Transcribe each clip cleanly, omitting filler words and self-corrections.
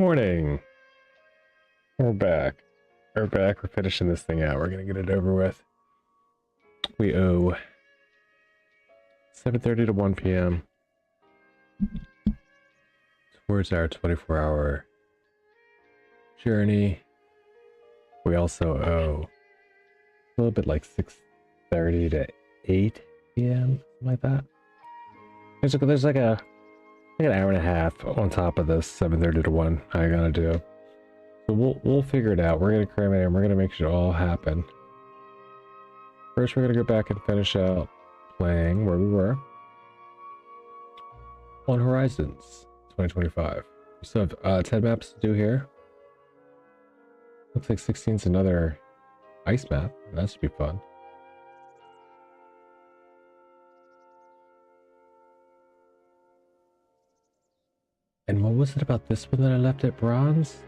Morning. We're back. We're back. We're finishing this thing out. We're gonna get it over with. We owe 7:30 to 1 p.m. towards our 24-hour journey. We also owe a little bit like 6:30 to 8 p.m. something like that. There's like an hour and a half on top of this 7:30 to 1 I gotta do. So we'll figure it out. We're gonna cram it in. We're gonna make sure it all happen. First, we're gonna go back and finish out playing where we were on Horizons 2025. We still have 10 maps to do here. Looks like 16's another ice map. That should be fun. And what was it about this one that I left at bronze?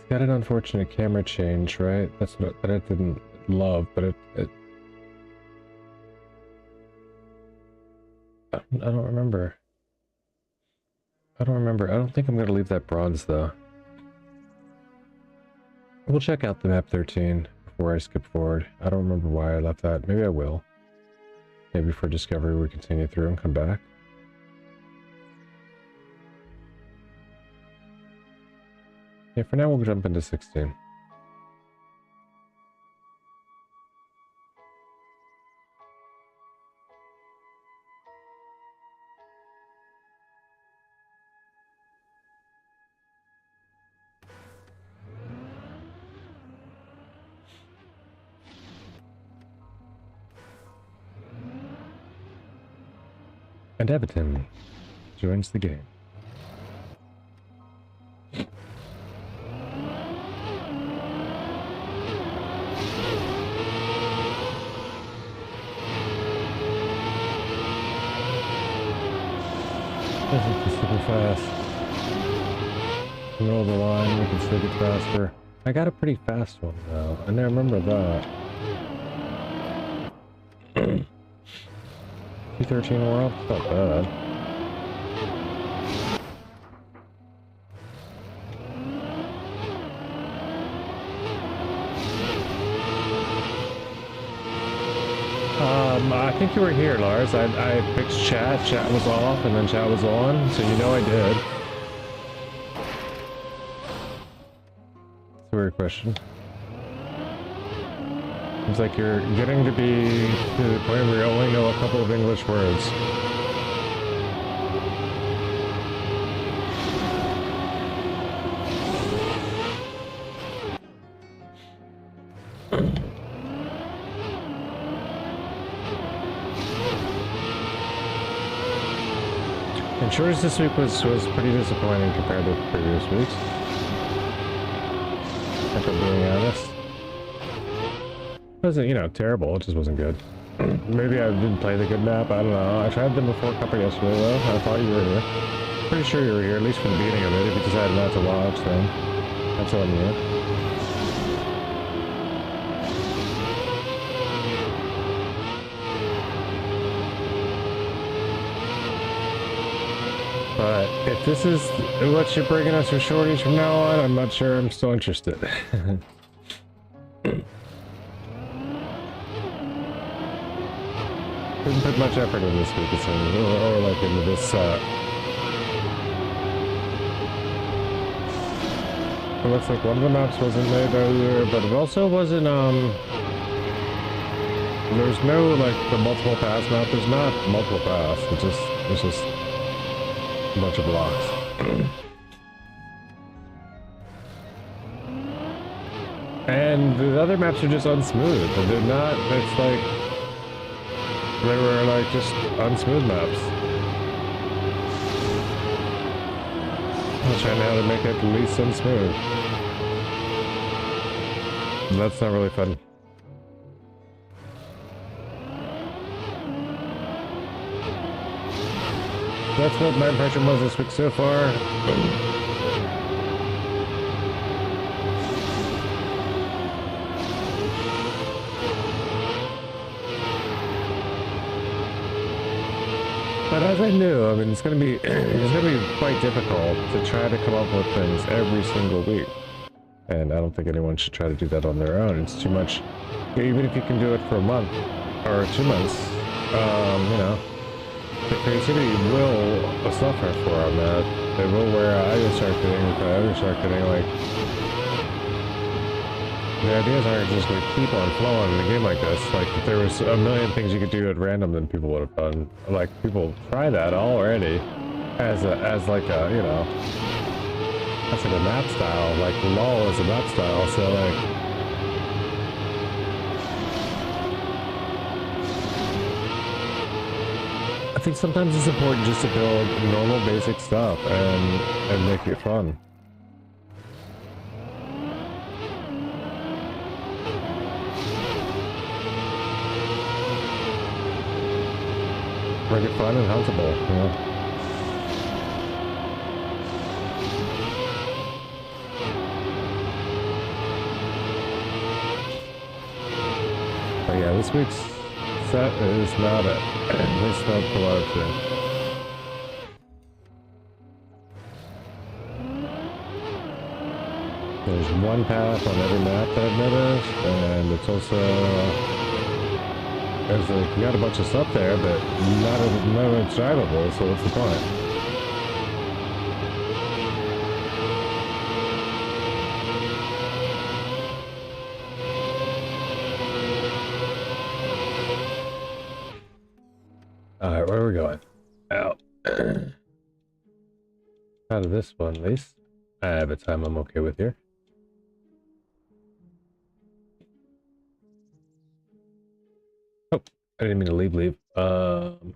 It's got an unfortunate camera change, right? That's what that I didn't love, but it I don't remember. I don't think I'm gonna leave that bronze though. We'll check out the map 13 before I skip forward. I don't remember why I left that. Maybe I will. Maybe for discovery we continue through and come back. Yeah, for now we'll jump into 16. And Everton joins the game. This is super fast. Middle of the line, we can still get faster. I got a pretty fast one though, and I remember that. 213 world? Not bad. I think you were here, Lars. I fixed chat. Chat was off, and then chat was on, so you know I did. It's a weird question. Seems like you're getting to be to the point where you only know a couple of English words. Insurance this week was pretty disappointing compared to previous weeks. If I'm being honest. It wasn't, you know, terrible, it just wasn't good. Maybe I didn't play the good map, I don't know. I tried them before a couple yesterday though. I thought you were here. Pretty sure you were here, at least for the beginning of it. If you decided not to watch, then that's on you. But if this is what you're bringing us for shorties from now on, I'm not sure I'm still interested. Didn't put much effort in this week, it seems, or like into this, it looks like one of the maps wasn't made earlier, but it also wasn't, there's no, like, the multiple pass map. There's not multiple pass, it's just a bunch of blocks. And the other maps are just unsmooth, but they're not, it's like, they were like just unsmooth maps. I'm trying how to make it at least unsmooth. That's not really fun. That's what my impression was this week so far. But as I knew, I mean, it's gonna be quite difficult to try to come up with things every single week. And I don't think anyone should try to do that on their own. It's too much. Even if you can do it for a month or 2 months, you know, the creativity will suffer from that. It will wear out. I start getting like, the ideas aren't just going to keep on flowing in a game like this. Like, if there was a million things you could do at random, then people would have done. Like, people try that already as like a, you know, that's like a map style. Like, LOL is a map style, so like, I think sometimes it's important just to build normal basic stuff and make it fun. Make it fun and huntable, you know? But yeah, this week's set is not it. It's not promotion. There's one path on every map that I've noticed, and it's also there's like, you got a bunch of stuff there, but none of it's drivable, so what's the point? Alright, where are we going? Out. Out of this one, at least. I have a time I'm okay with here. Oh, I didn't mean to leave.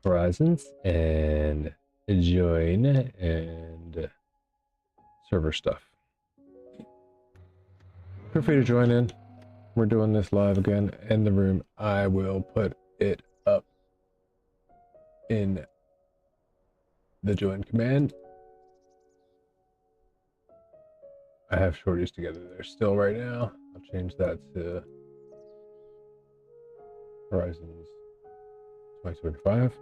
Horizons and join and server stuff. Feel free to join in. We're doing this live again in the room. I will put it up in the join command. I have shorties together there still right now. I'll change that to Horizons 2025.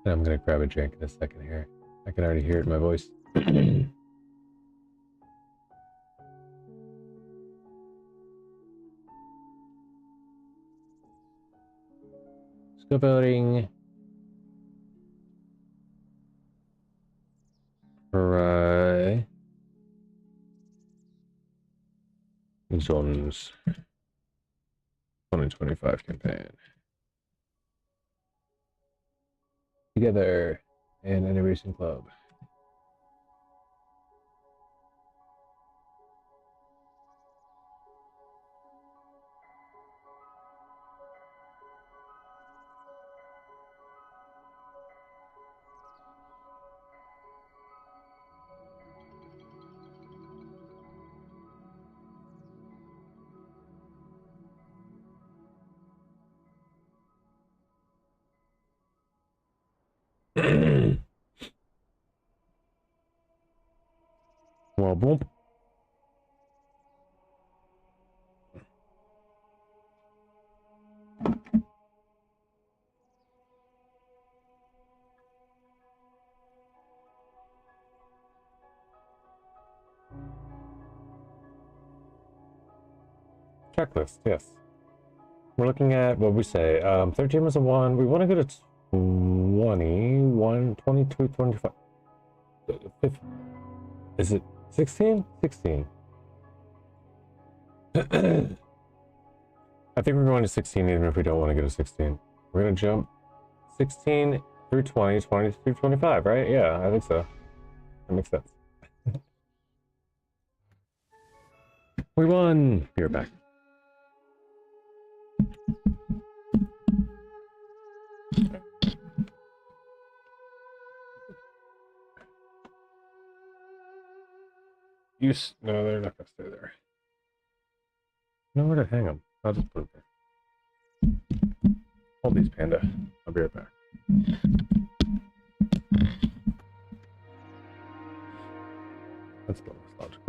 And I'm gonna grab a drink in a second here. I can already hear it in my voice. Let's go voting. Horizons 2025 campaign. Together in any racing club. Well, boom. Checklist, yes. We're looking at what we say. 13 was a 1. We want to go to 21, 22, 25. Is it 16? 16. I think we're going to 16 even if we don't want to go to 16. We're going to jump 16 through 20, 20 through 25, right? Yeah, I think so. That makes sense. We won! Be right back. No, they're not gonna stay there. Nowhere to hang them. I'll just put it there. Hold these, Panda. I'll be right back. That's the most logical.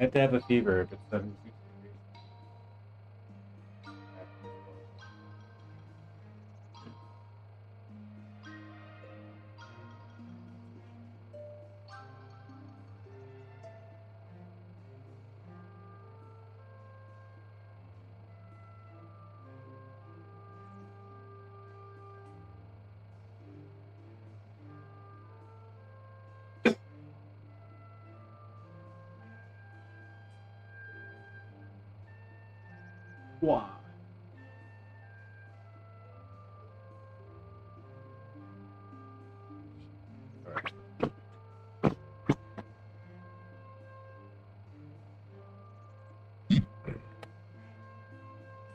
have to have a fever if it's 76 degrees. Wow.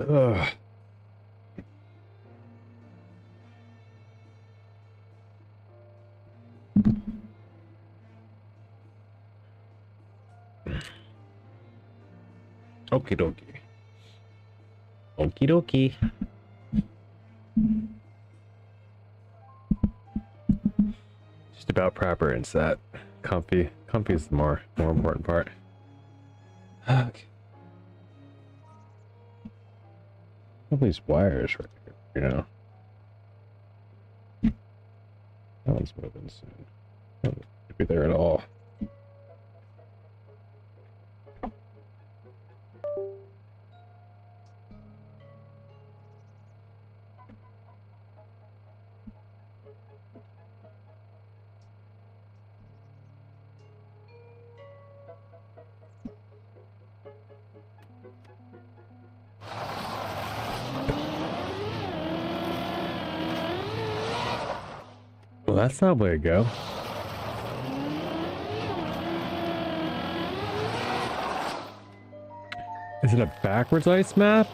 Ugh. Okie dokie. Okie dokie. Just about proper and set. Comfy. Comfy is the more important part. Okay. All these wires right here, you know. That one's moving soon. That one should be there at all. Well, that's not the way to go. Is it a backwards ice map?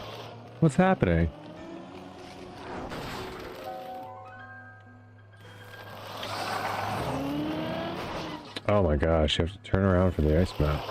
What's happening? Oh my gosh, you have to turn around for the ice map.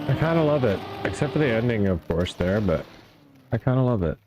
I kind of love it, except for the ending, of course, there, but I kind of love it.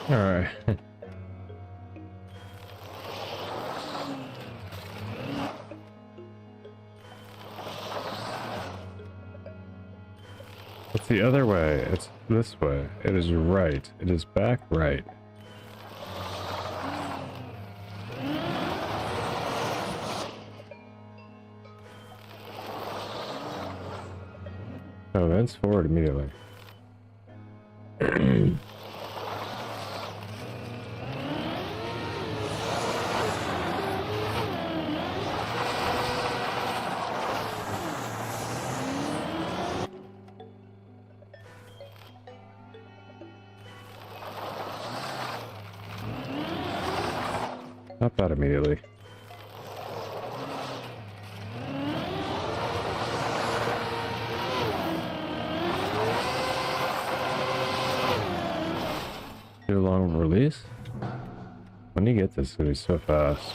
All right. It's the other way. It's this way. It is right. It is back right. Oh, that's forward immediately. Not that immediately. Too long of a release? When you get this, it's gonna be so fast.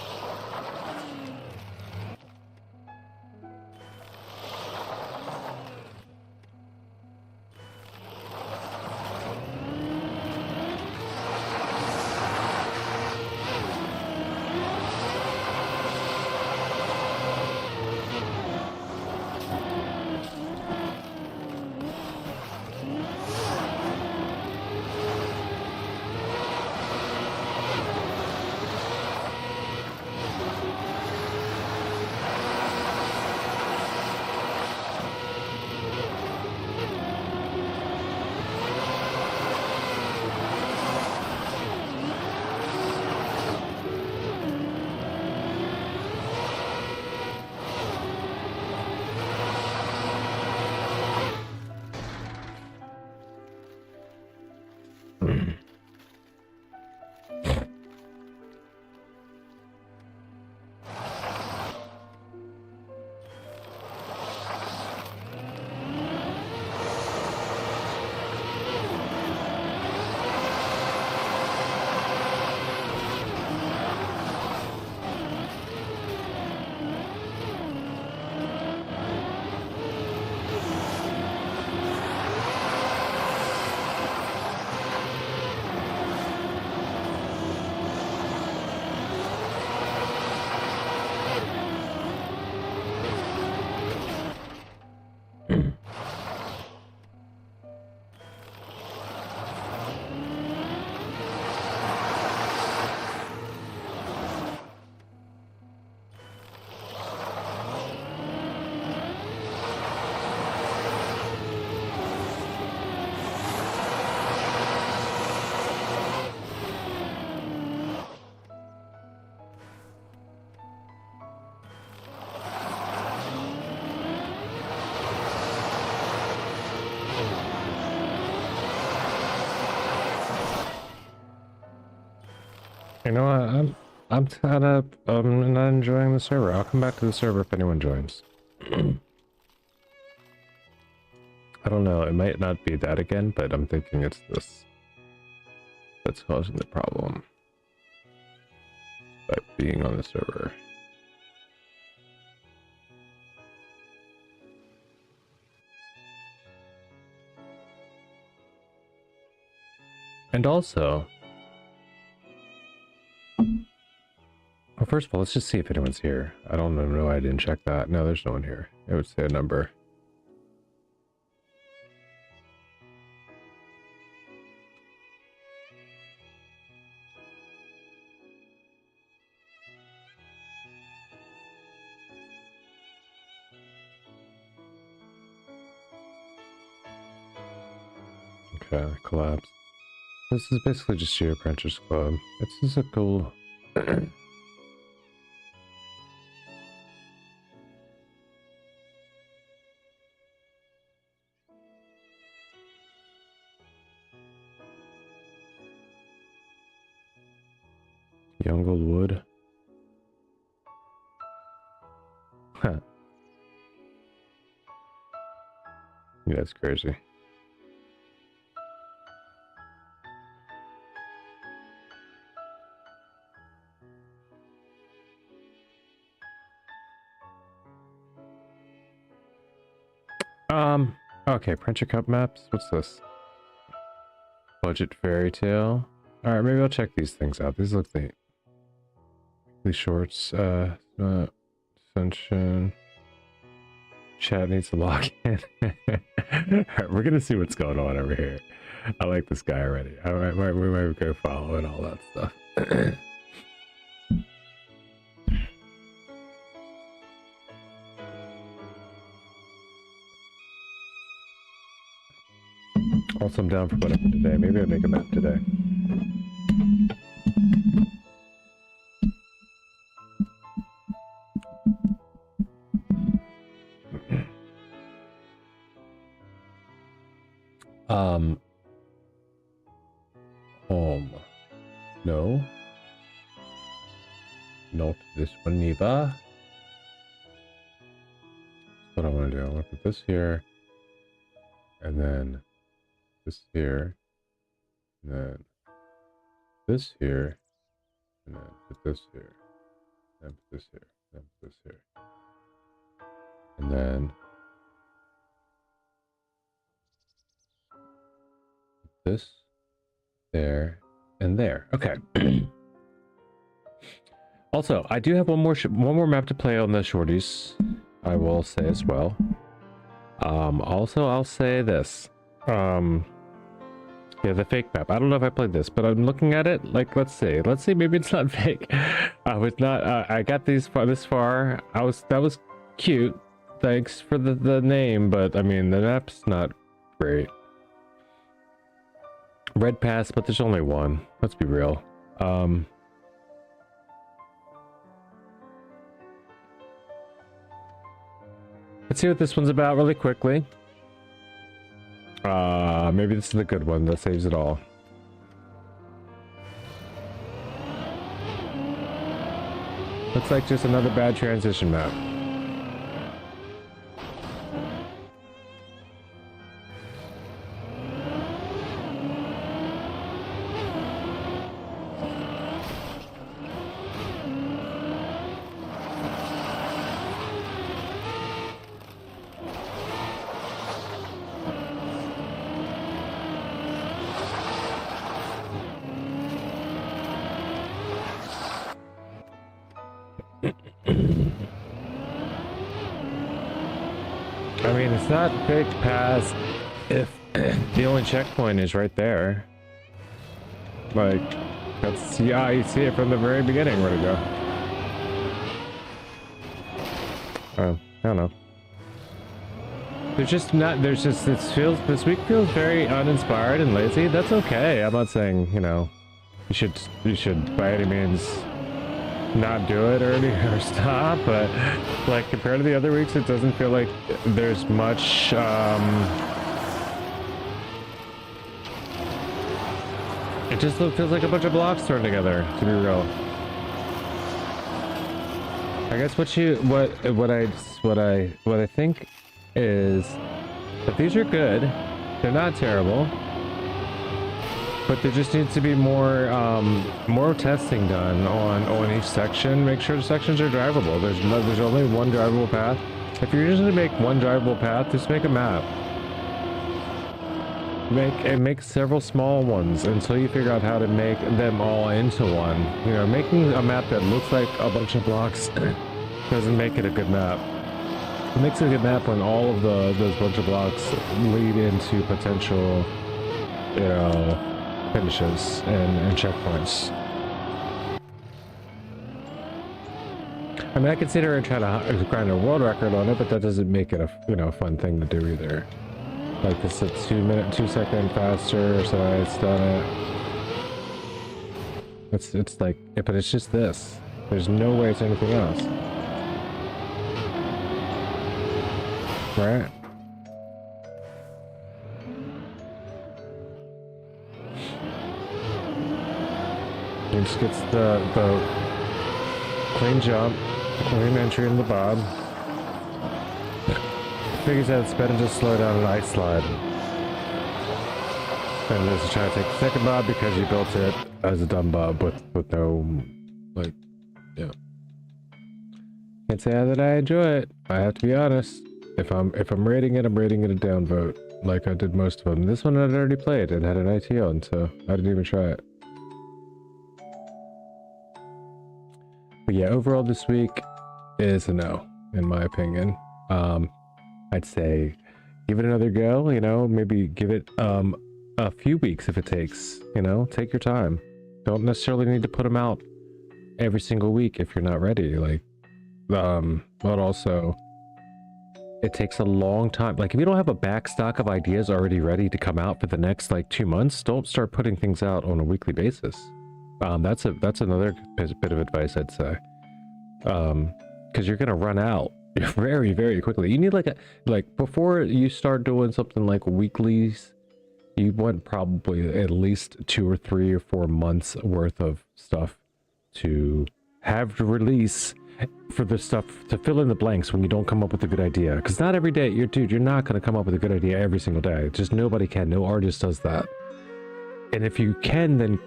You know what? I'm kind of not enjoying the server. I'll come back to the server if anyone joins. I don't know. It might not be that again, but I'm thinking it's this that's causing the problem by being on the server. And also, well, first of all, let's just see if anyone's here. I don't know. I didn't check that. No, there's no one here. It would say a number. Okay, collapse. This is basically just your Apprentice Club. It's just a cool... Younglewood Wood. Huh. Yeah, that's crazy. Okay, print your cup maps. What's this? Budget fairy tale. Alright, maybe I'll check these things out. These look neat. These shorts, Sunshine. Chat needs to log in. Alright, we're gonna see what's going on over here. I like this guy already. Alright, we might go follow and all that stuff. Also, I'm down for whatever today. Maybe I'll make a map today. Home. No. Not this one neither. That's what I want to do. I want to put this here. And then this here. And then this here. And then put this here. And put this here. And put this here. And then this, there, and there. Okay. Also, I do have one more map to play on the shorties. I will say as well. Also, I'll say this. Yeah, the fake map. I don't know if I played this, but I'm looking at it. Like, let's see. Maybe it's not fake. I was not. I got this far. That was cute. Thanks for the name, but I mean the map's not great. Red pass, but there's only one. Let's be real. Let's see what this one's about really quickly. Maybe this is the good one that saves it all. Looks like just another bad transition map. I mean, it's not big past if the only checkpoint is right there. Like, that's, yeah, you see it from the very beginning where to go. I don't know. There's just not, there's just, this week feels very uninspired and lazy. That's okay. I'm not saying, you know, you should by any means not do it early or stop, but like compared to the other weeks, it doesn't feel like there's much, it just feels like a bunch of blocks thrown together, to be real. I guess what I think is that these are good. They're not terrible, but there just needs to be more testing done on each section. Make sure the sections are drivable. There's only one drivable path. If you're just gonna make one drivable path, just make a map. Make several small ones until you figure out how to make them all into one. You know, making a map that looks like a bunch of blocks doesn't make it a good map. It makes it a good map when all of those bunch of blocks lead into potential, you know, finishes and checkpoints. I mean, I consider trying to grind a world record on it, but that doesn't make it a fun thing to do either. Like this is 2 second faster, so it's done it. It's like, yeah, but it's just this. There's no way it's anything else. Right? He just gets the clean jump, clean entry in the bob. Figures out it's better to slow down an ice slide than it is to try to take the second bob because you built it as a dumb bob with no, like, yeah. Can't say that I enjoy it. I have to be honest. If I'm rating it, I'm rating it a downvote, like I did most of them. This one I'd already played and had an IT on, so I didn't even try it. But yeah, overall this week is a no, in my opinion. I'd say give it another go, you know, maybe give it a few weeks if it takes, you know, take your time. Don't necessarily need to put them out every single week if you're not ready, like, but also it takes a long time. Like if you don't have a back stock of ideas already ready to come out for the next like 2 months, don't start putting things out on a weekly basis. That's another bit of advice I'd say, because you're gonna run out very, very quickly. You need like before you start doing something like weeklies, you want probably at least 2 or 3 or 4 months worth of stuff to have to release for the stuff to fill in the blanks when you don't come up with a good idea. Because not every day, you're not going to come up with a good idea every single day. Just nobody can. No artist does that. And if you can, then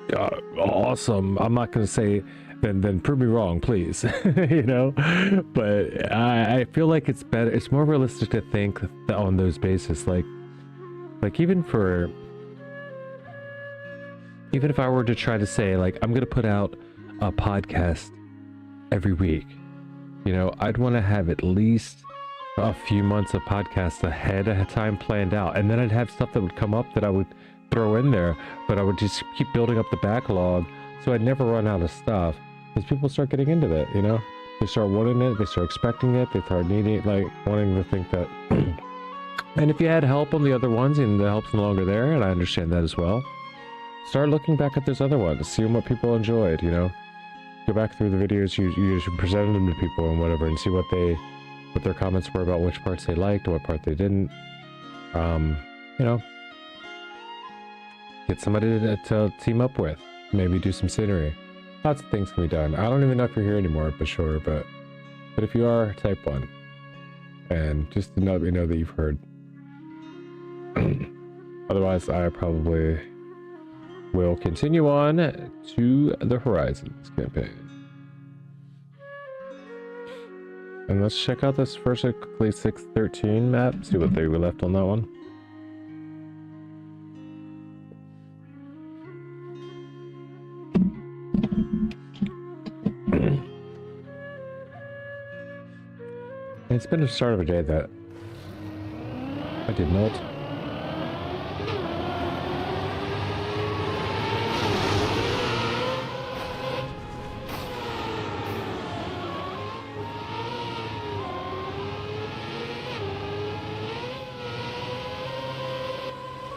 awesome. I'm not going to say then prove me wrong, please. You know, but I feel like it's better. It's more realistic to think on those bases. Like even if I were to try to say like I'm going to put out a podcast every week, you know, I'd want to have at least a few months of podcasts ahead of time planned out, and then I'd have stuff that would come up that I would throw in there, but I would just keep building up the backlog so I'd never run out of stuff, because people start getting into that, you know, they start wanting it, they start expecting it, they start needing it, like wanting to think that. And if you had help on the other ones and the help's no longer there, and I understand that as well, start looking back at those other ones, see what people enjoyed, you know, go back through the videos you presented them to people and whatever, and see what their comments were about which parts they liked, what part they didn't. You know, get somebody to team up with, maybe do some scenery. Lots of things can be done. I don't even know if you're here anymore, but sure, but if you are, type 1. And just to let me know that you've heard. Otherwise, I probably will continue on to the Horizons campaign. And let's check out this first quickly 613 map, see what they were left on that one. It's been the start of a day that I did not.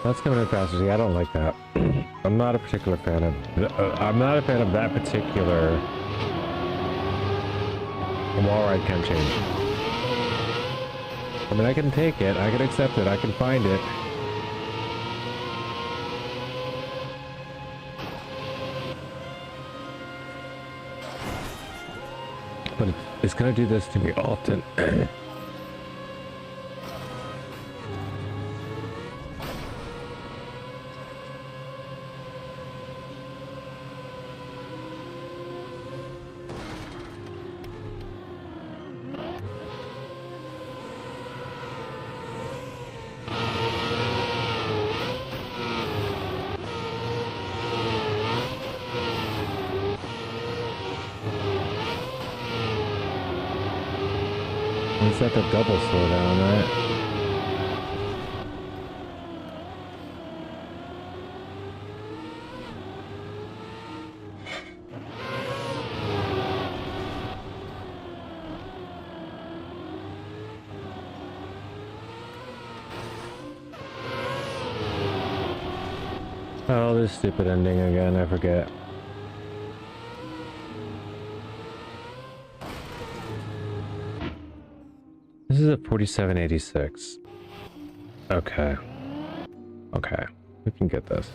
That's coming in faster. See, I don't like that. I'm not a particular fan of. I'm not a fan of that particular wall ride cam change. I mean, I can take it, I can accept it, I can find it. But it's gonna do this to me often. It's at the double slowdown, right? Oh, this stupid ending again, I forget. This is a 4786. Okay. Okay. We can get this.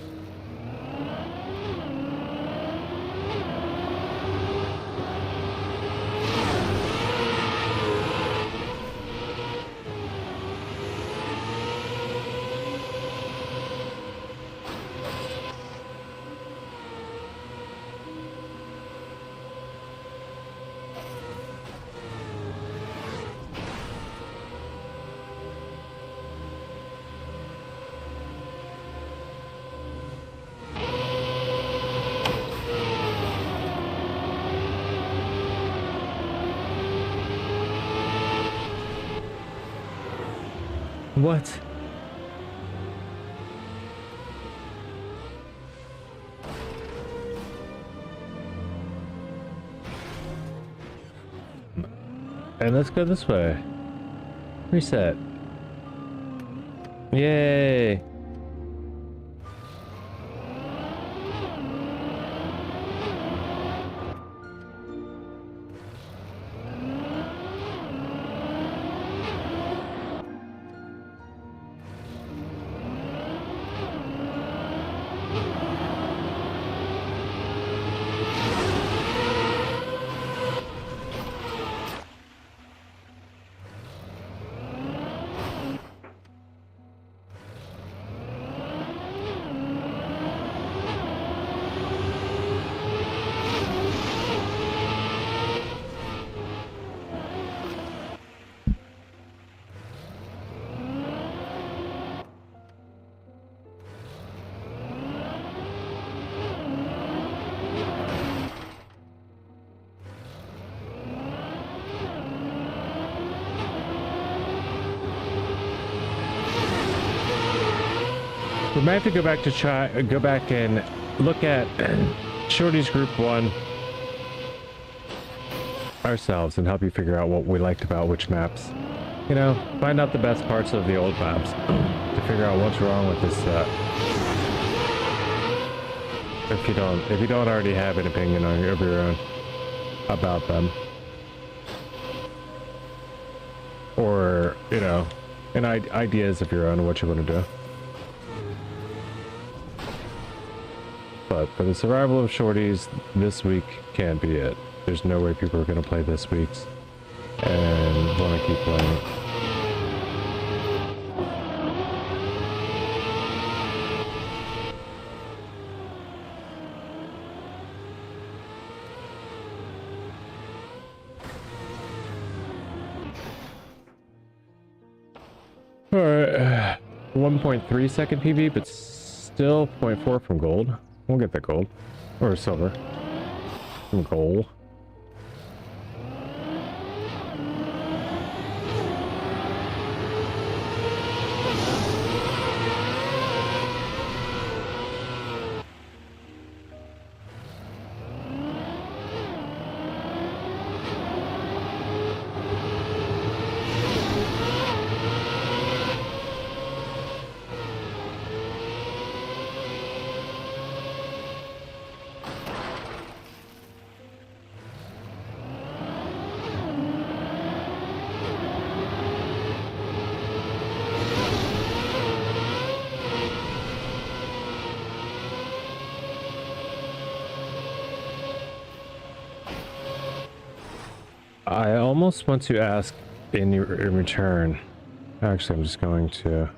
What? And let's go this way. Reset. Yay! We might have to go back and look at Shorty's Group 1 ourselves and help you figure out what we liked about which maps. You know, find out the best parts of the old maps to figure out what's wrong with this set. If you don't already have an opinion of your own about them. Or, you know, ideas of your own of what you want to do. But for the survival of shorties, this week can't be it. There's no way people are going to play this week's and want to keep playing. Alright, 1.3 second PV, but still 0.4 from gold. We'll get the gold. Or silver. From gold. I almost want to ask in return. Actually, I'm just going to...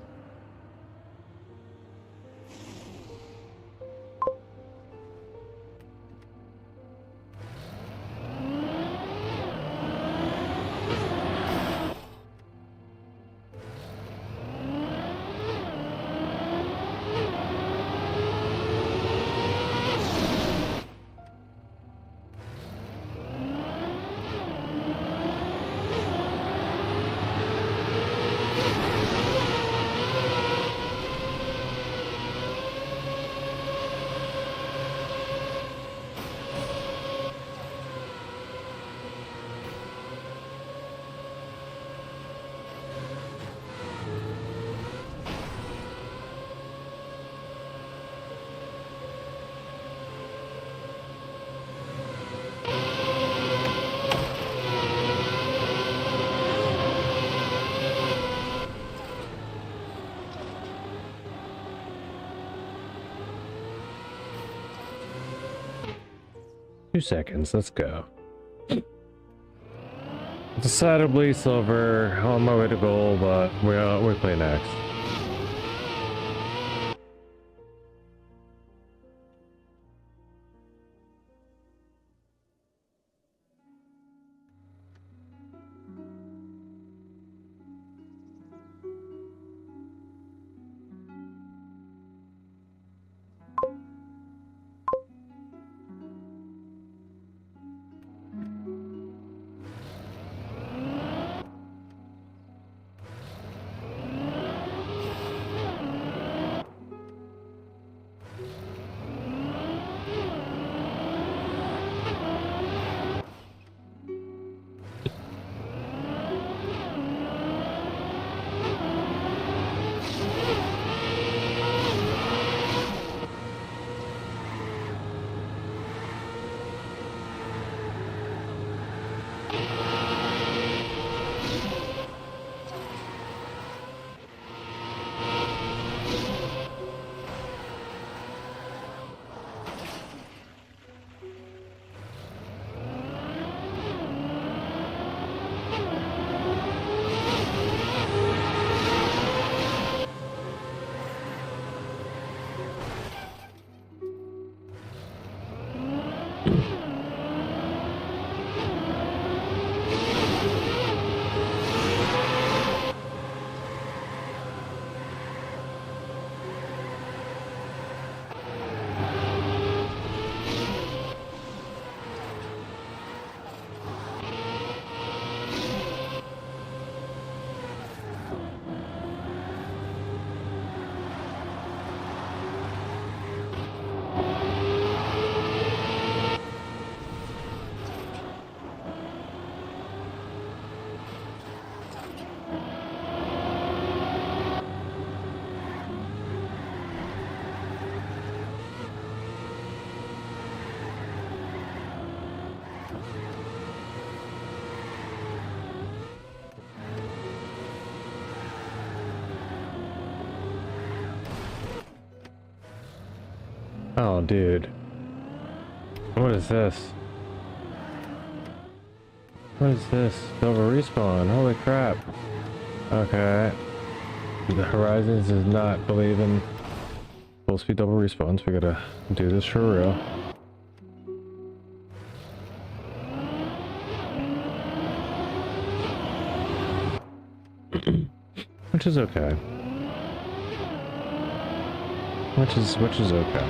Two seconds, let's go. Decidedly silver, on my way to gold, but we play next. Oh, dude. What is this? What is this? Double respawn. Holy crap. Okay. The Horizons does not believe in full speed double respawns. We gotta do this for real. Which is okay. Which is okay.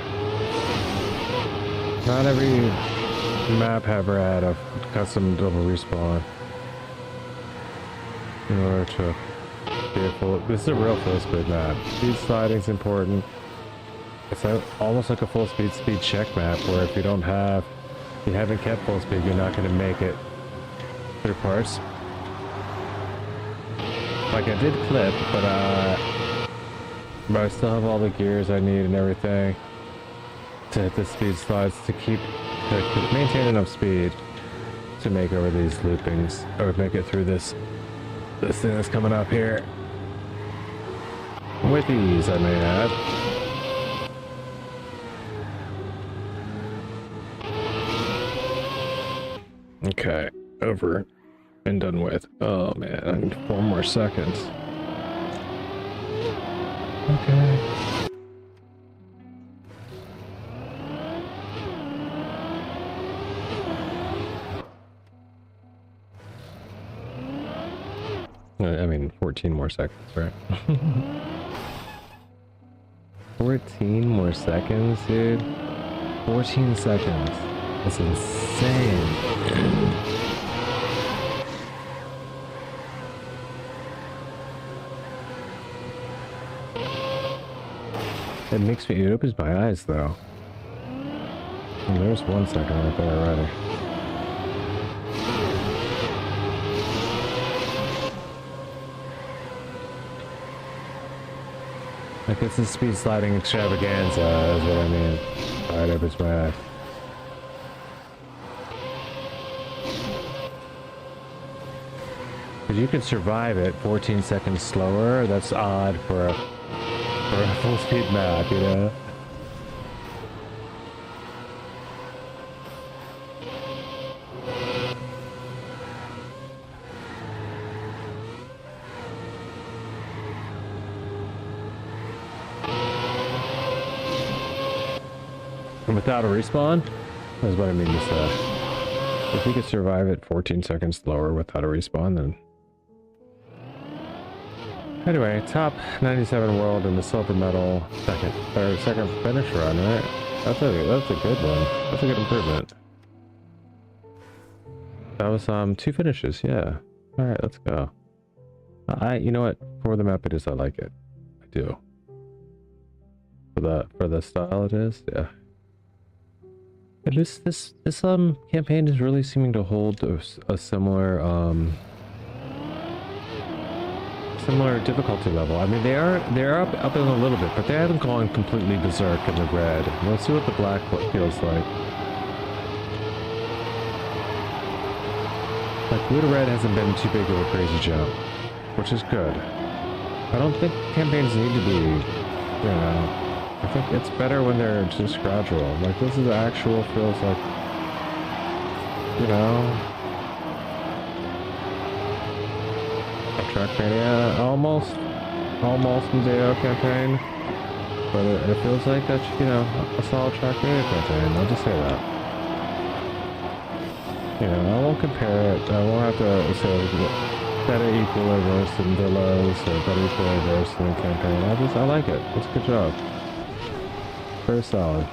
Not every map ever had a custom double respawn in order to be a full. This is a real full speed map. Speed sliding is important. It's almost like a full speed check map where if you don't have, if you haven't kept full speed, you're not going to make it through parts. Like I did clip, but I still have all the gears I need and everything to hit the speed slides to maintain enough speed to make over these loopings or make it through this thing that's coming up here with ease, I may add. Okay, over and done with. Oh man, I need 4 more seconds. Okay. I mean, 14 more seconds, right? 14 more seconds, dude. 14 seconds. That's insane. It makes me, it opens my eyes though. And there's 1 second right there already. Like it's a speed sliding extravaganza is what I mean. Right, opens my eyes. Because you can survive it 14 seconds slower. That's odd for a full speed map, you know? And without a respawn? That's what I mean to say. If you could survive it 14 seconds slower without a respawn, then... Anyway, top 97 world in the silver medal second finish run, right? That's a good one. That's a good improvement. That was 2 finishes, yeah. All right, let's go. You know what? For the map it is, I like it. I do. For the style it is, yeah. And this campaign is really seeming to hold a similar similar difficulty level. I mean, they're up in a little bit, but they haven't gone completely berserk in the red. Let's see what the black feels like. Like blue to red hasn't been too big of a crazy jump, which is good. I don't think campaigns need to be, you know. I think it's better when they're just gradual. Like this is actual feels like, you know. Trackmania, almost in JO campaign, but it feels like that's, you know, a solid Trackmania campaign. I'll just say that. You know, I won't compare it. I won't have to say better equal or worse than Villas or better equal or worse than the campaign. I like it. It's a good job. Very solid.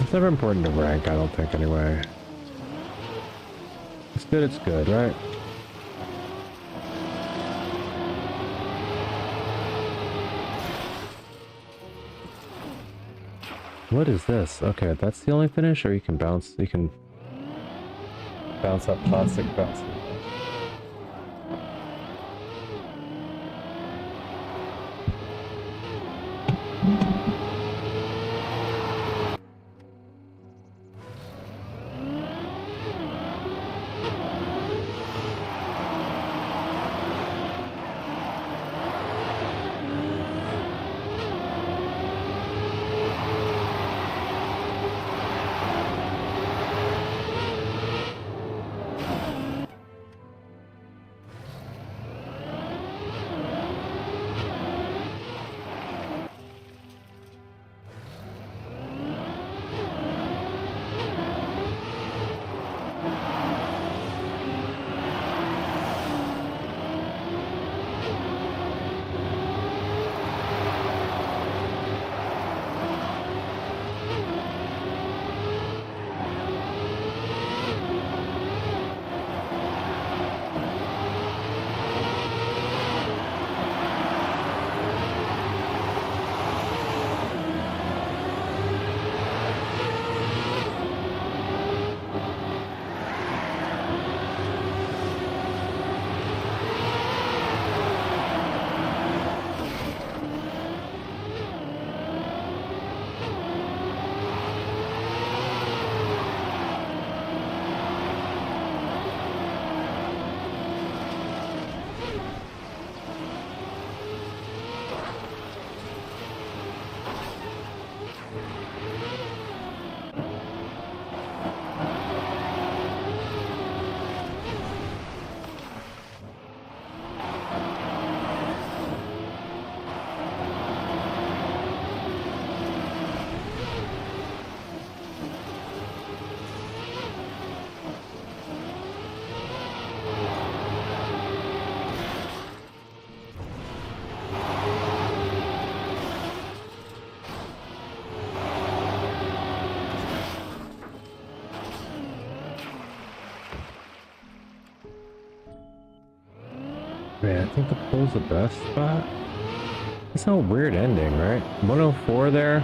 It's never important to rank, I don't think, anyway. It's good, right? What is this? Okay, that's the only finish, or you can bounce up plastic bounce. Yeah, I think the pole's the best spot. It's no weird ending, right? 104 there.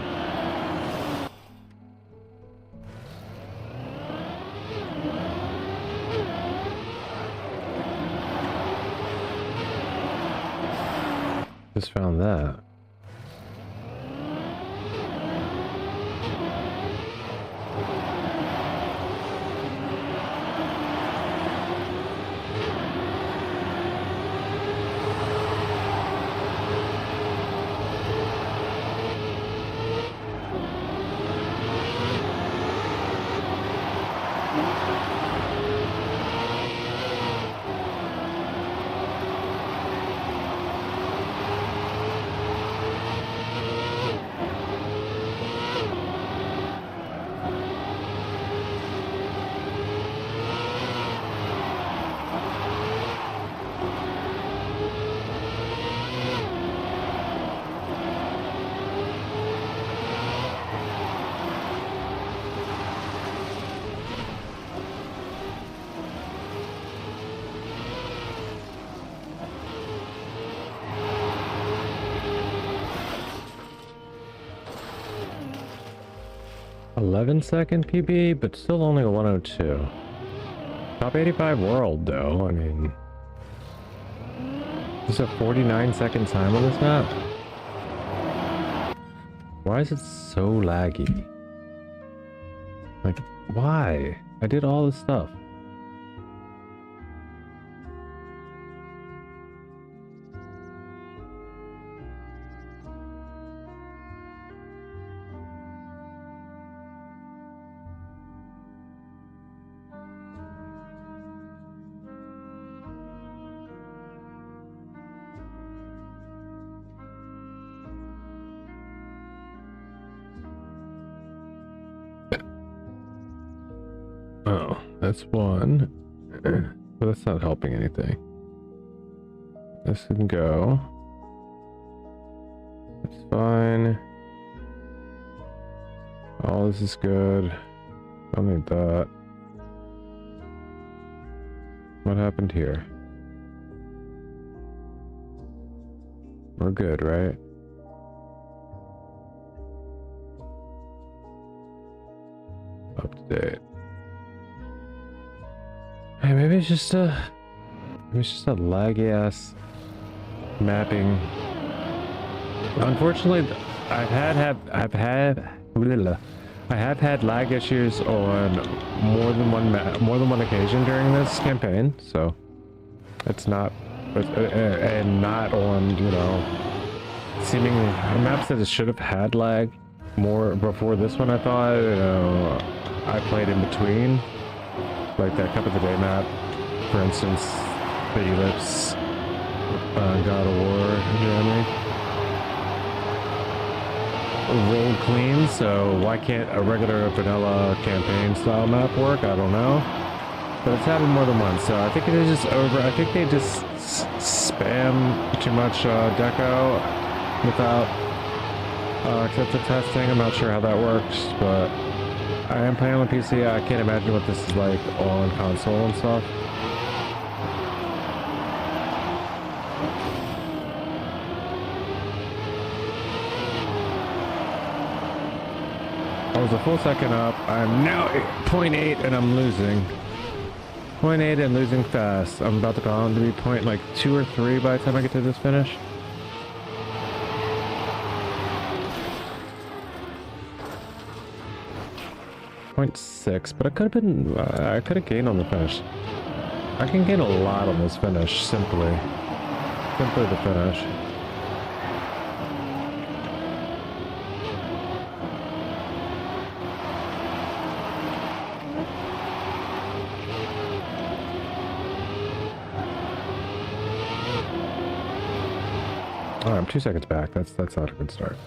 Just found that. Second PB, but still only a 102. Top 85 world, though. I mean, there's a 49-second time on this map. Why is it so laggy? Like, why? I did all this stuff. Oh, that's one. But that's not helping anything. This can go. That's fine. All this is good. Don't need that. What happened here? We're good, right? Up to date. Hey, maybe it's just a laggy ass mapping. Unfortunately, I have had lag issues on more than one occasion during this campaign, so it's not, and not on, you know, seemingly maps that it should have had lag more before this one. I thought, you know, I played in between. Like that Cup of the Day map, for instance, the Ellipse, God of War, Germany. Rolled clean, so why can't a regular vanilla campaign style map work? I don't know. But it's happened more than once, so I think it is just over. I think they just spam too much deco without excessive testing. I'm not sure how that works, but I am playing on PC. I can't imagine what this is like on console and stuff. I was a full second up. I'm now 0.8 and I'm losing. 0.8 and losing fast. I'm about to go on to be point like 2 or 3 by the time I get to this finish. .6, but I could have been, I could have gained on the finish. I can gain a lot on this finish, simply the finish. All right, I'm 2 seconds back. That's not a good start.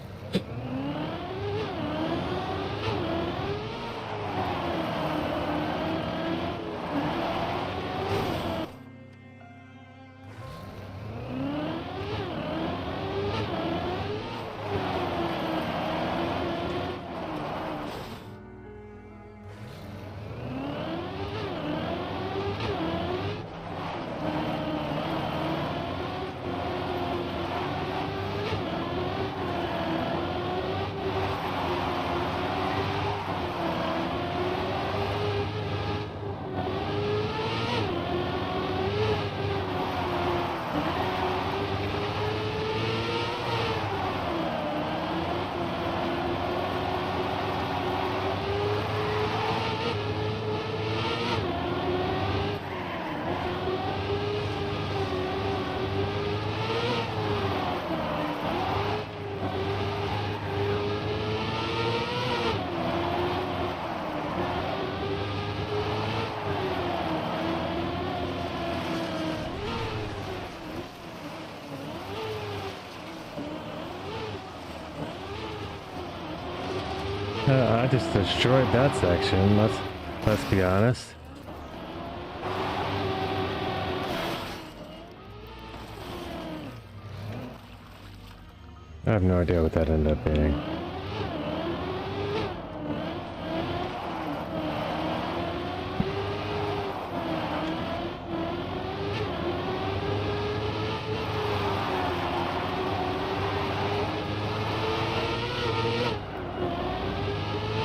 I just destroyed that section. Let's be honest. I have no idea what that ended up being.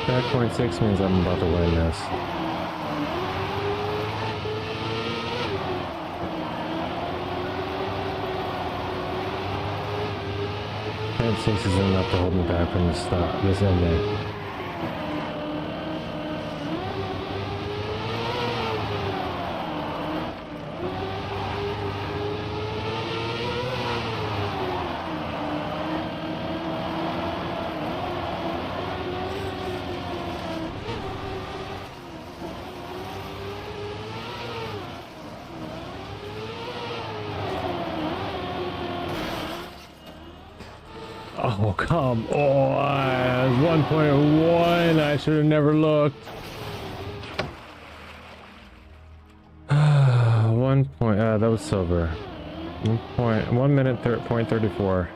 That 0.6 means I'm about to win this. And 6 is enough to hold me back from this ending. Oh, come on. 1.1. I should have never looked. 1 point. That was silver. 1 minute, 0.34.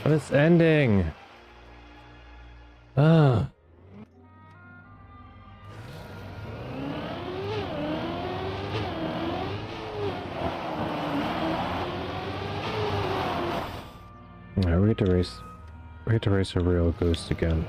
But it's ending. Ah. Alright, we get to race. We get to race a real ghost again.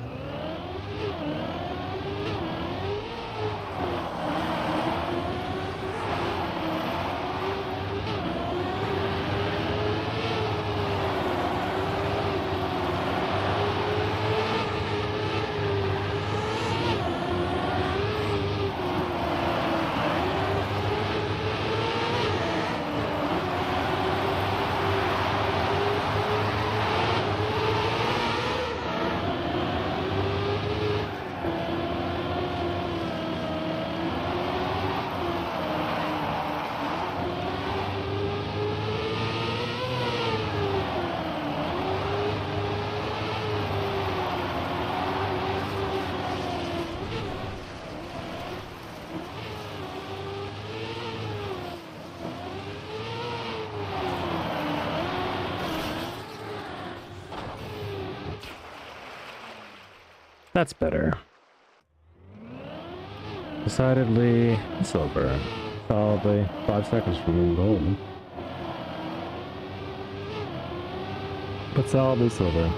That's better. Decidedly silver. Solidly 5 seconds from gold. But solidly silver.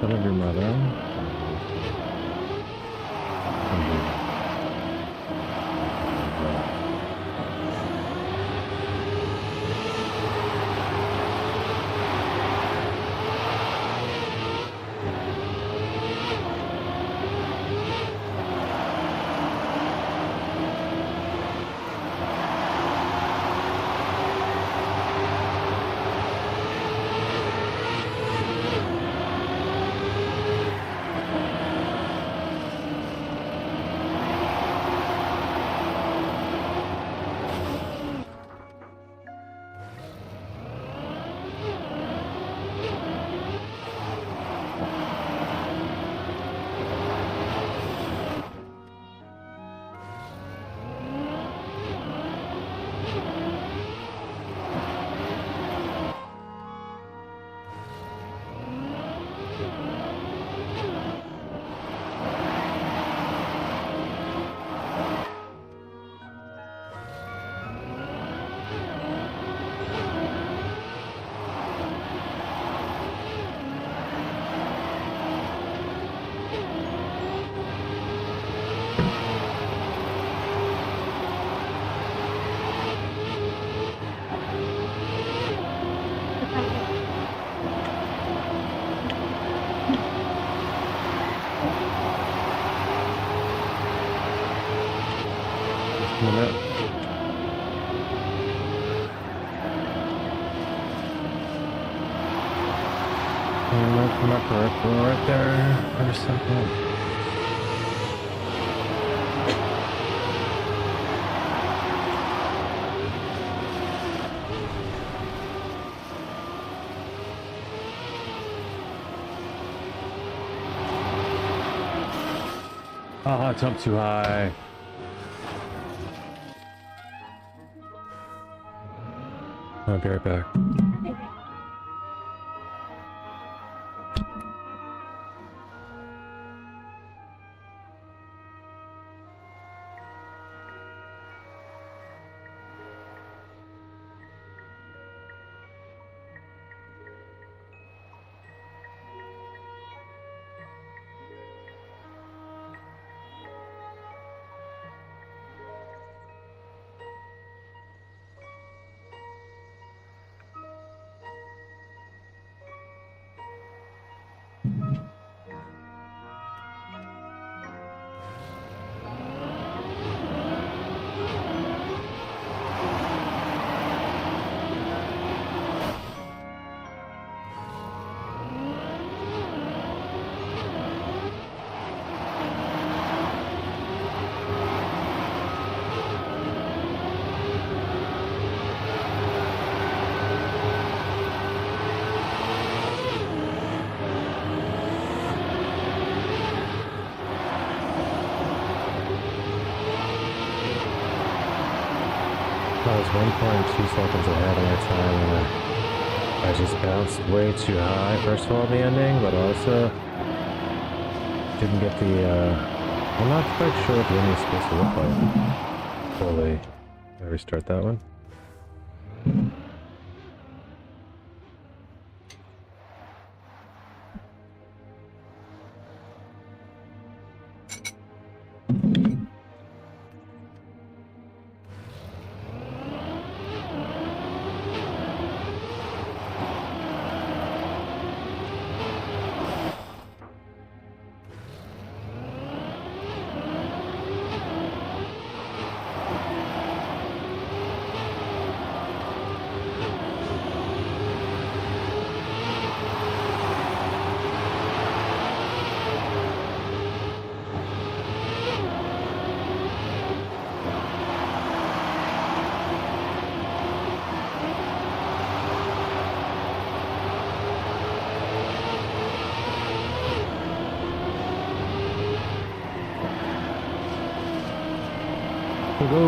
son of your mother. My peripheral right there for a second. Oh, I jumped too high. I'll be right back. I was 1.2 seconds ahead of my time and I just bounced way too high, first of all in the ending, but also didn't get the, I'm not quite sure what the ending is supposed to look like fully. I restart that one. GOGO!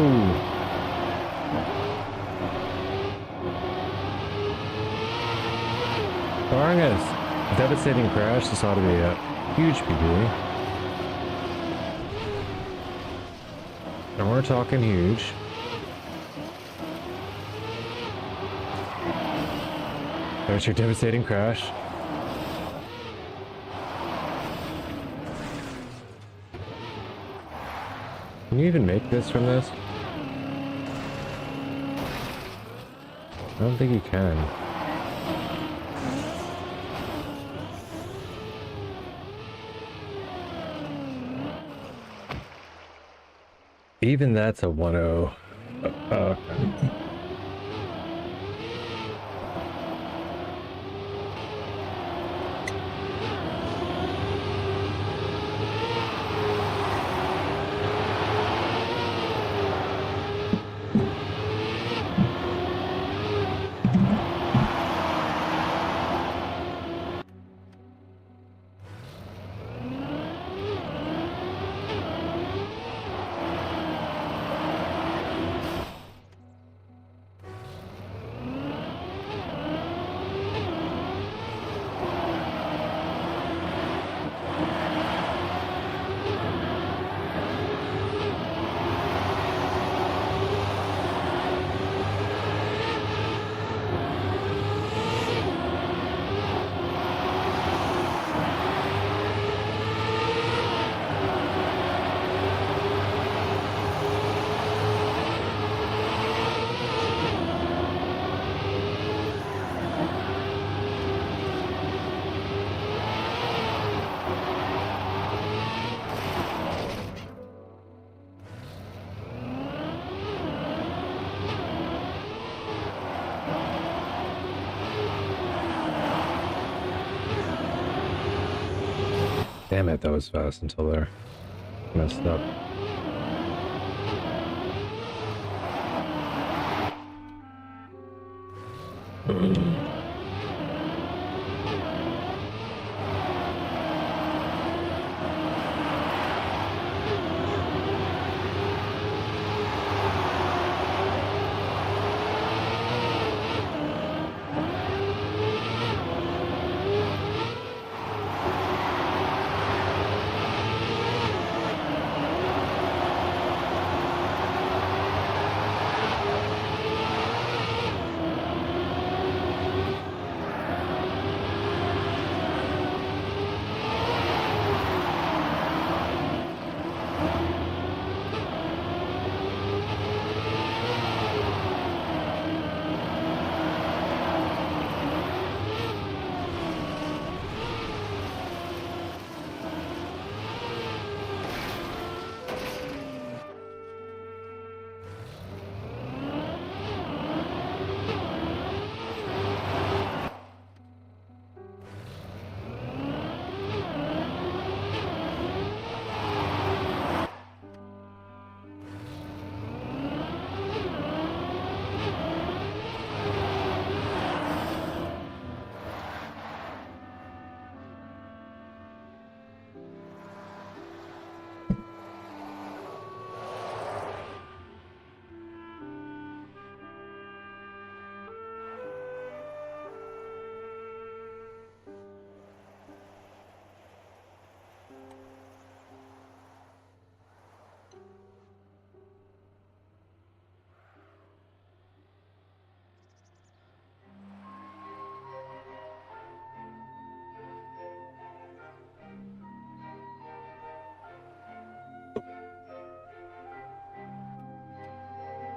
Darn it! A devastating crash. This ought to be a huge PB. And we're talking huge. There's your devastating crash. Can you even make this from this? I don't think you can. Even that's a 1.0. Oh, okay. Damn it, that was fast until there. Messed up.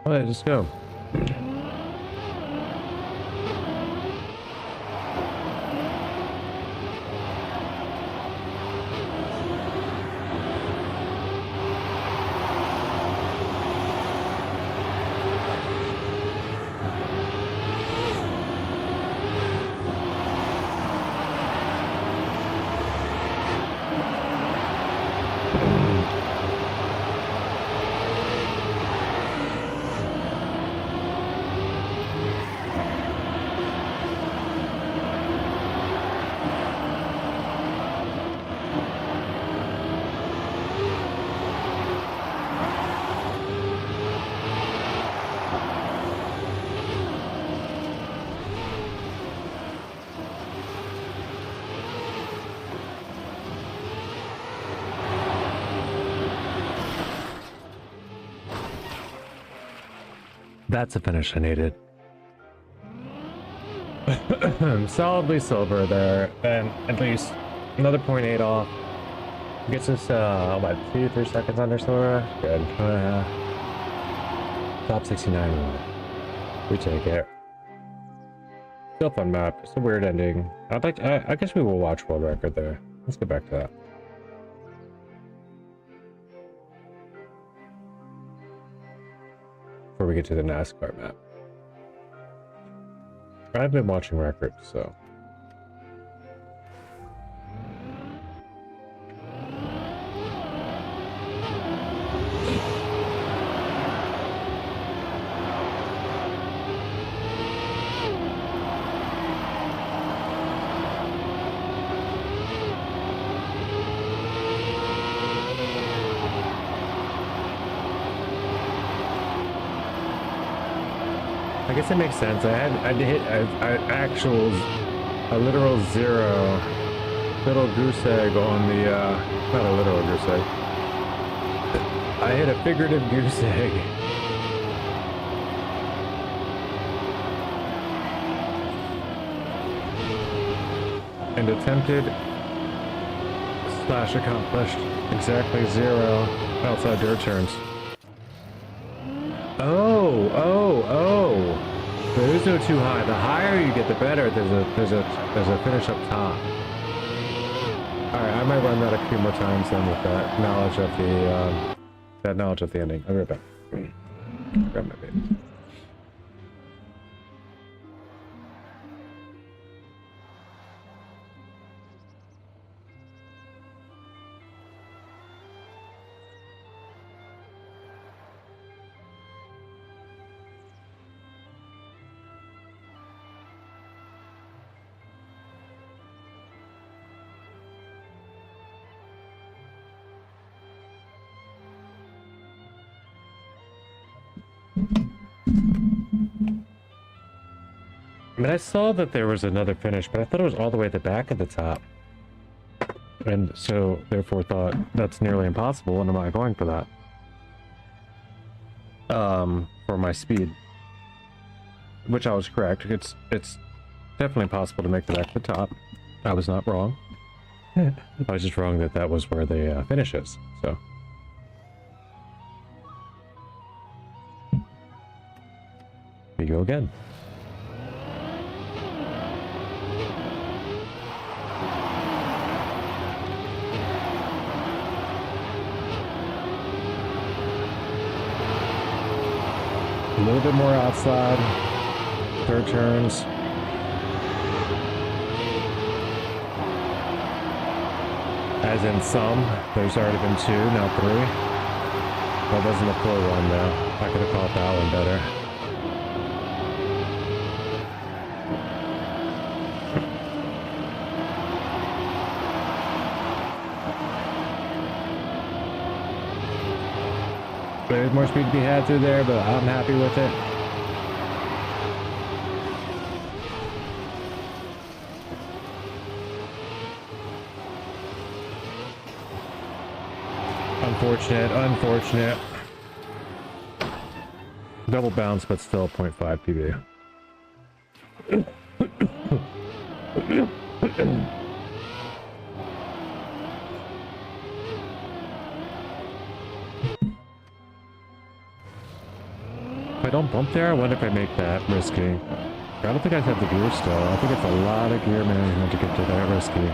Alright, just go. That's the finish I needed. Solidly silver there, and at least another 0.8 off. Gets us about 2-3 seconds under Sora. Good. Top 69. We take it. Still a fun map. It's a weird ending. I'd like to, I guess we will watch world record there. Let's get back to that. Before we get to the NASCAR map. I've been watching records, so. I guess it makes sense. I hit a literal zero little goose egg on the not a literal goose egg. I hit a figurative goose egg. And attempted / accomplished exactly 0 outside dirt turns. Oh. There is no too high. The higher you get, the better. There's a finish up top. Alright, I might run that a few more times then with that knowledge of the ending. I'll be right back. Grab my baby. I mean, I saw that there was another finish, but I thought it was all the way at the back of the top. And so, therefore, thought that's nearly impossible, and I'm not going for that. For my speed. Which I was correct. It's definitely possible to make the back to the top. I was not wrong. I was just wrong that was where the finish is, so. We go again. A little bit more outside, third turns. As in some, there's already been 2, now 3. That wasn't the full one though. I could have caught that one better. There's more speed to be had through there, but I'm happy with it. Unfortunate. Double bounce, but still 0.5 PB. If I don't bump there, I wonder if I make that risky. I don't think I have the gear still. I think it's a lot of gear management to get to that risky.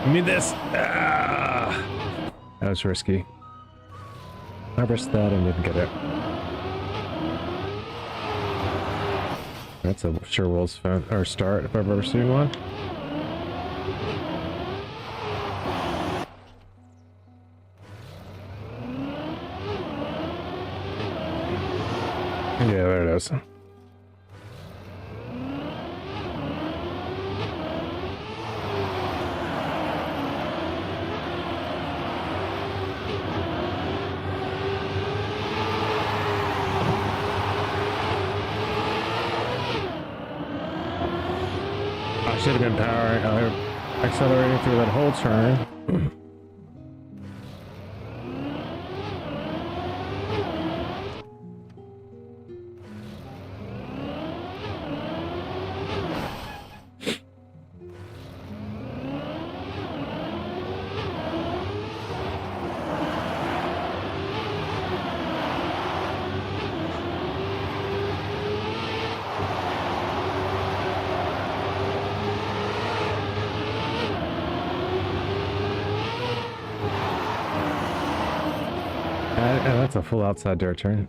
Give me this. Ah, that was risky. I risked that and didn't get it. That's a sure world's fun or start if I've ever seen one. Yeah, there it is. should have been powering, accelerating through that whole turn. That's a full outside dirt turn.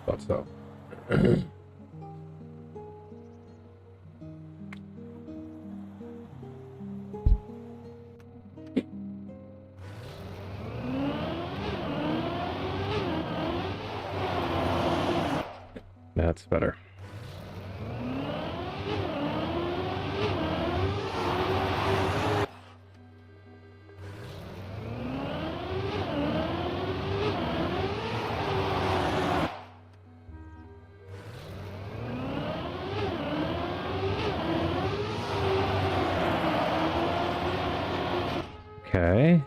Thought so. That's better. Okay.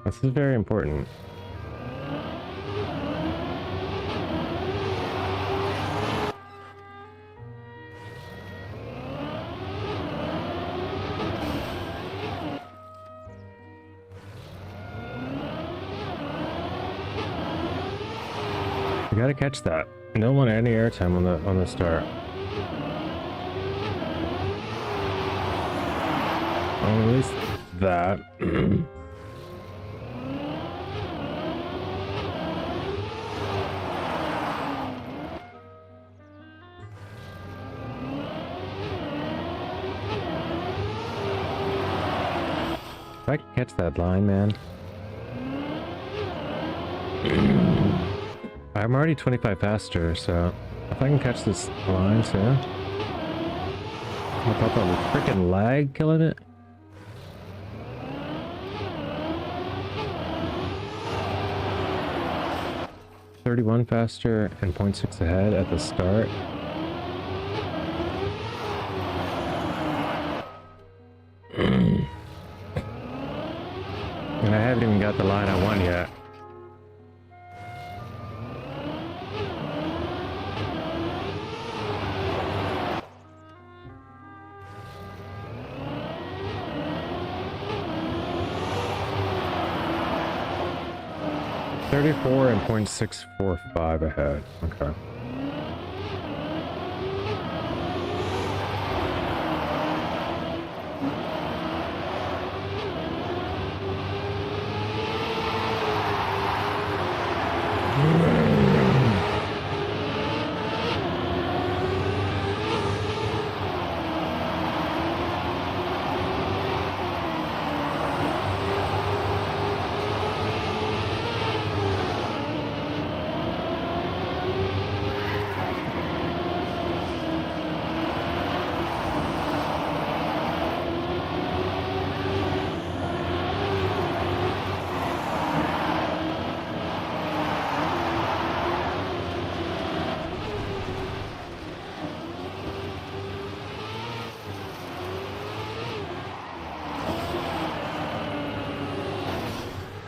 This is very important. You gotta catch that. You don't want any airtime on the start. At least that. If I can catch that line, man. I'm already 25 faster, so if I can catch this line soon. I thought that was freaking lag killing it. .31 faster and 0.6 ahead at the start. And I haven't even got the line I want yet. .34 and 0.645 ahead. Okay.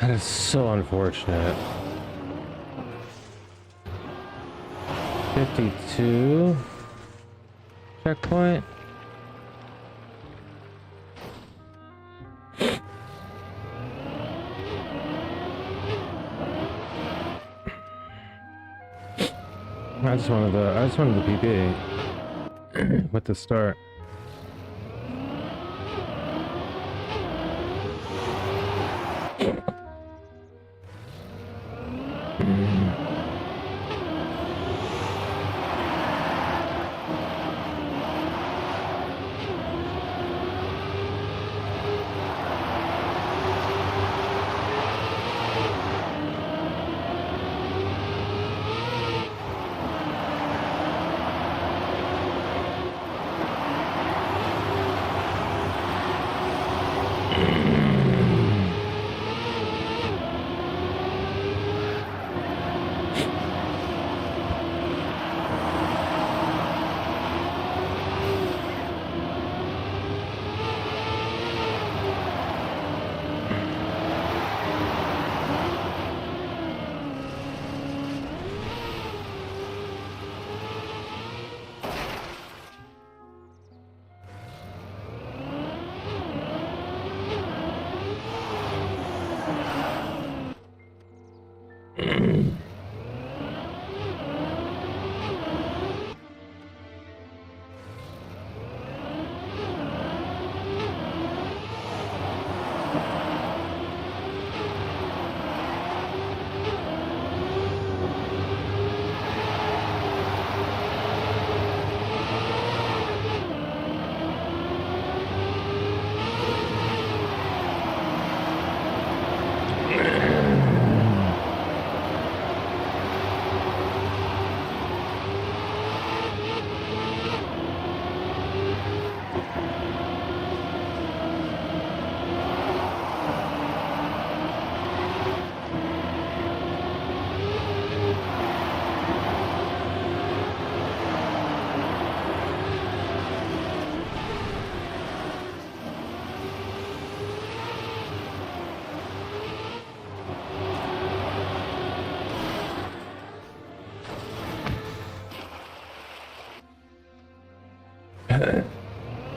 That is so unfortunate. 52 checkpoint. I just wanted the PB with the start.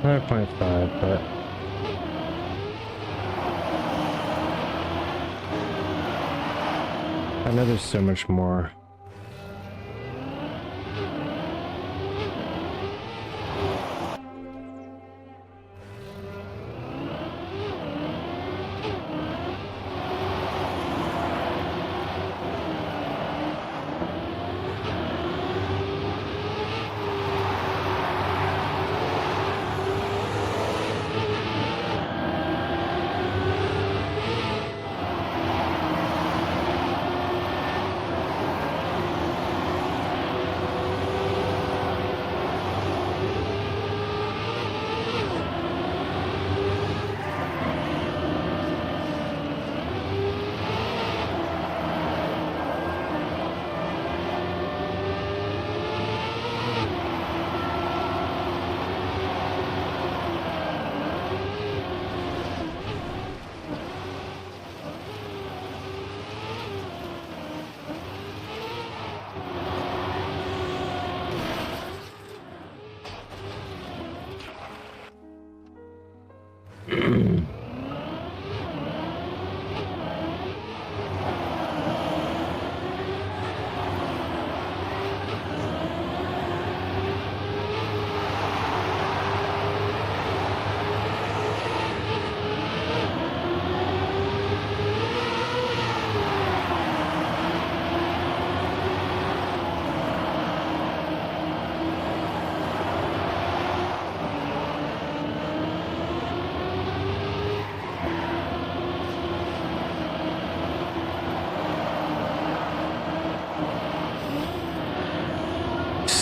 5.5, but I know there's so much more.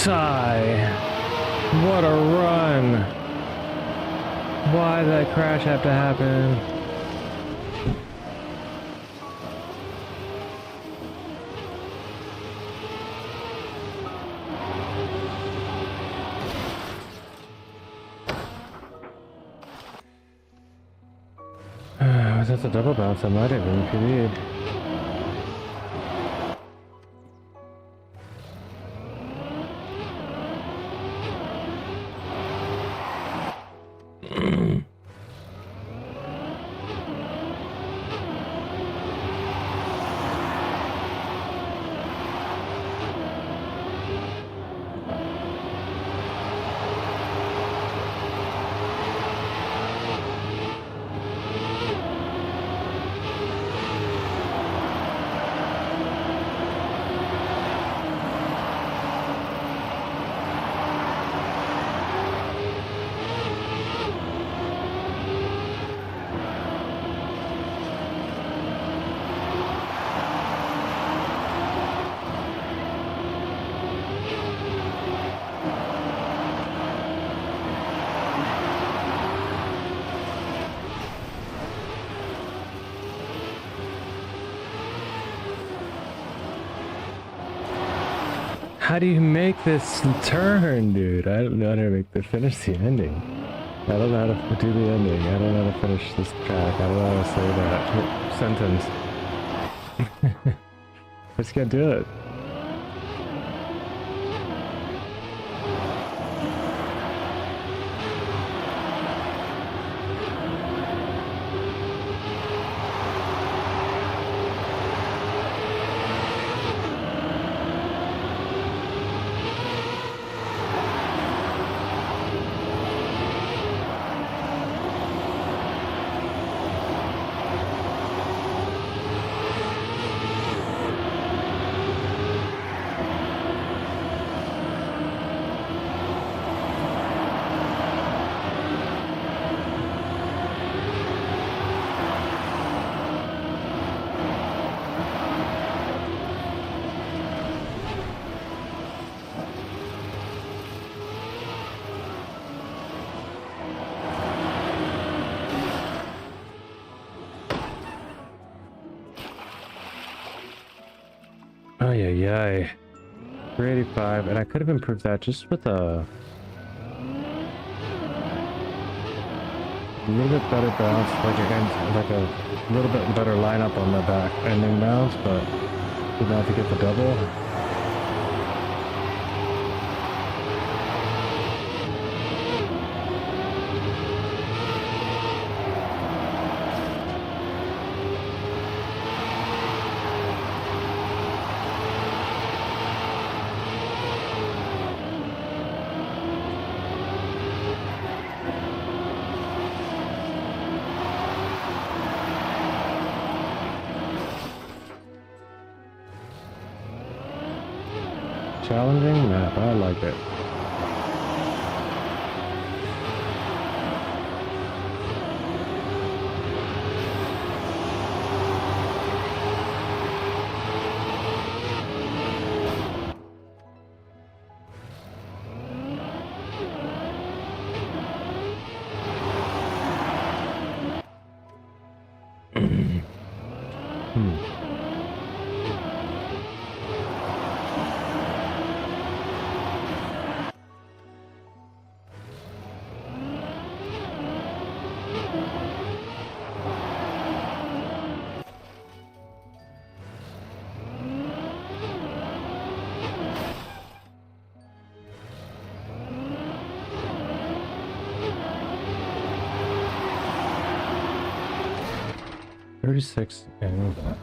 Sigh. What a run. Why did that crash have to happen? Without the double bounce, I might have been PD'd. How do you make this turn, dude? I don't know how to finish the ending. I don't know how to do the ending. I don't know how to finish this track. I don't know how to say that sentence. I just can't do it. Oh yeah, 385, and I could have improved that just with a little bit better bounce, like a little bit better lineup on the back ending bounce, but didn't have to get the double. Challenging map, I like it. $36 and that.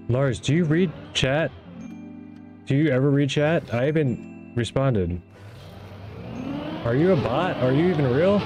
Lars, do you read chat? Do you ever read chat? I haven't responded. Are you a bot? Are you even real?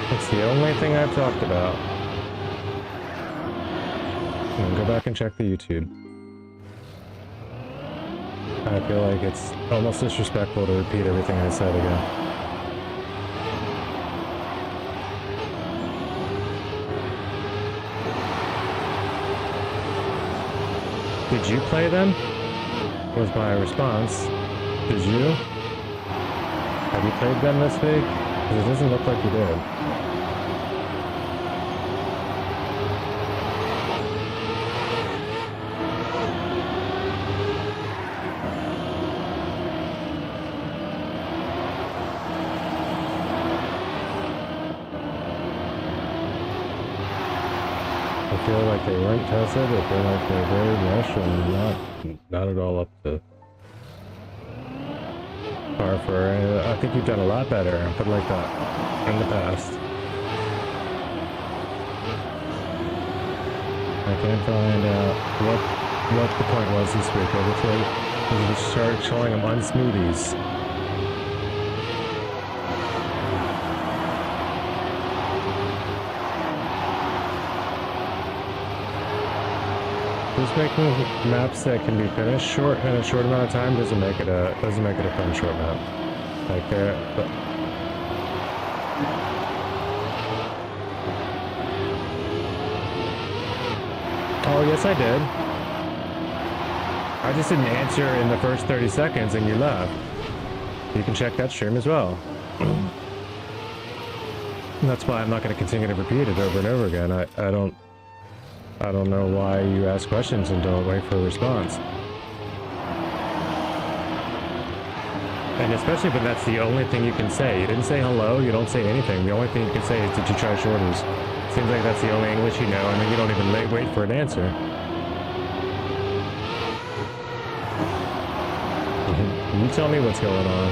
It's the only thing I've talked about. Go back and check the YouTube. I feel like it's almost disrespectful to repeat everything I said again. Did you play them? Was my response. Did you? Have you played them this week? Because it doesn't look like you did. I feel like they weren't tested. I feel like they're very rushed and not at all up to par for. I think you've done a lot better, put it like that, in the past. I can't find out what the point was this week. I would say we just start showing them on smoothies. Just making maps that can be finished short in a short amount of time doesn't make it a fun short map. Like oh yes, I did. I just didn't answer in the first 30 seconds, and you left. You can check that stream as well. And that's why I'm not going to continue to repeat it over and over again. I don't know why you ask questions and don't wait for a response. And especially when that's the only thing you can say. You didn't say hello, you don't say anything. The only thing you can say is, did you try shorties? Seems like that's the only English you know, and then you don't even wait for an answer. You tell me what's going on.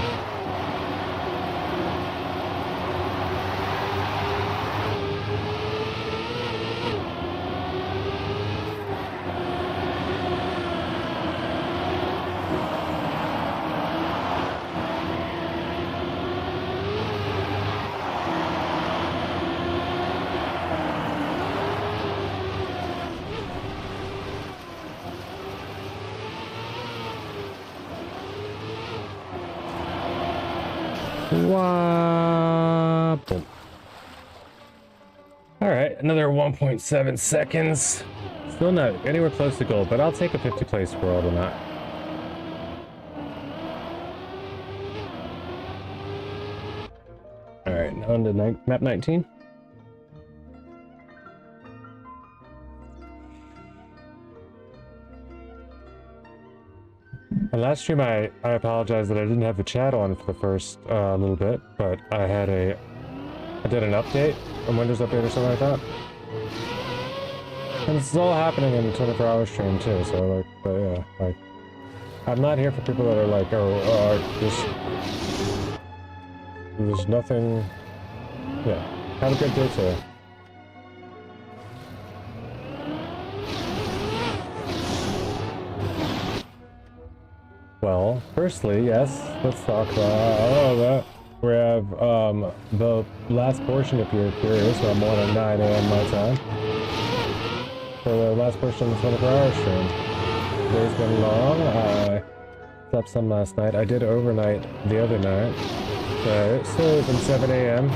Alright, another 1.7 seconds. Still not anywhere close to gold, but I'll take a 50 place world on that. Alright, now on to map 19. And last stream I apologize that I didn't have the chat on for the first little bit, but I did an update, a Windows update or something like that. And this is all happening in a 24-hour stream too, so like, but yeah, like, I'm not here for people that are like, there's nothing, yeah, have a good day today. Well, firstly, yes, let's talk about all of that. We have the last portion, if you're curious, around 1 and 9 a.m. my time. For the last portion of the 24-hour stream. Today's been long. I slept some last night. I did overnight the other night. So from 7 a.m.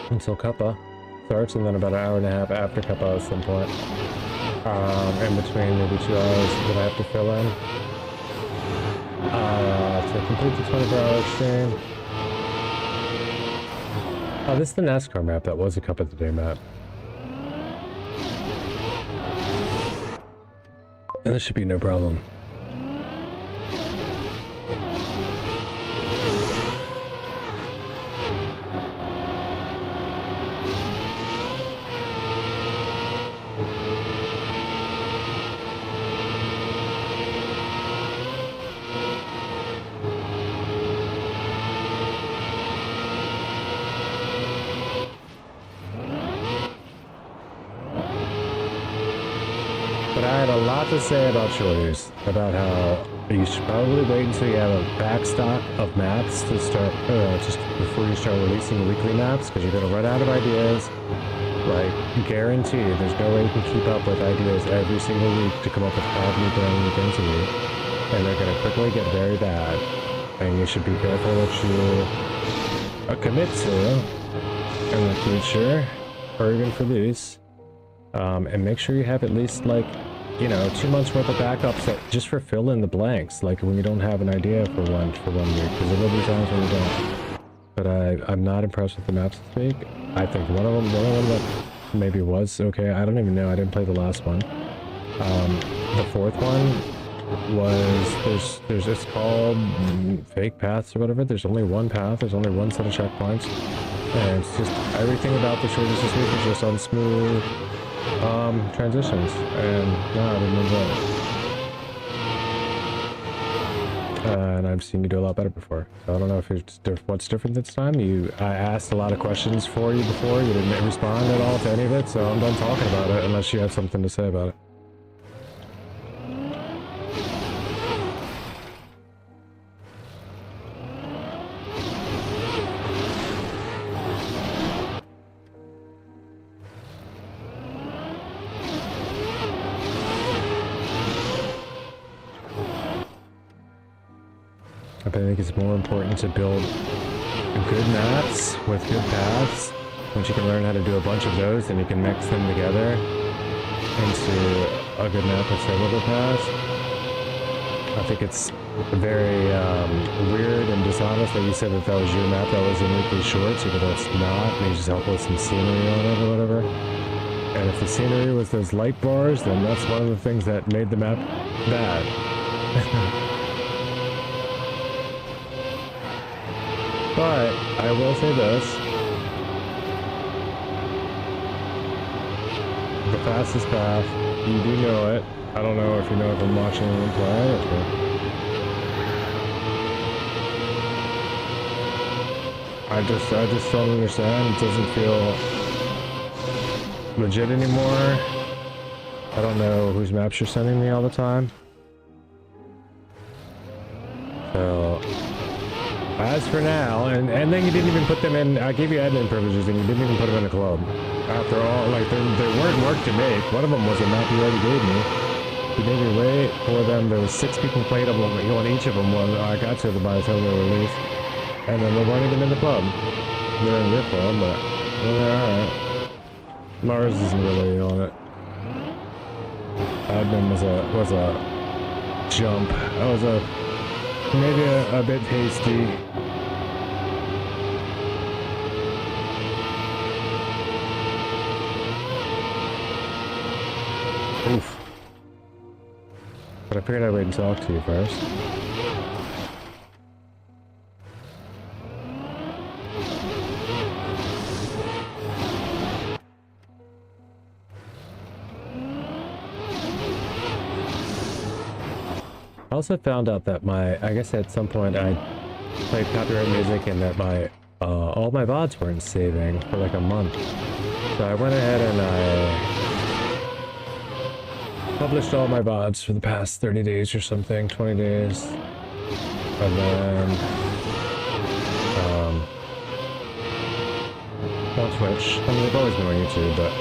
until Cuppa starts, and then about an hour and a half after Cuppa at some point. In between maybe 2 hours that I have to fill in. To complete the 24-hour stream. Oh, this is the NASCAR map. That was a Cup of the Day map. And this should be no problem. But I had a lot to say about shorties, about how you should probably wait until you have a backstock of maps to start, just before you start releasing weekly maps, because you're going to run out of ideas. Like, guaranteed, there's no way you can keep up with ideas every single week to come up with 5 new brand new things a week. And they're going to quickly get very bad. And you should be careful what you commit to in the future, or even for these. And make sure you have at least like you know, 2 months worth of backups that just for fill in the blanks, like when you don't have an idea for one week, because there will be times when you don't. But I'm not impressed with the maps this week. I think one of them that maybe was okay. I don't even know. I didn't play the last one. The fourth one was it's called fake paths or whatever. There's only one path. There's only one set of checkpoints, and it's just everything about the shortest this week is just on smooth transitions. And no, I didn't enjoy it. And I've seen you do a lot better before. So I don't know if it's what's different this time. I asked a lot of questions for you before. You didn't respond at all to any of it, so I'm done talking about it unless you have something to say about it. I think it's more important to build good maps with good paths. Once you can learn how to do a bunch of those, then you can mix them together into a good map with several good paths. I think it's very weird and dishonest that you said that was your map that was in weekly shorts, even though it's not, and you just help with some scenery on it or whatever. And if the scenery was those light bars, then that's one of the things that made the map bad. But I will say this: the fastest path, you do know it. I don't know if you know if I'm watching them play it. I just don't understand. It doesn't feel legit anymore. I don't know whose maps you're sending me all the time. So. As for now, and then you didn't even put them in, I gave you admin privileges and you didn't even put them in a club. After all, like, they weren't work to make. One of them was a map you already gave me. You made me wait for them. There was 6 people played on each of them when I got to the by the time they were released. And then they weren't even in the club. They're in your club, but well, they're alright. Mars isn't really on it. Admin was a jump. That was maybe a bit hasty. Oof. But I figured I'd wait and talk to you first. I also found out that I guess at some point I played copyright music and that all my VODs weren't saving for like a month. So I went ahead and I published all my VODs for the past 30 days or something, 20 days. And then on Twitch. I mean, they've always been on YouTube, but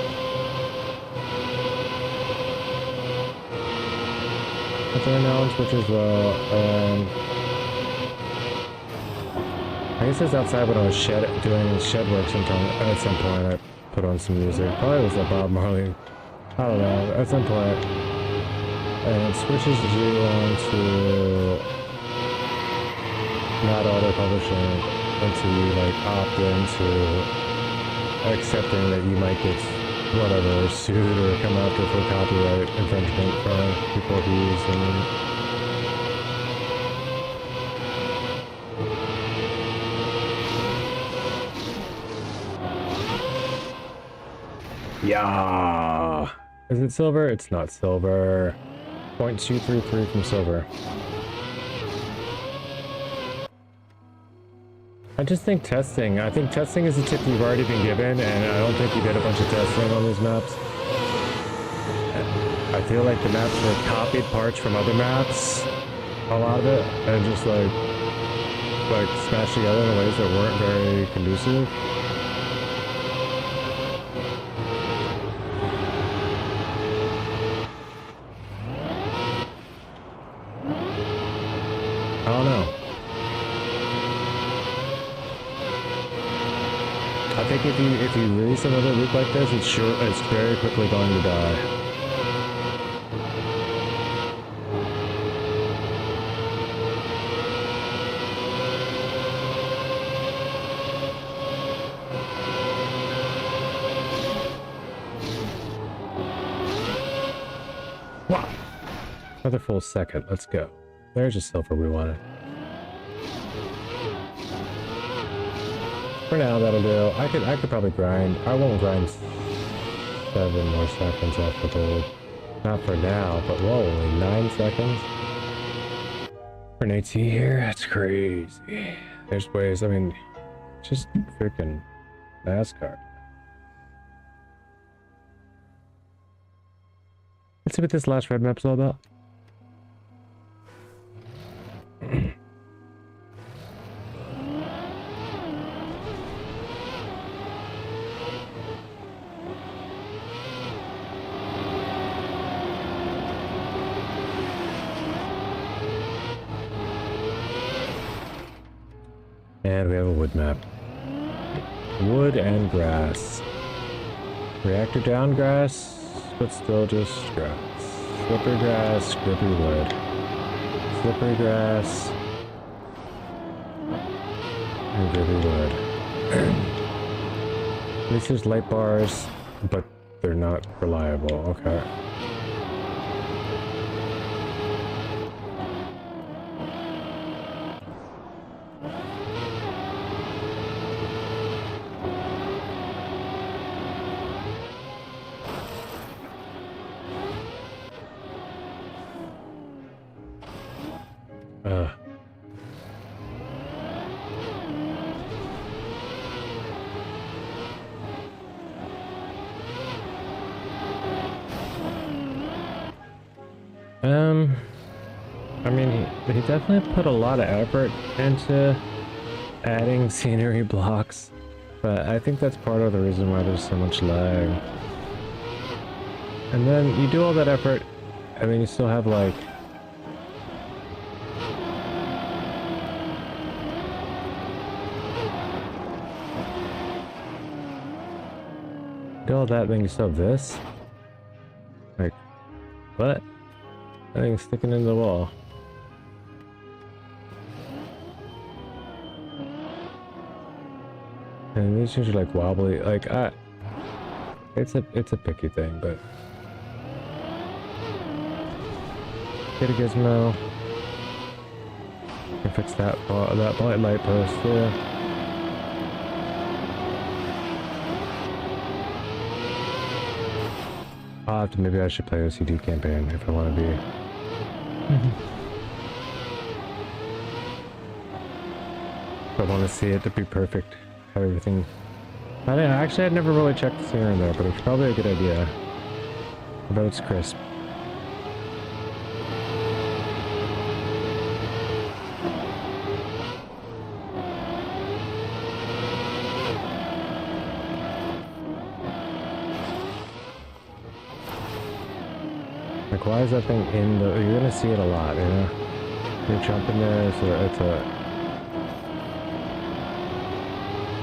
they're now on Twitch as well. I guess it's outside when I was doing shed work sometime. At some point, I put on some music. Probably was Bob Marley. I don't know. At some point, and it switches you on to not auto publishing until you like opt into accepting that you might get whatever sued or come after for copyright infringement from people who use them. Yeah. Is it silver? It's not silver. 0.233 from silver. I just think testing. I think testing is a tip you've already been given, and I don't think you did a bunch of testing on these maps. I feel like the maps were copied parts from other maps, a lot of it, and just like smashed together in ways that weren't very conducive. I don't know. I think if you release another loop like this, it's very quickly going to die. Another full second. Let's go. There's a silver we wanted. For now, that'll do. I could probably grind. I won't grind 7 more seconds off the gold. Not for now, but whoa, only 9 seconds? For an AT here? That's crazy. There's ways, I mean, just freaking NASCAR. Let's see what this last red map's all about. And we have a wood map. Wood and grass. Reactor down grass, but still just grass. Slippery grass, grippy wood. Slippery grass, and grippy wood. At least there's light bars, but they're not reliable. Okay. I mean, he definitely put a lot of effort into adding scenery blocks, but I think that's part of the reason why there's so much lag. And then you do all that effort, I mean, you still have like do all that, then you still have this? Like, what? That thing's sticking into the wall. And these things are like wobbly, like it's a picky thing, but get a gizmo. Can fix that light post, yeah. I'll have to, maybe I should play OCD campaign if I want to be. If I want to see it to be perfect, have everything. I don't know, actually I'd never really checked the scenery in there, but it's probably a good idea. I bet it's crisp. Like, why is that thing in the... You're gonna see it a lot, you know? You're jumping there, so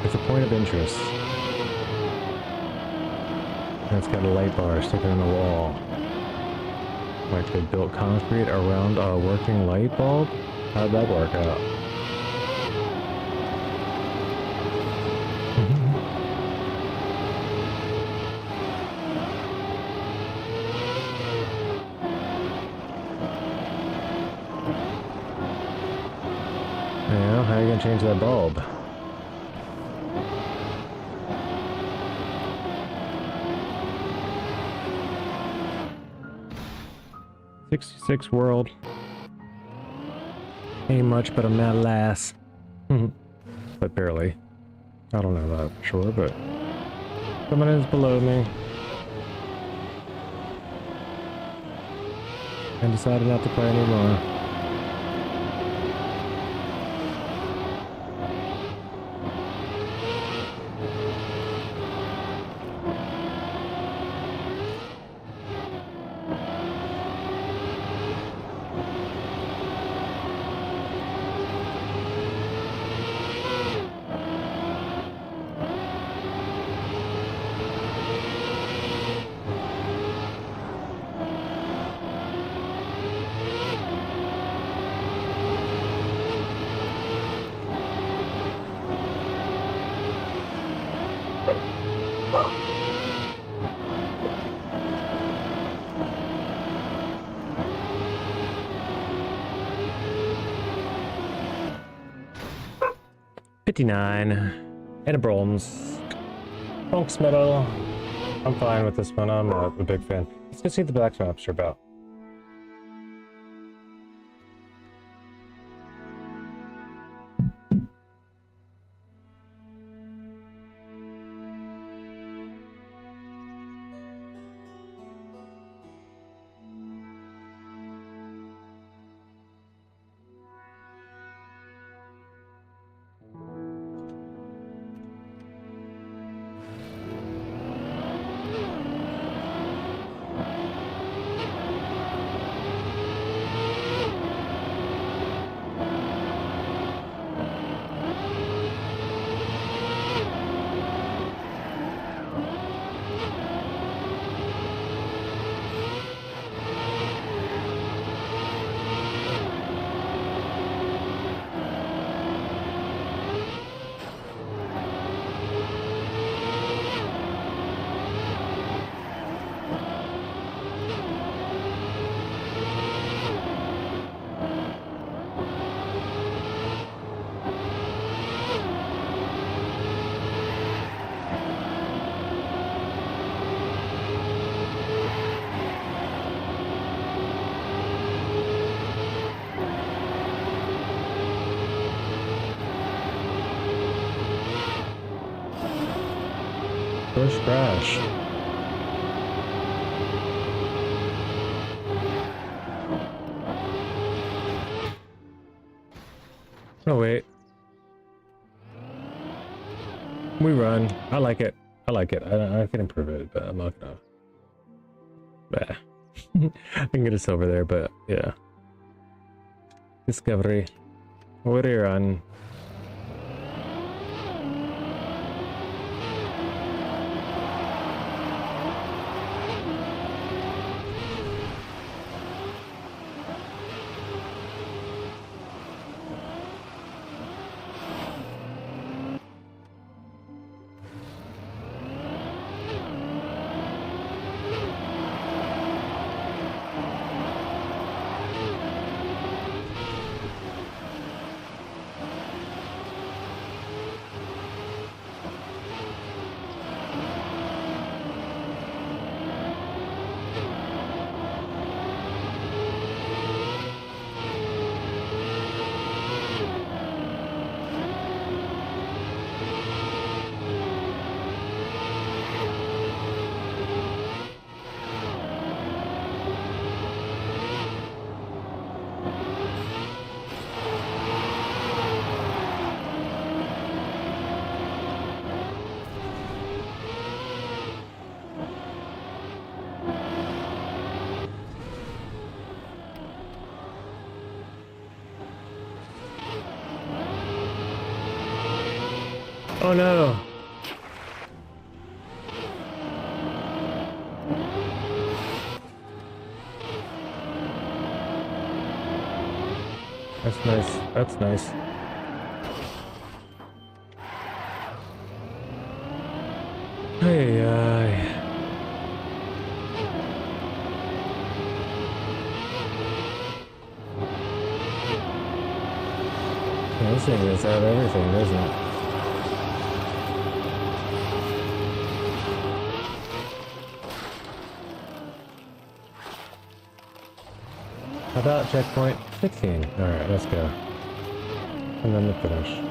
it's a point of interest. And it's got a light bar sticking in the wall. Like they built concrete around a working light bulb? How'd that work out? Yeah, how are you gonna change that bulb? '66 world. Ain't much but a metal ass. But barely. I don't know that for sure, but someone is below me. And decided not to play anymore. 59. And a bronze. Bronx medal. I'm fine with this one. I'm not a big fan. Let's go see the black maps are about. First crash. Oh wait. We run. I like it. I like it. I can improve it, but I'm not gonna. Bah. I can get us over there, but yeah. Discovery. What are you on? Oh no! That's nice. That's nice. Ay, ay. This thing is out of everything, doesn't it? How about checkpoint 16? Alright, let's go. And then the finish.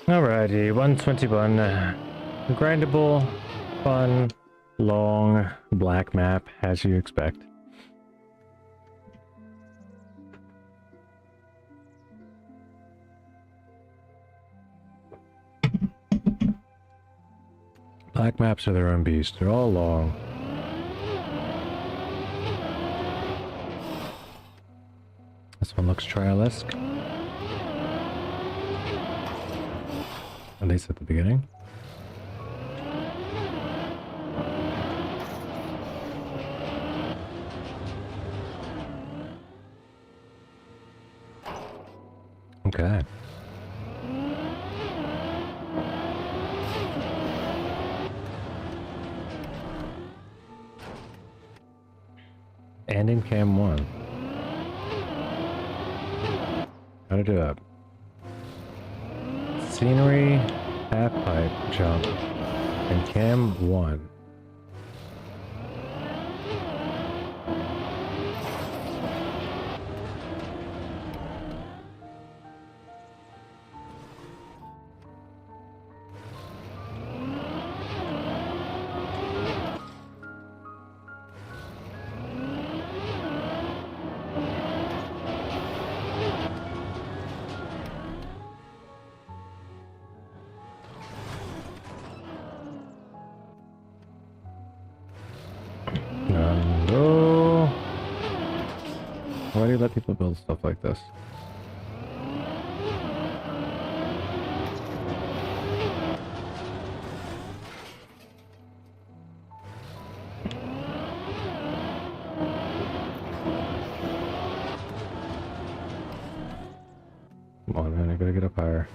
Alrighty, 121. Grindable, fun, long, black map, as you expect. Black maps are their own beast. They're all long. This one looks trial-esque. At least at the beginning. Okay. And in cam 1. How to do it. Scenery, half pipe, jump, and cam 1. No. Why do you let people build stuff like this? Come on, man, I gotta get up higher.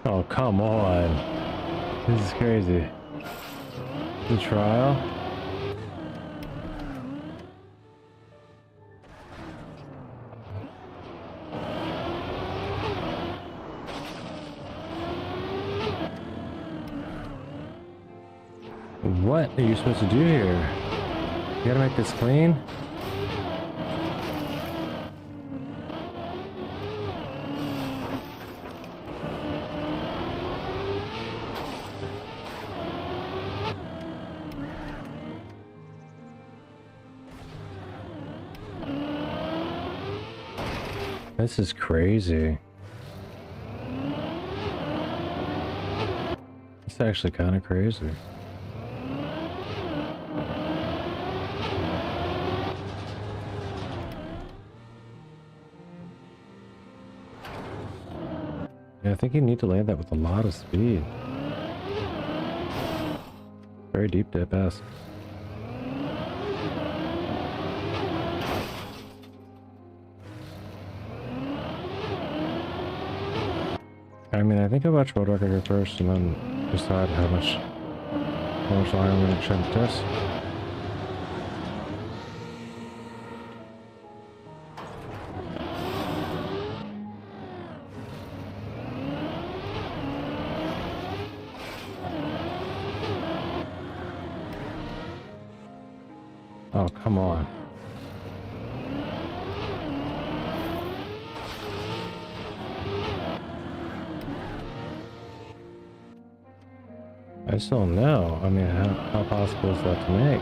Oh, come on. This is crazy. The trial? What are you supposed to do here? You gotta make this clean? This is crazy. It's actually kind of crazy. Yeah, I think you need to land that with a lot of speed. Very deep dip esque. I mean, I think I'll watch Road Record first and then decide how much longer I'm going to try to test. Oh, come on. I just don't know. I mean, how possible is that to make?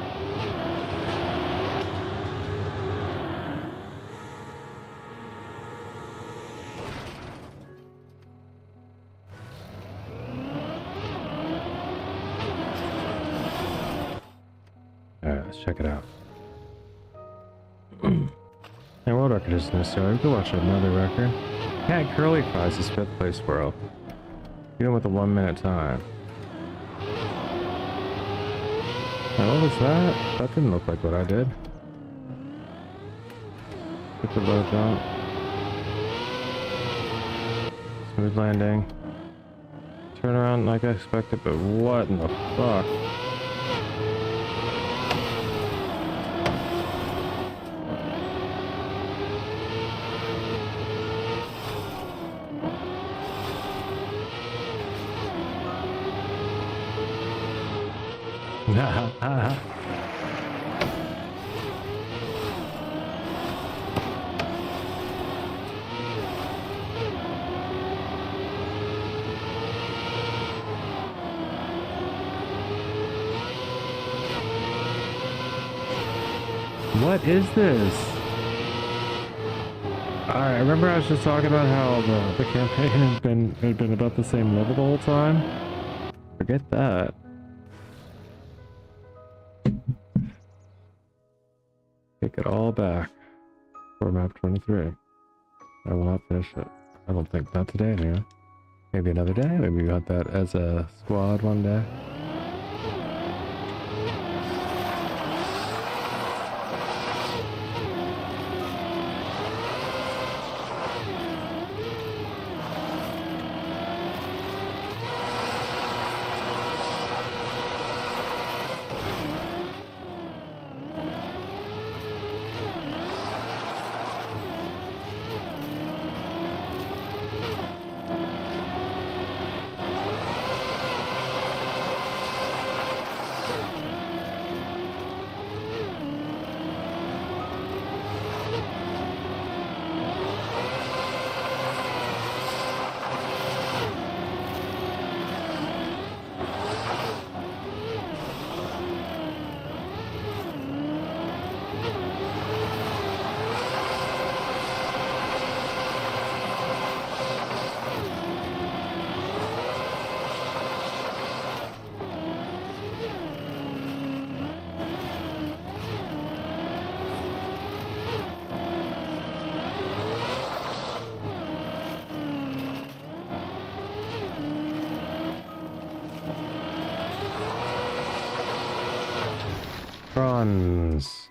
Alright, let's check it out. And world record isn't necessary. We could watch another record. Cat Curly Fries is 5th place world. Even with a 1 minute time. Now, what was that? That didn't look like what I did. Took the low jump. Smooth landing. Turn around like I expected, but what in the fuck? What is this? I remember I was just talking about how the campaign had been about the same level the whole time. Forget that. Take it all back for map 23. I will not finish it. I don't think, not today anyway. Maybe another day, maybe we got that as a squad one day. Bronze.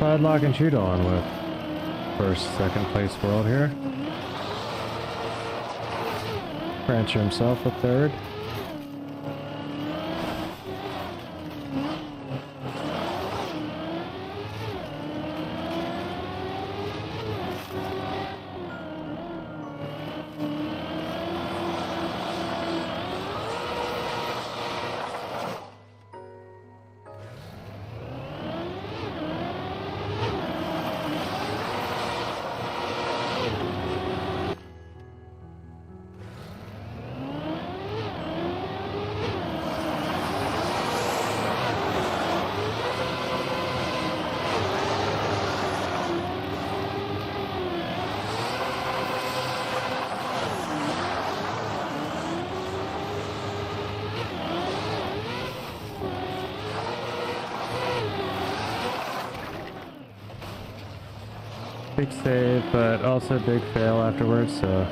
I'd lock and shoot on with first, second place world here. Rancher himself with third. Big save, but also big fail afterwards, so...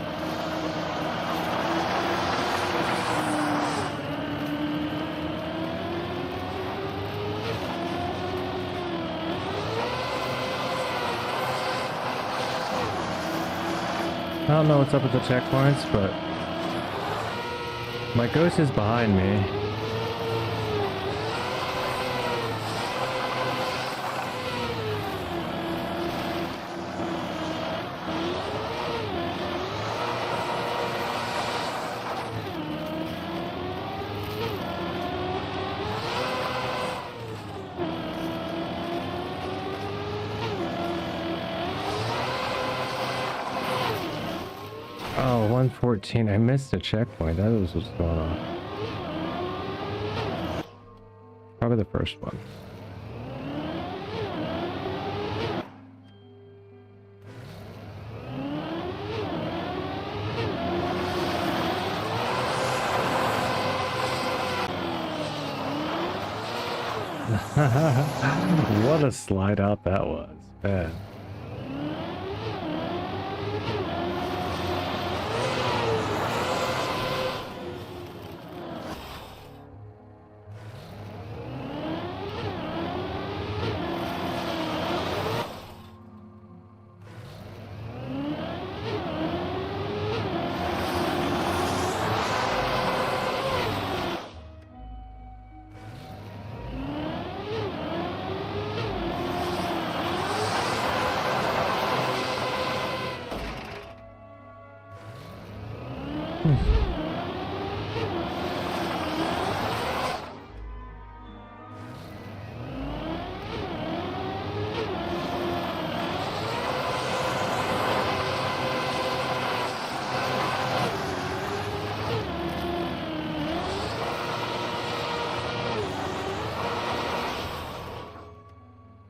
I don't know what's up with the checkpoints, but... my ghost is behind me. Oh, 114. I missed a checkpoint. That was what's going on. Probably the first one. What a slide out that was, man.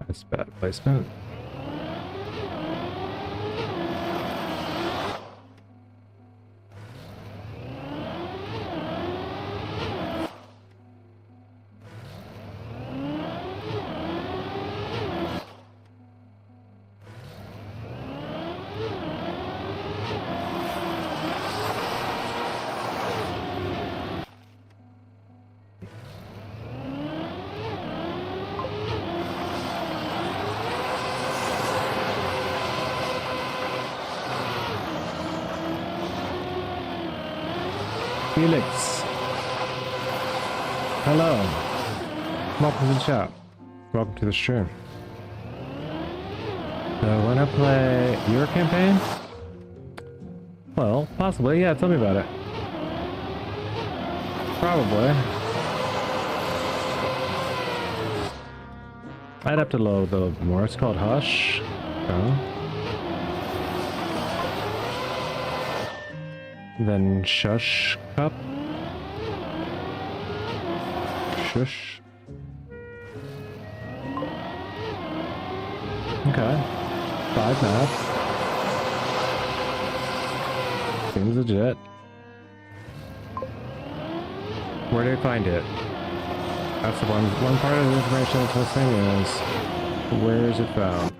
That's bad placement. Felix. Hello. Welcome to the chat. Welcome to the stream. So when I play your campaign? Well, possibly, yeah, tell me about it. Probably. I'd have to load a little bit more. It's called Hush. Oh. Then Shush Cup. Shush. Okay. 5 maps. Seems legit. Where do I find it? That's the one part of the information that's missing is where is it found?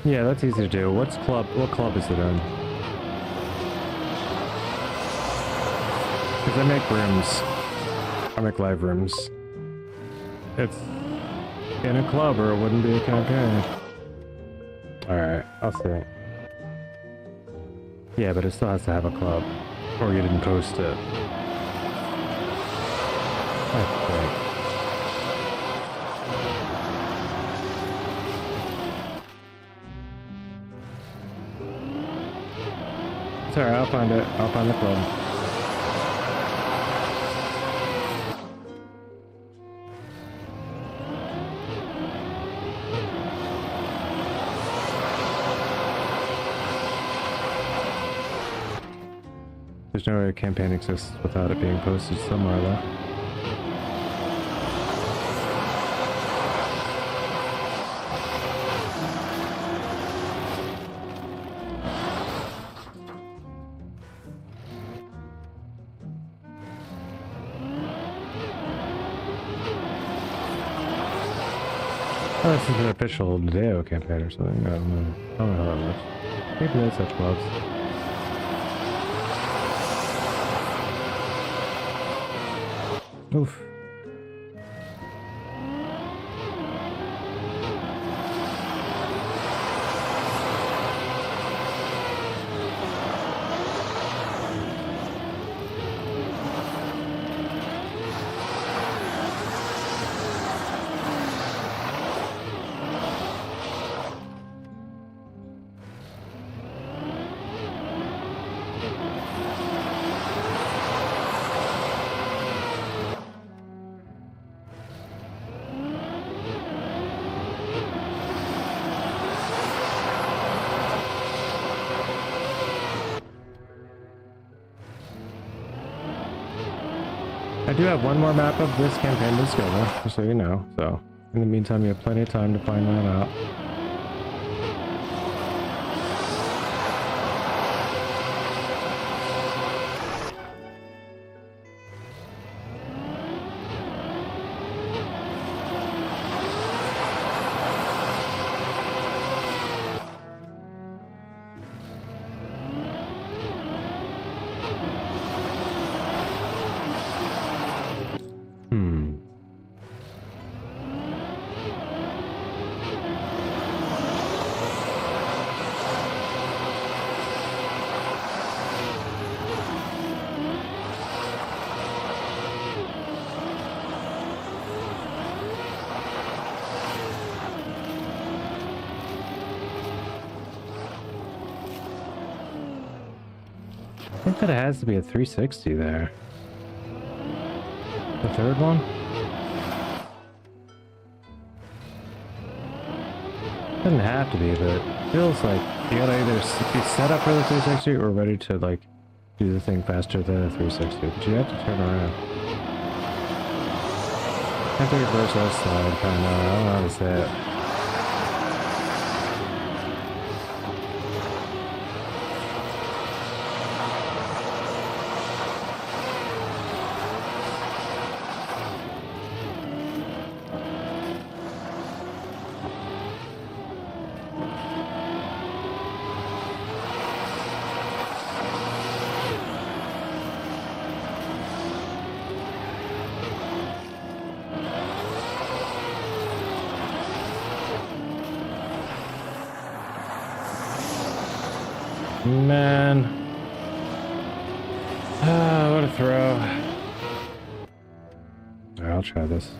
Yeah, that's easy to do. What club is it in? Because I make rooms. I make live rooms. It's in a club or it wouldn't be a campaign. Alright, I'll see. Yeah, but it still has to have a club. Or you didn't post it. I think. It's alright, I'll find it. I'll find the club. There's no way a campaign exists without it being posted somewhere, though. Oh, this is an official Deo campaign or something. I don't know how that works. Maybe there's such clubs. Oof. do have one more map of this campaign to discover, just so you know. So, in the meantime, you have plenty of time to find that out. I think that it has to be a 360 there. The third one? Doesn't have to be, but it feels like you gotta either be set up for the 360 or ready to like do the thing faster than a 360. But you have to turn around. I think reverse that slide, kinda. I don't know how to say it. Man. Ah, what a throw. Alright, I'll try this.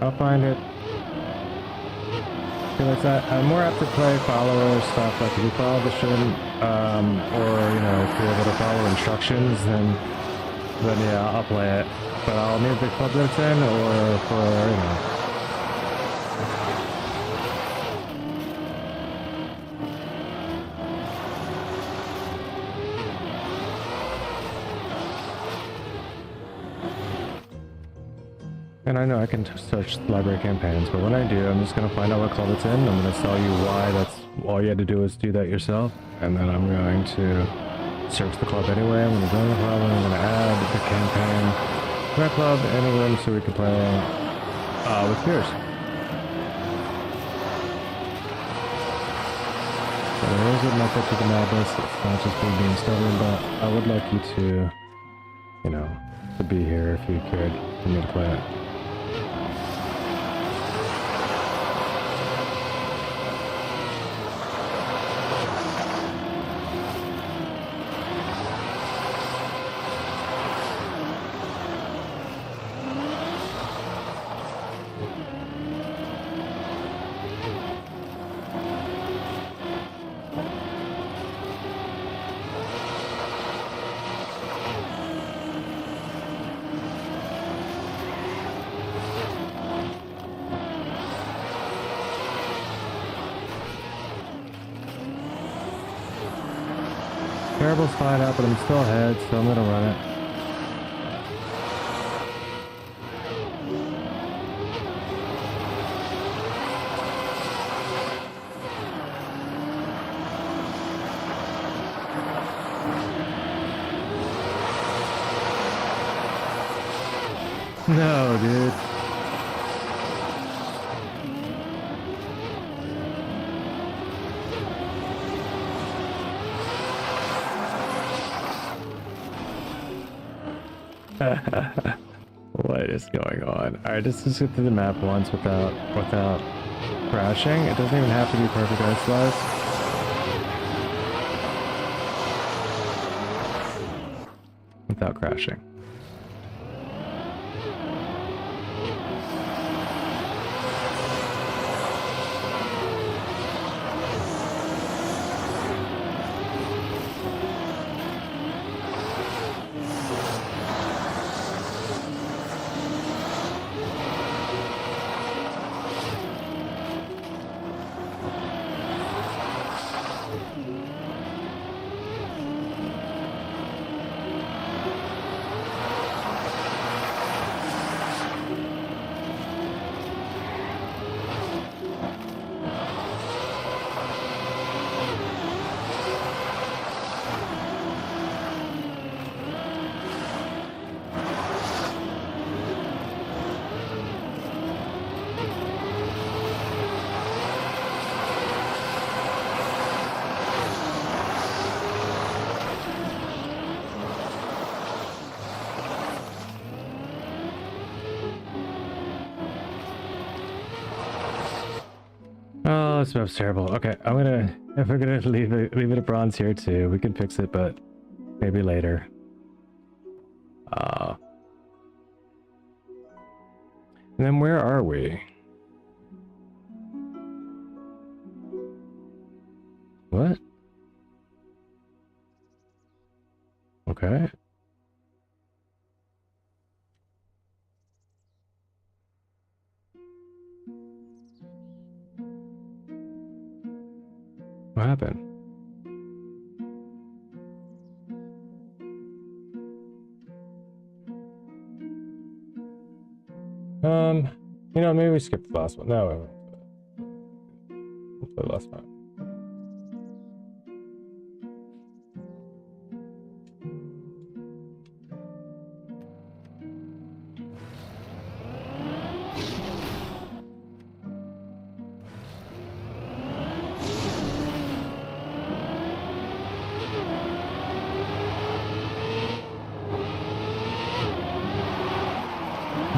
I'll find it. I feel like that. I'm more apt to play follower stuff, like if you follow the stream, or, you know, if you're able to follow instructions, then yeah, I'll play it. But I'll need the club that it's in, or for, you know. And I know I can search library campaigns, but when I do, I'm just going to find out what club it's in. I'm going to tell you why. That's all you had to do is do that yourself. And then I'm going to search the club anyway. I'm going to join the club and I'm going to add the campaign to my club in a room so we can play with peers. So there is a method to the madness. It's not just being stubborn, but I would like you to, you know, to be here if you could for me to play it. Terrible's flying out, but I'm still ahead, so I'm gonna run it. No, dude. What is going on? Alright, let's just get through the map once without crashing. It doesn't even have to be perfect ice slice. Without crashing. Oh, this map's terrible. Okay, if we're gonna leave it at bronze here too, we can fix it, but maybe later. And then where are we? What? Okay. What happened? You know, maybe we skipped the last one. No, we'll play the last one.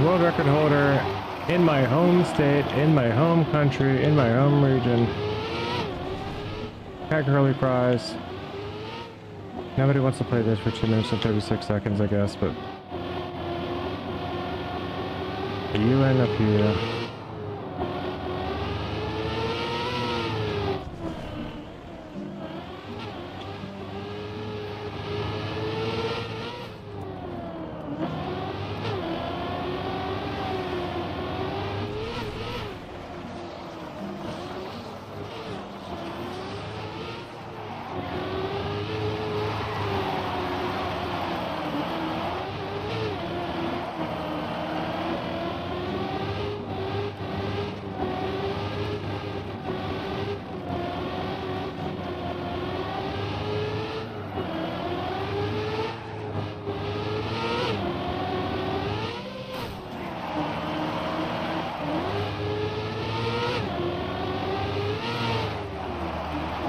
World record holder in my home state, in my home country, in my home region. Pack curly fries. Nobody wants to play this for 2 minutes and 36 seconds, I guess, but the UN up here.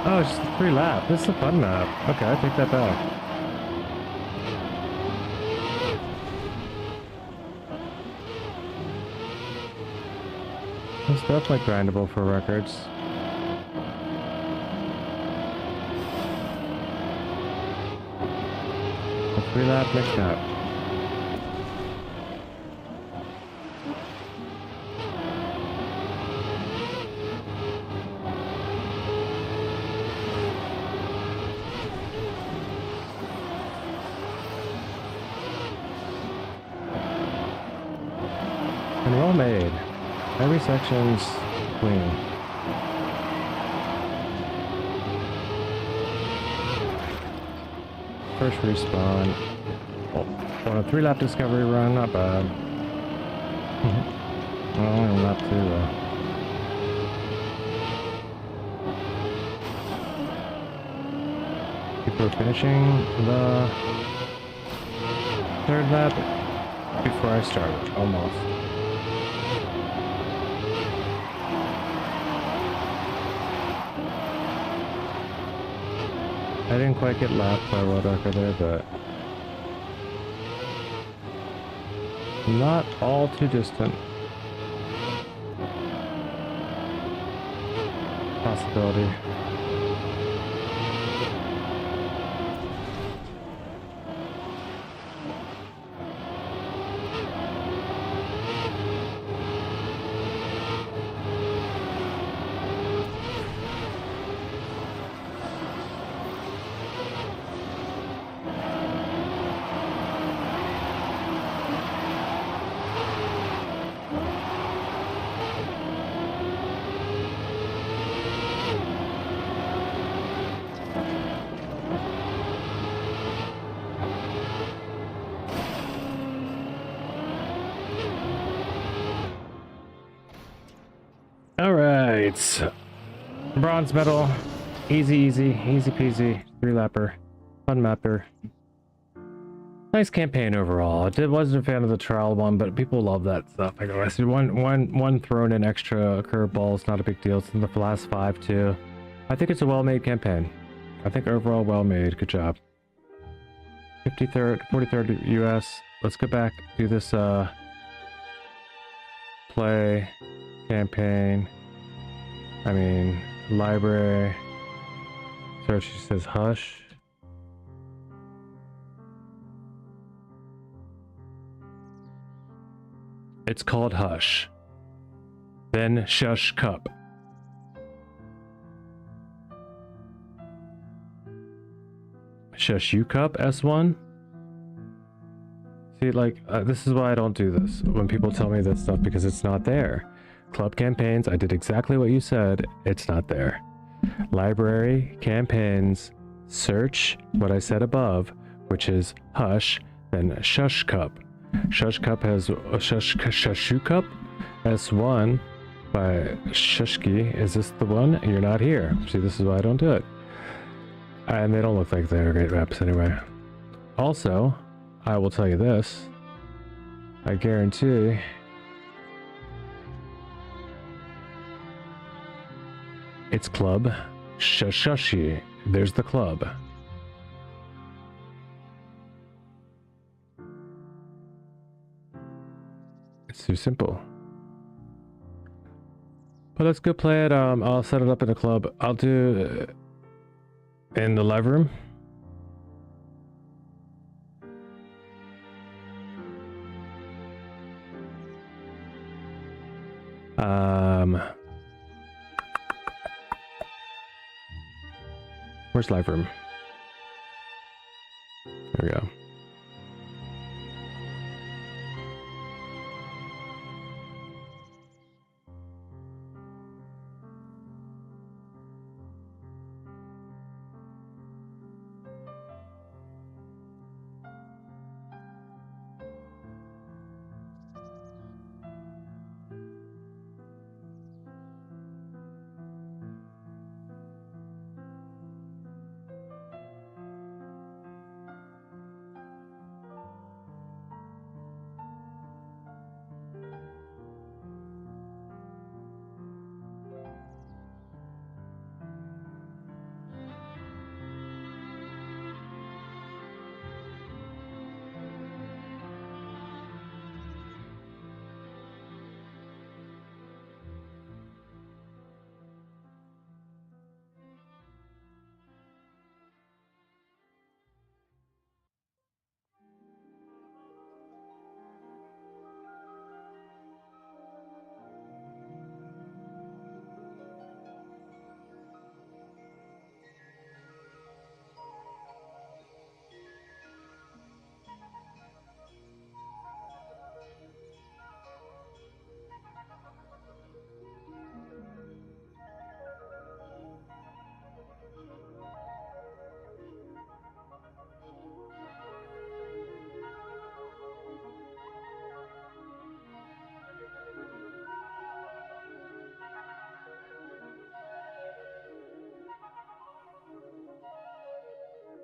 Oh, it's just a free lap. This is a fun map. Okay, I take that back. It's definitely grindable for records. A free lap, next lap. And well made. Every section's clean. First respawn. Oh, on a 3-lap discovery run, not bad. Well, only lap 2 though. People are finishing the 3rd lap before I started, almost. I didn't quite get lapped by world record there, but not all too distant. Possibility. Alright. Bronze medal. Easy peasy. 3-lapper. Fun mapper. Nice campaign overall. I wasn't a fan of the trial one, but people love that stuff. I guess one thrown in extra curveball is not a big deal. It's in the last 5 too. I think it's a well-made campaign. I think overall well-made. Good job. 43rd US. Let's go back, do this play campaign. I mean, library. Search says hush. It's called hush. Then shush cup. Shush you cup S1. See, like, this is why I don't do this when people tell me this stuff, because it's not there. Club campaigns, I did exactly what you said. It's not there. Library, campaigns, search what I said above, which is hush, then shush cup. Shush cup has shushu cup S1 by Shushki. Is this the one? You're not here. See, this is why I don't do it. And they don't look like they're great reps anyway. Also, I will tell you this. I guarantee it's club Shushushi. There's the club. It's too simple. But let's go play it. I'll set it up in a club. I'll do in the live room. Where's live room? There we go.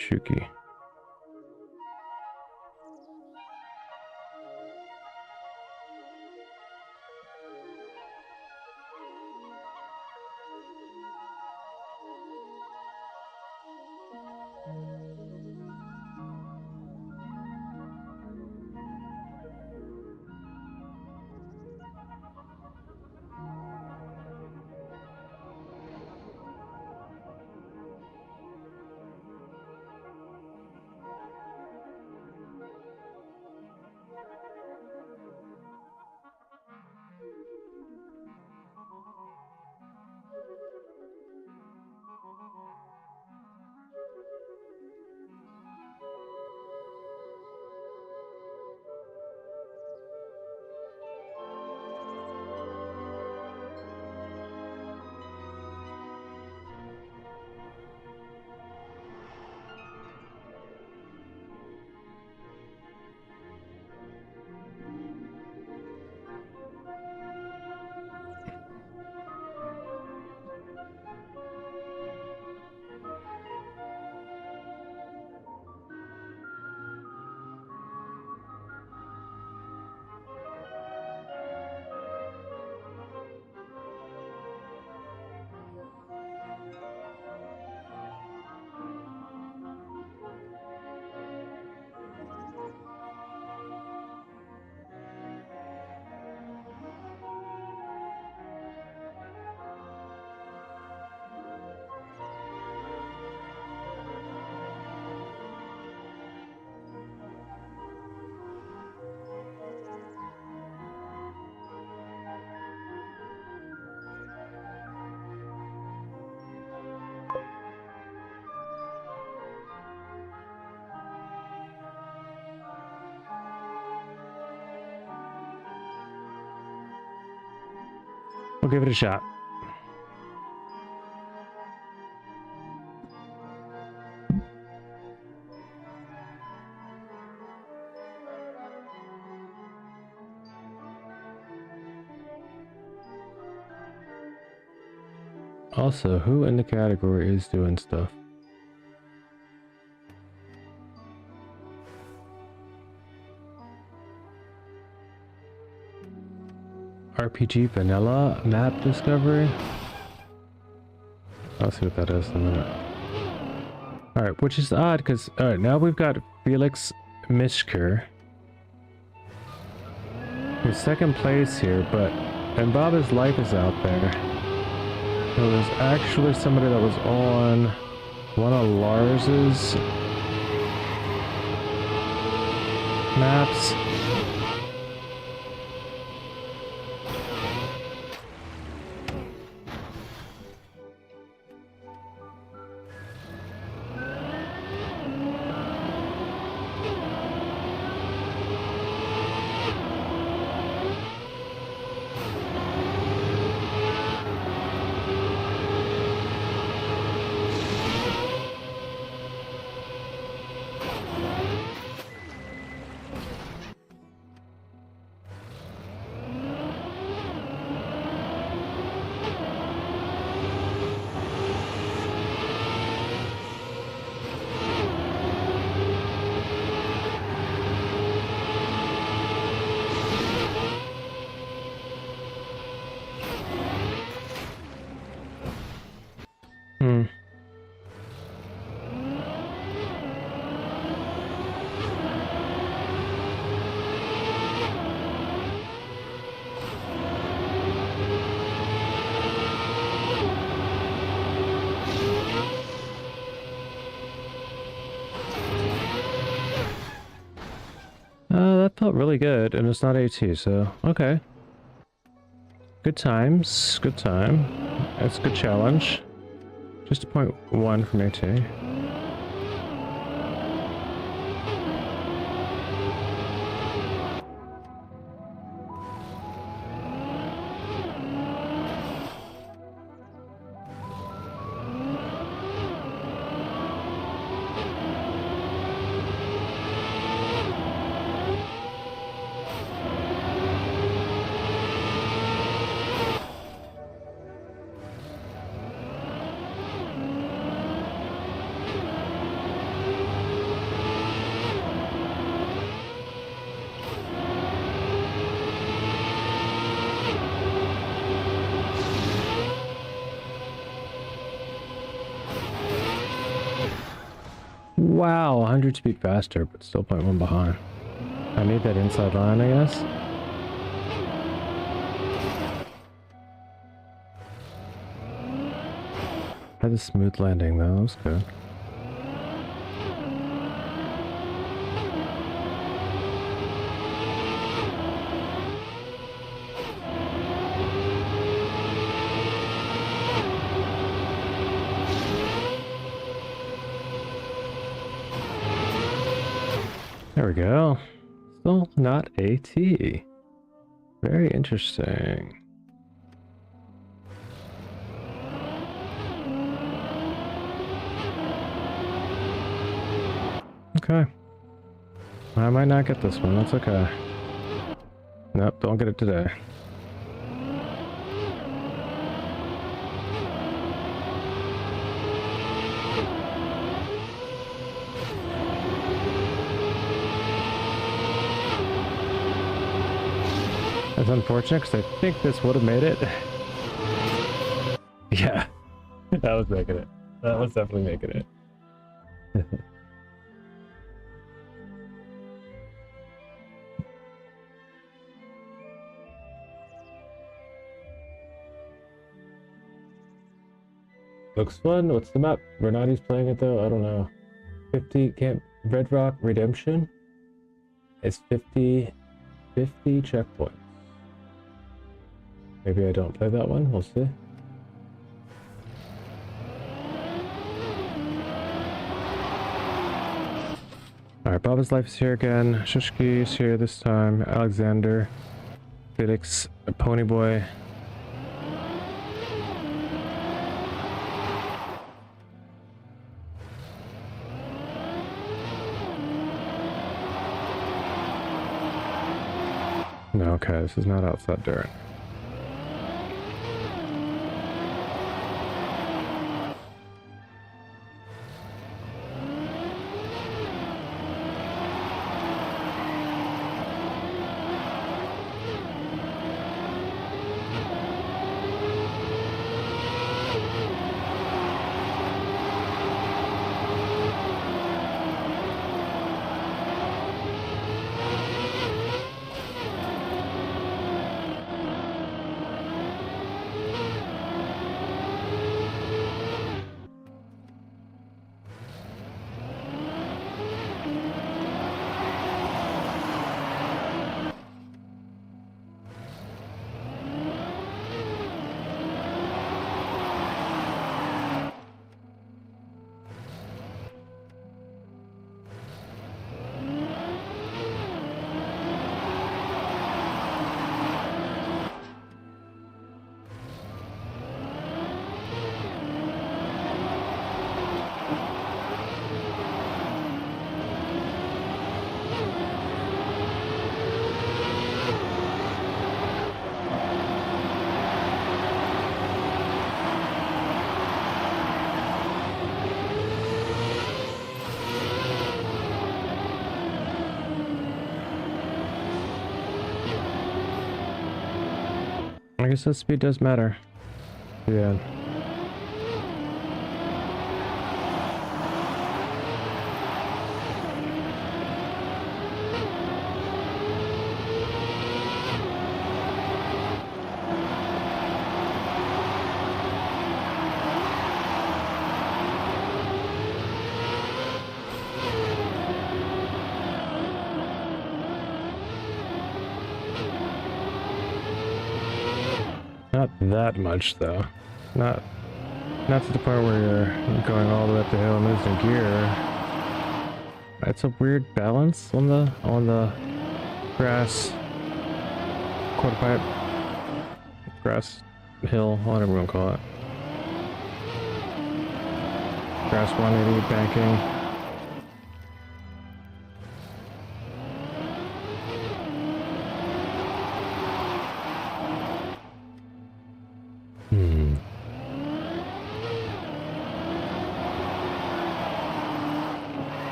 Shuki. We'll give it a shot. Also, who in the category is doing stuff? RPG vanilla map discovery? I'll see what that is in a minute. Alright, which is odd because, alright, now we've got Felix Mishker. He's second place here, and Bob's Life is out there. So there's actually somebody that was on one of Lars's maps. That felt really good, and it's not AT, so okay. Good times, good time. That's a good challenge. Just a 0.1 from AT. Wow, 100 speed faster, but still 0.1 behind. I need that inside line, I guess. Had a smooth landing though, that was good. There we go. Still not AT. Very interesting. Okay. I might not get this one, that's okay. Nope, don't get it today. That's unfortunate because I think this would have made it. Yeah, that was making it. That was definitely making it. Looks fun. What's the map? Renati's playing it though. I don't know. 50 Camp Red Rock Redemption. It's 50 checkpoints. Maybe I don't play that one. We'll see. Alright, Bob's Life is here again. Shushki is here this time. Alexander. Felix, Ponyboy. Okay, this is not outside dirt. I guess the speed does matter. Yeah. Not that much though. Not to the point where you're going all the way up the hill and losing gear. It's a weird balance on the grass quarter pipe, grass hill, whatever you want to call it. Grass 180 banking.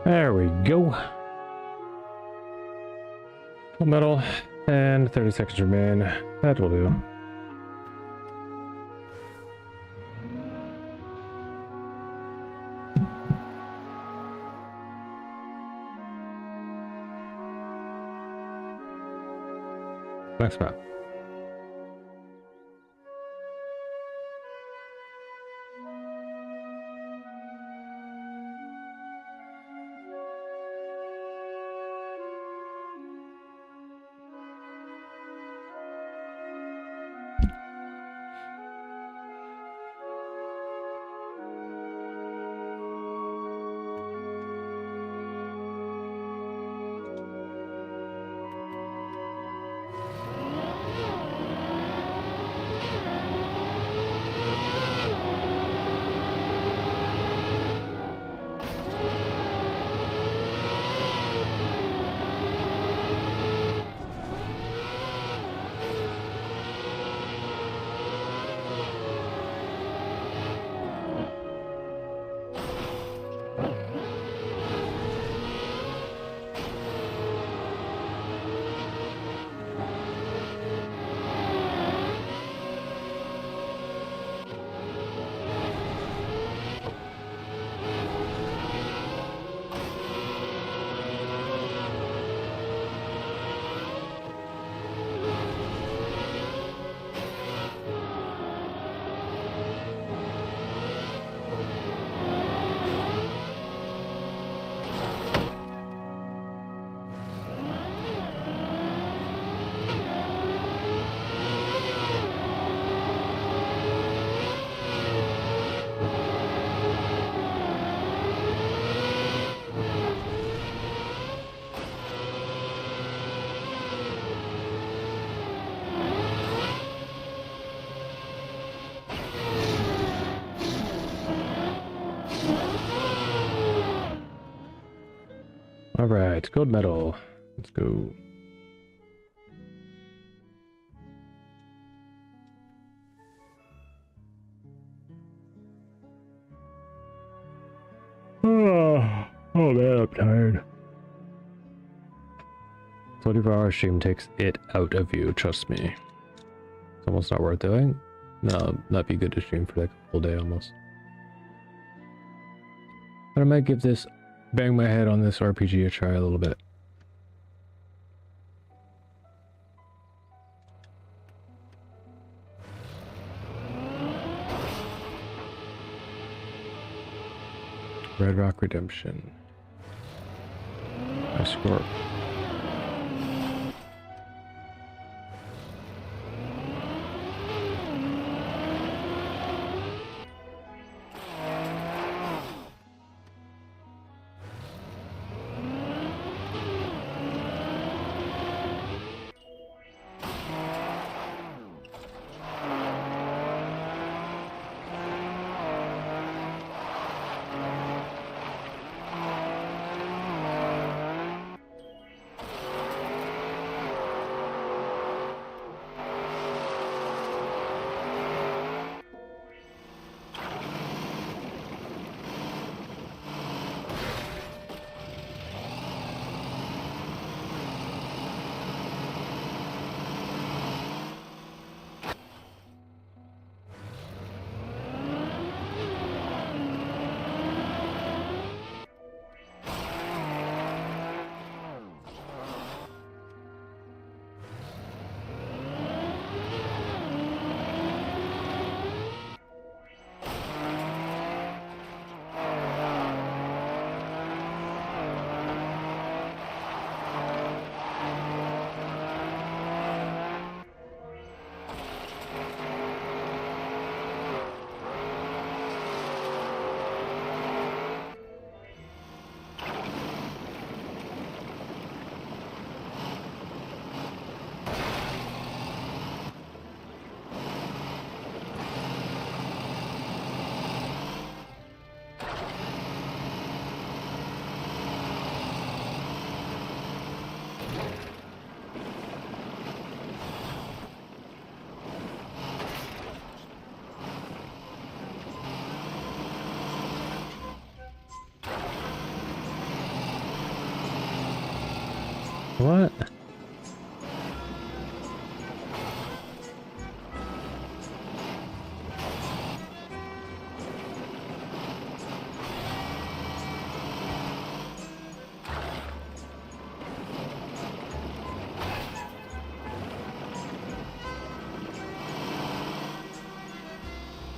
There we go. Full metal and 30 seconds remain. That will do. Next map. Alright, gold medal. Let's go. Oh man, I'm tired. 24-hour stream takes it out of you, trust me. It's almost not worth doing. No, not be good to stream for like a full day almost. But I might give this, bang my head on this RPG a try a little bit. Red Rock Redemption. I score. What?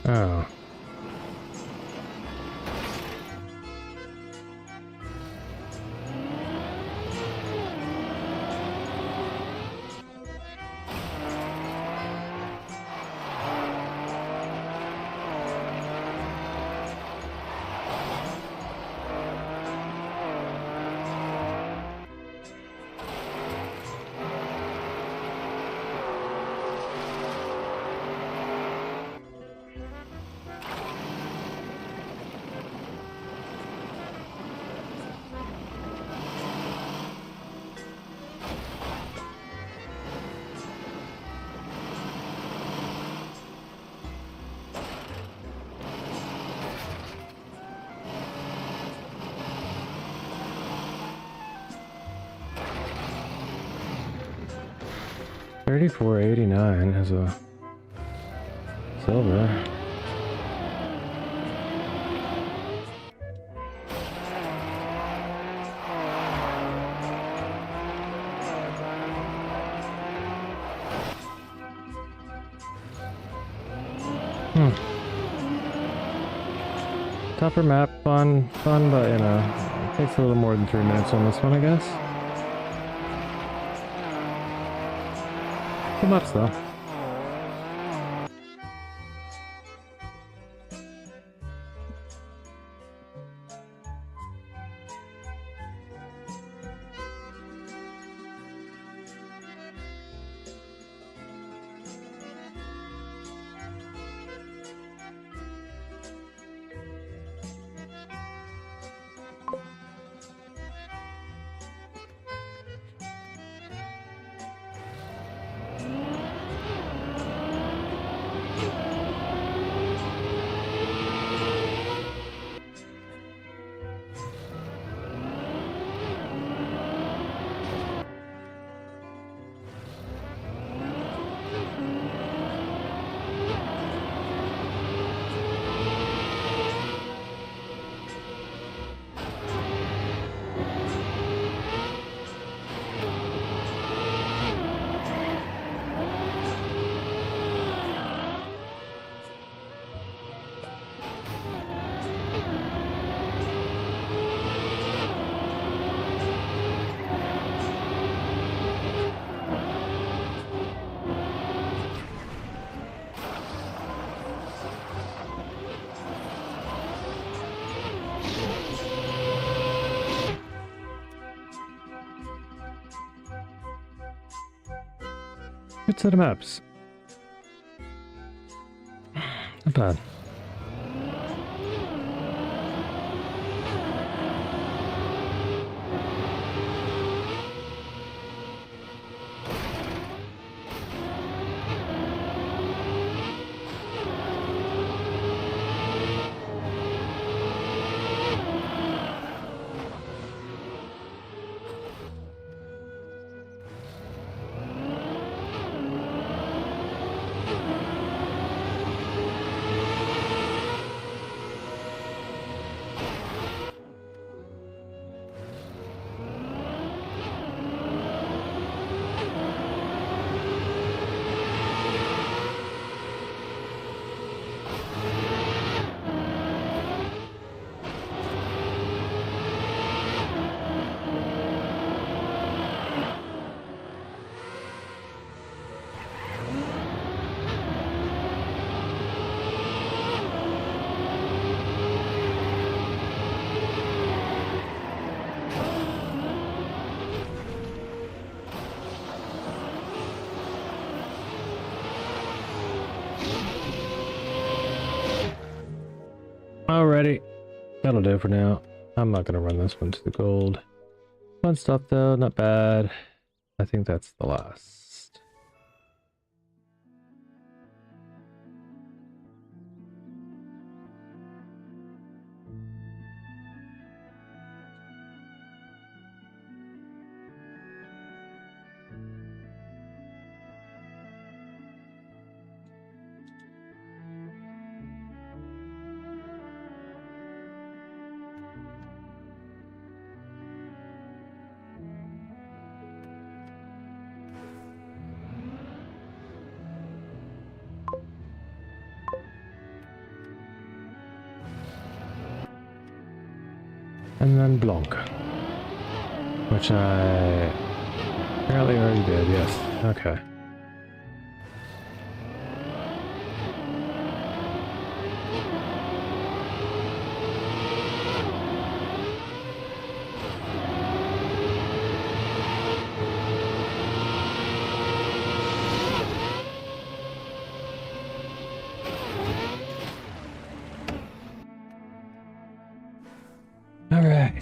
Oh. $34.89 as a silver. Tougher map, fun, but you know, it takes a little more than 3 minutes on this one, I guess. Good maps though. Good set of maps. Not bad. Alrighty, that'll do for now. I'm not gonna run this one to the gold. Fun stuff though, not bad. I think that's the last. And then Blanc, which I apparently already did, yes. Okay. All right.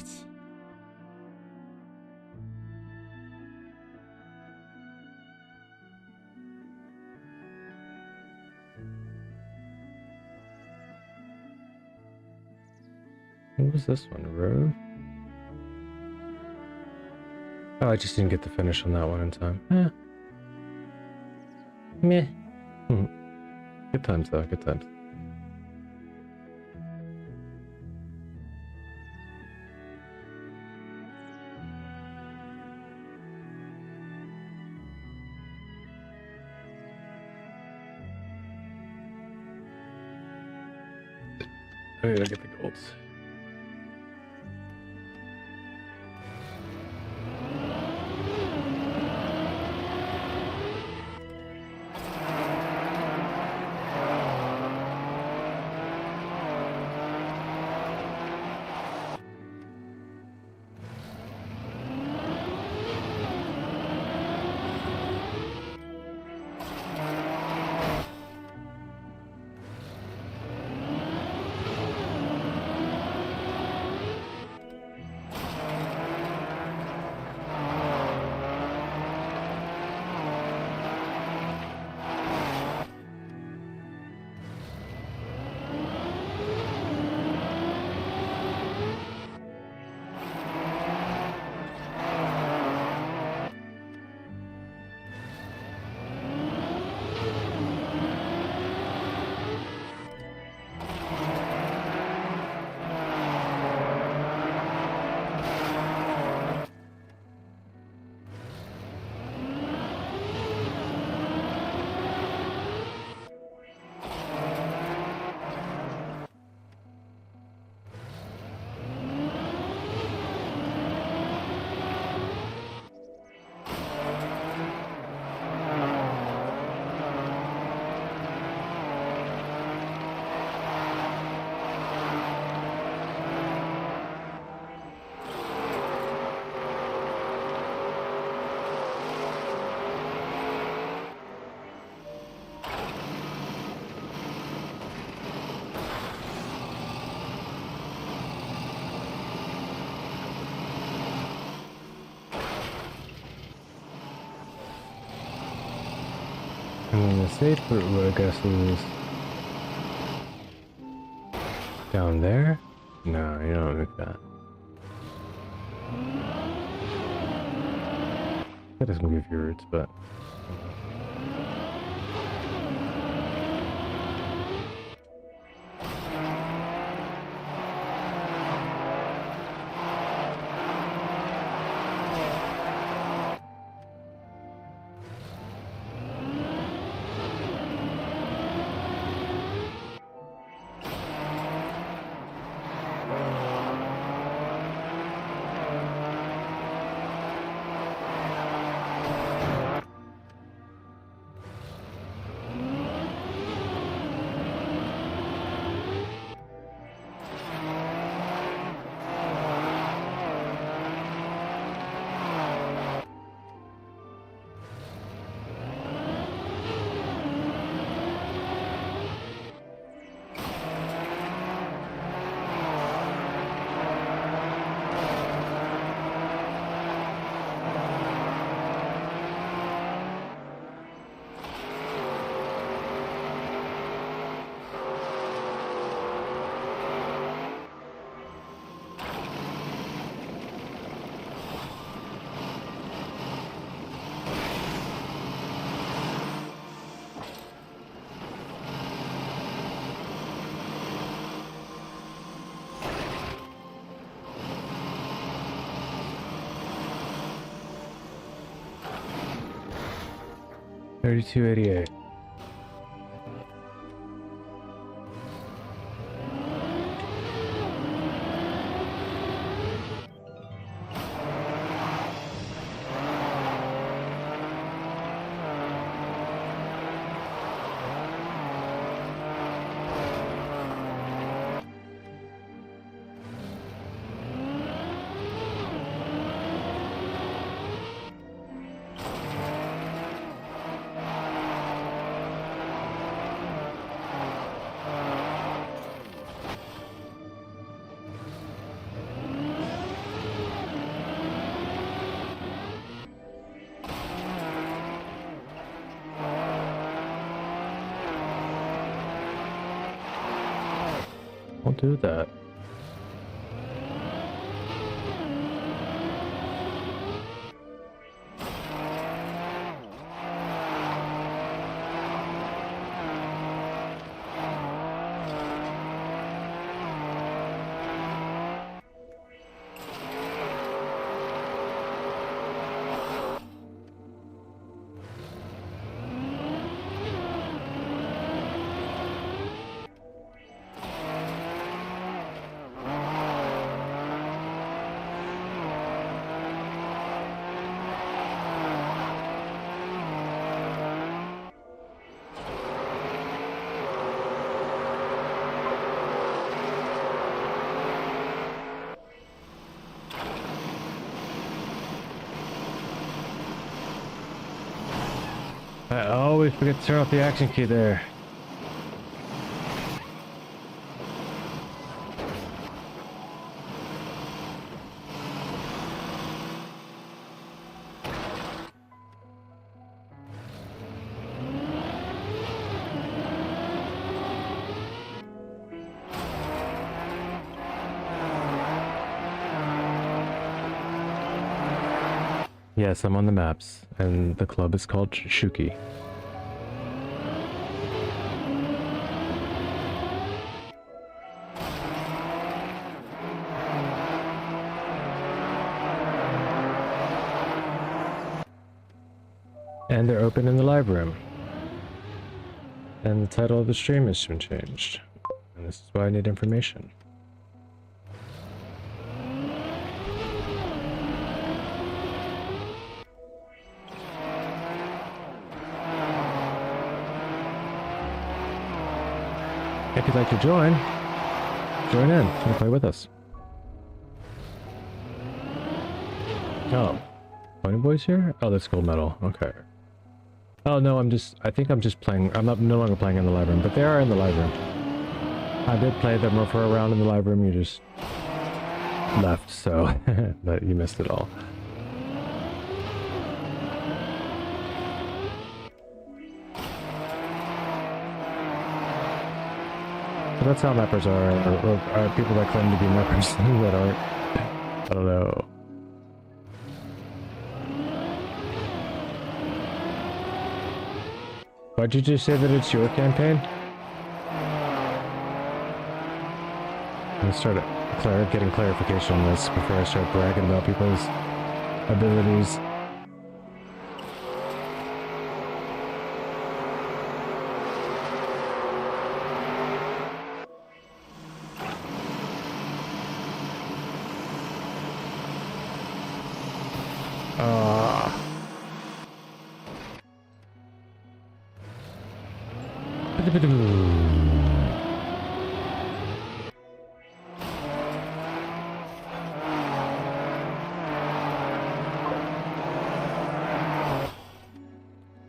What was this one? Road? Oh, I just didn't get the finish on that one in time. Eh. Meh. Good times though, good times. I gotta get the golds. And then the safe route, I guess, is down there? No, you don't make that. That doesn't give you routes, but... $32.88. Don't do that. I always forget to turn off the action key there. Yes, I'm on the maps, and the club is called Shuki. And they're open in the live room. And the title of the stream has been changed. And this is why I need information. If you'd like to join in and play with us. Oh, Pony Boy's here? Oh, that's Gold Medal. Okay. Oh no, I think I'm just playing. I'm no longer playing in the live room, but they are in the live room. I did play them for a round in the live room. You just left, so but you missed it all. But that's how mappers or people that claim to be mappers that aren't. I don't know. Why'd you just say that it's your campaign? I'm gonna start getting clarification on this before I start bragging about people's abilities.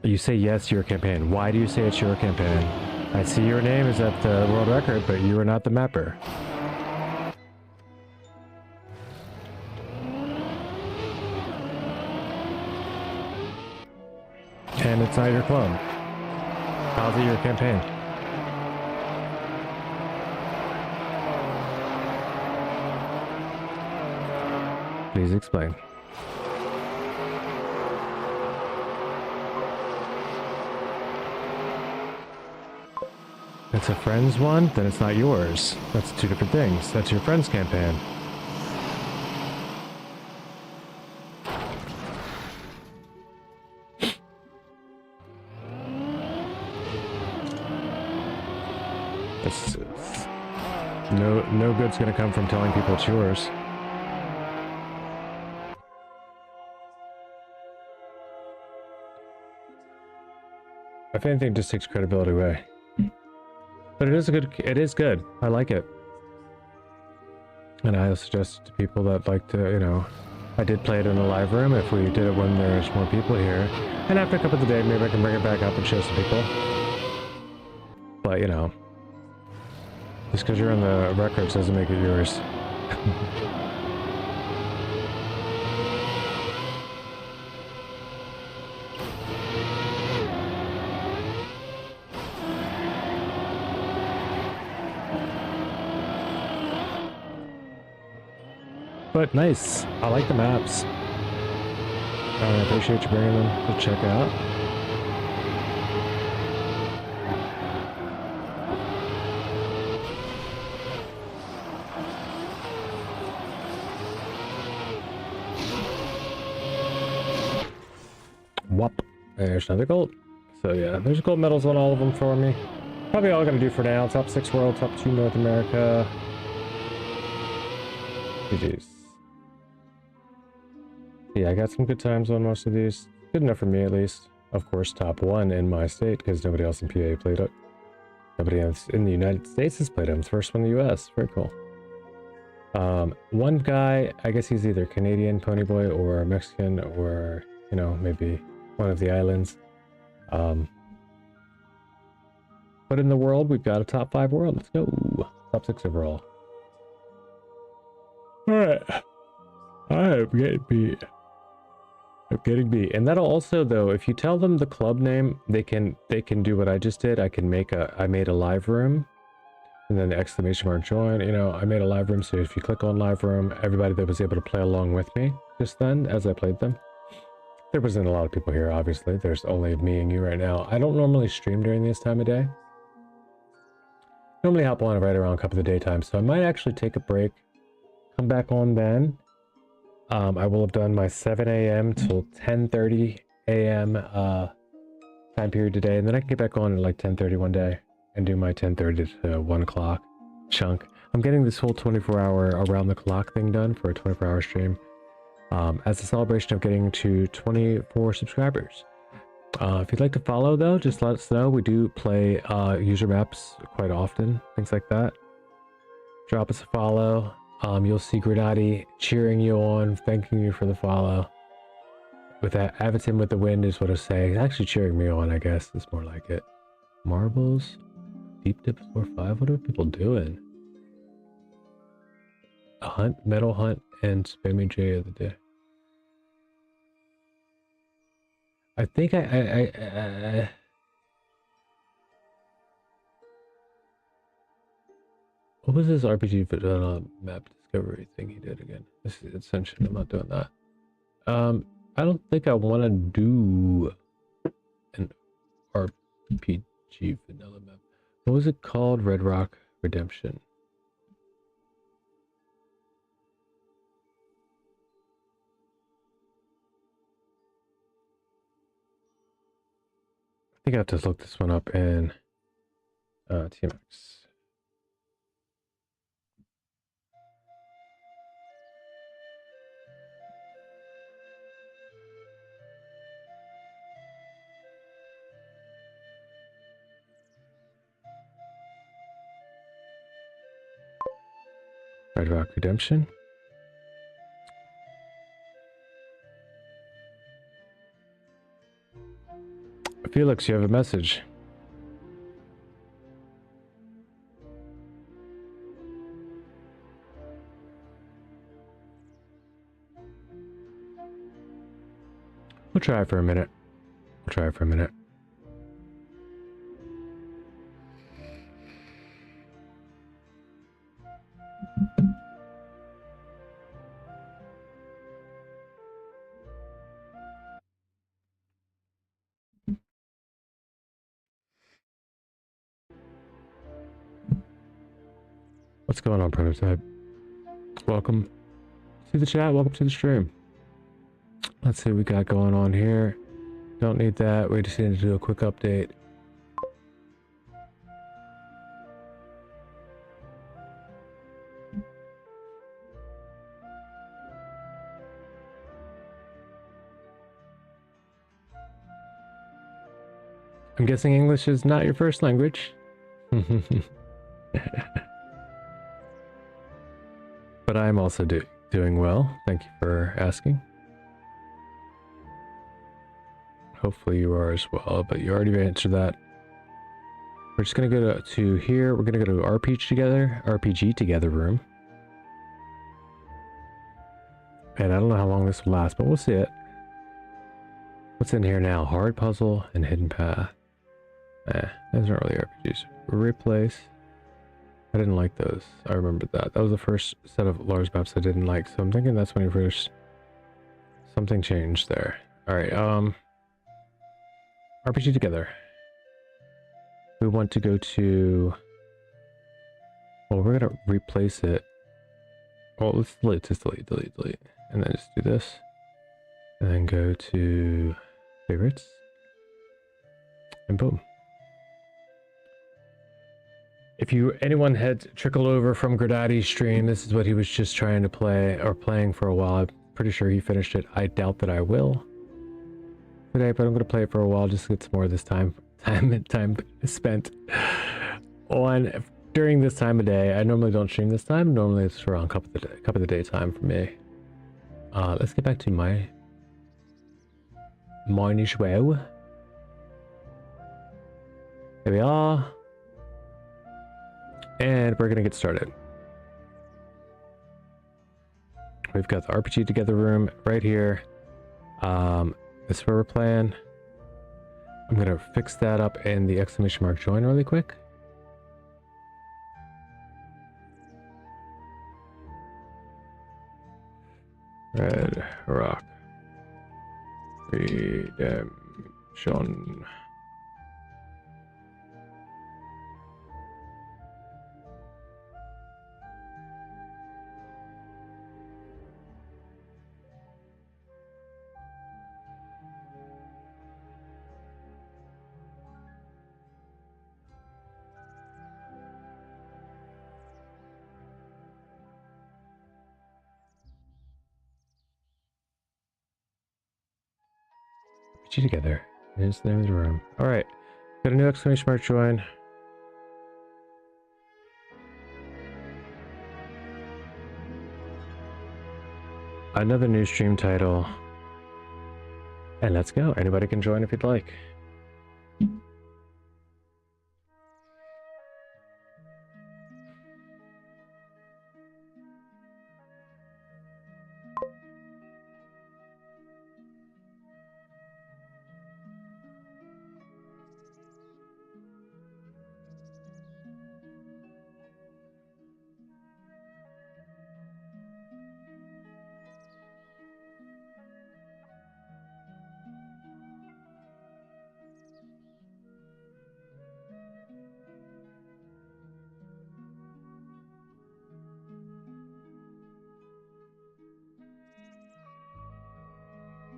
You say yes, your campaign. Why do you say it's your campaign? I see your name is at the world record, but you are not the mapper. And it's not your clone. How's it your campaign? Please explain. It's a friend's one, then it's not yours. That's two different things. That's your friend's campaign. It's no good's gonna come from telling people it's yours. If anything, it just takes credibility away. But it is good. I like it. And I suggest to people that like to, you know, I did play it in a live room if we did it when there's more people here. And after a couple of the day, maybe I can bring it back up and show some people. But, you know, just because you're on the records doesn't make it yours. But nice. I like the maps. I appreciate you bringing them to check out. Whoop. There's another gold. So yeah, there's gold medals on all of them for me. Probably all I'm gonna do for now. Top 6 world, top 2 North America. GG's. Yeah, I got some good times on most of these. Good enough for me, at least. Of course, top 1 in my state, because nobody else in PA played it. Nobody else in the United States has played it. I'm the first one in the US. Very cool. One guy, I guess he's either Canadian Ponyboy or Mexican or, you know, maybe one of the islands. But in the world, we've got a top 5 world. Let's go. Top 6 overall. Alright. I'm getting beat. I'm getting beat. And that'll also, though, if you tell them the club name, they can do what I just did. I made a live room. And then the exclamation mark join. You know, I made a live room, so if you click on live room, everybody that was able to play along with me just then, as I played them. There wasn't a lot of people here, obviously. There's only me and you right now. I don't normally stream during this time of day. Normally hop on right around a couple of the daytime, so I might actually take a break. Come back on then. I will have done my 7 a.m. till 10:30 a.m. Time period today, and then I can get back on at like 10:30 one day and do my 10:30 to 1 o'clock chunk. I'm getting this whole 24-hour around the clock thing done for a 24-hour stream as a celebration of getting to 24 subscribers. If you'd like to follow, though, just let us know. We do play user maps quite often, things like that. Drop us a follow. You'll see Grenati cheering you on, thanking you for the follow. With that, Avatin with the wind is what I say. He's actually cheering me on, I guess. It's more like it. Marbles. Deep dip 4-5. What are people doing? A hunt, metal hunt, and spammy J of the day. I think What was this RPG map discovery thing he did again? This is Ascension. I'm not doing that. I don't think I want to do an RPG vanilla map. What was it called? Red Rock Redemption. I think I have to look this one up in TMX. Red Rock Redemption. Felix, you have a message. We'll try it for a minute. What's going on, Prototype? Welcome to the chat. Welcome to the stream. Let's see what we got going on here. Don't need that. We just need to do a quick update. I'm guessing English is not your first language. But I'm also doing well. Thank you for asking. Hopefully you are as well, but you already answered that. We're just gonna go to here. We're gonna go to RPG together room. And I don't know how long this will last, but we'll see it. What's in here now? Hard puzzle and hidden path. Those aren't really RPGs. Replace. I didn't like those. I remember that. That was the first set of Lars maps I didn't like, so I'm thinking that's when you first... Something changed there. Alright, RPG together. We want to go to... Well, we're gonna replace it. Well, let's delete, delete. And then just do this. And then go to favorites. And boom. If anyone had trickled over from Gradati's stream, this is what he was just trying to play, or playing for a while. I'm pretty sure he finished it. I doubt that I will today, but I'm going to play it for a while just to get some more of this time spent on during this time of day. I normally don't stream this time. Normally it's around cup of the day time for me. Let's get back to my morning wow. There we are. And we're gonna get started. We've got the RPG together room right here. This is where we're playing. I'm gonna fix that up in the exclamation mark join really quick. Red Rock Redemption. Together. Here's the name of the room. Alright. Got a new exclamation mark join. Another new stream title. And let's go. Anybody can join if you'd like.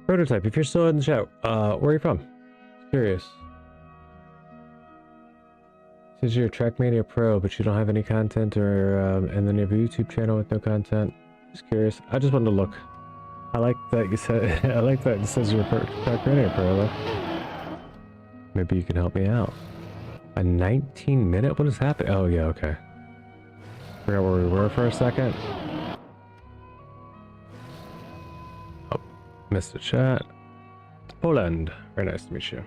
Prototype, if you're still in the chat, where are you from? Curious. Says you're a Trackmania Pro, but you don't have any content, or and then you have a YouTube channel with no content. Just curious. I just wanted to look. I like that you said. I like that it says you're a Trackmania Pro. Though. Maybe you can help me out. A 19-minute? What is happening? Oh yeah, okay. Forgot where we were for a second. Oh, missed a chat. Poland. Very nice to meet you.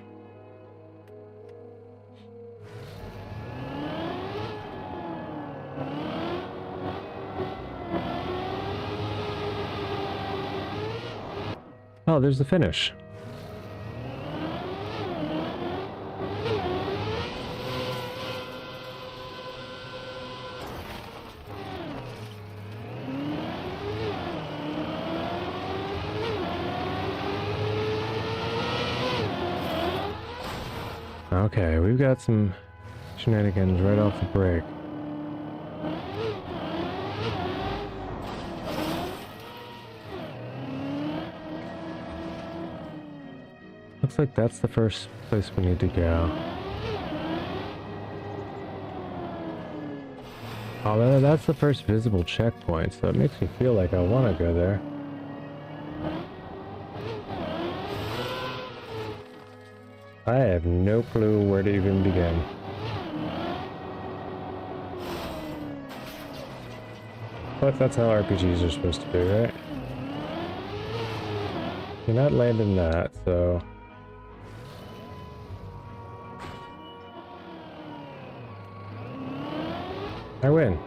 Oh, there's the finish. Okay, we've got some shenanigans right off the break. Looks like that's the first place we need to go. Oh, that's the first visible checkpoint, so it makes me feel like I want to go there. I have no clue where to even begin. But that's how RPGs are supposed to be, right? You're not landing that, so... I win.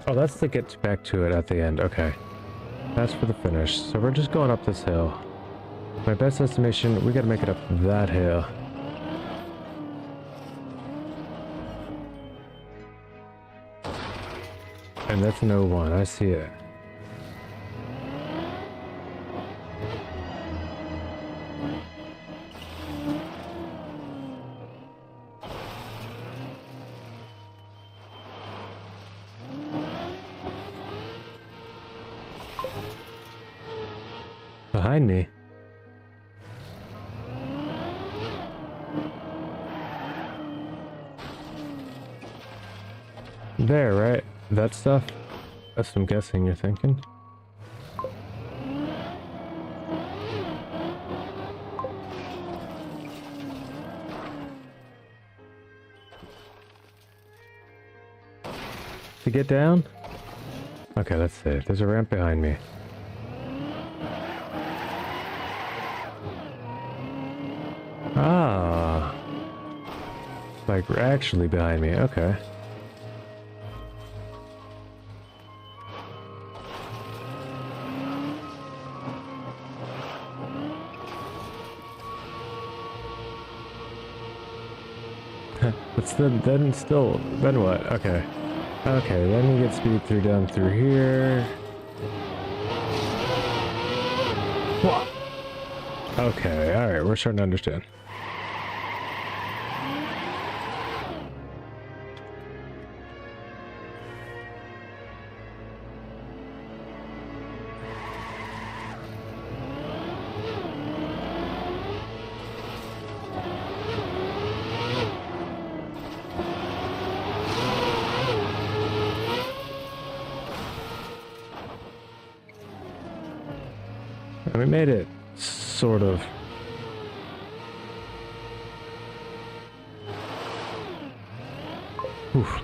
Oh, that's to get back to it at the end. Okay. That's for the finish. So we're just going up this hill. My best estimation, we gotta make it up that hill. And that's an 01. I see it. Behind me. There, right? That stuff? That's what I'm guessing you're thinking. To get down? Okay, let's see. There's a ramp behind me. Ah. Like, actually behind me. Okay. Then what? Okay. Okay, then you get speed through down through here. What? Okay, alright, we're starting to understand. We made it, sort of. Oof.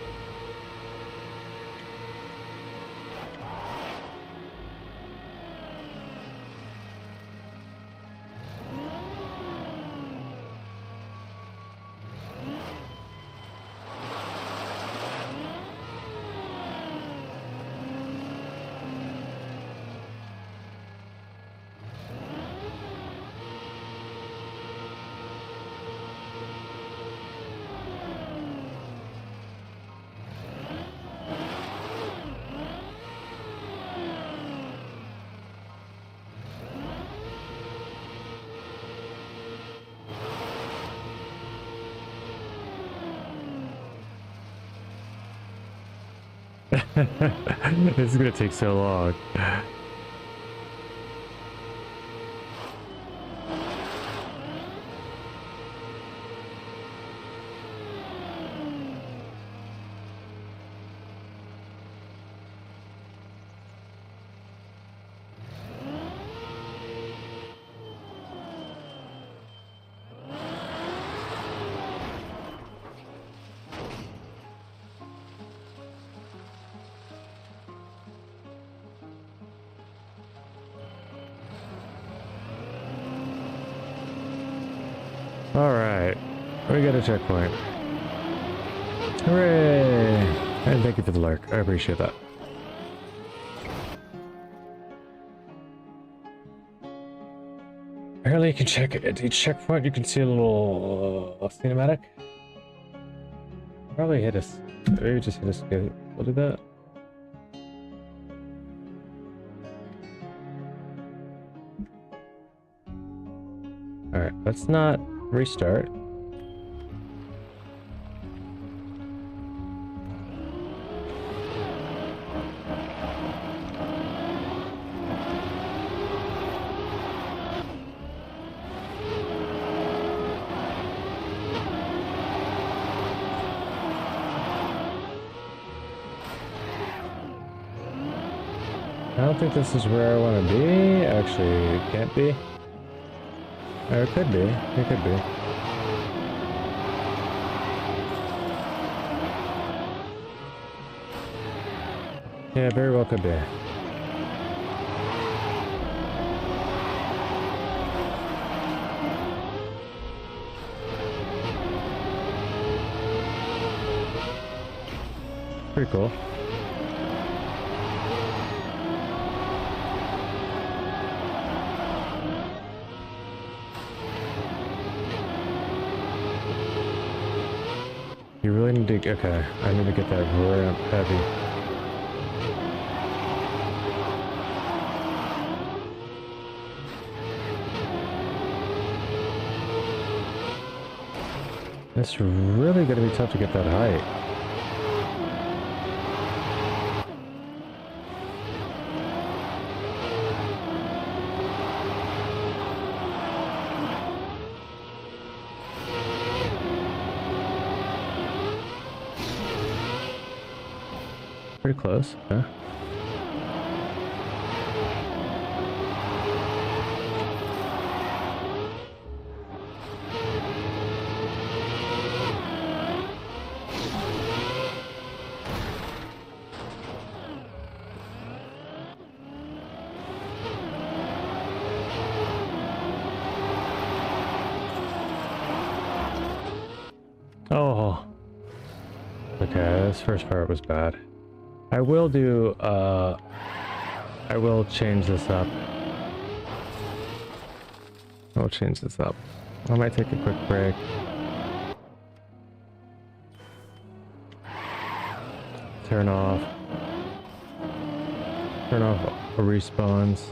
This is gonna take so long. Alright, we got a checkpoint. Hooray! And thank you for the lurk, I appreciate that. Apparently you can check at each checkpoint, you can see a little cinematic. Probably hit us, maybe just hit us, we'll do that. Alright, let's not restart. I don't think this is where I want to be. Actually, it can't be. Or it could be. It could be. Yeah, very well could be. Pretty cool. You really need to, okay, I need to get that ramp heavy. It's really gonna be tough to get that height. Pretty close, huh? Oh. Okay, this first part was bad. I will do, I will change this up. I'll change this up. I might take a quick break. Turn off respawns.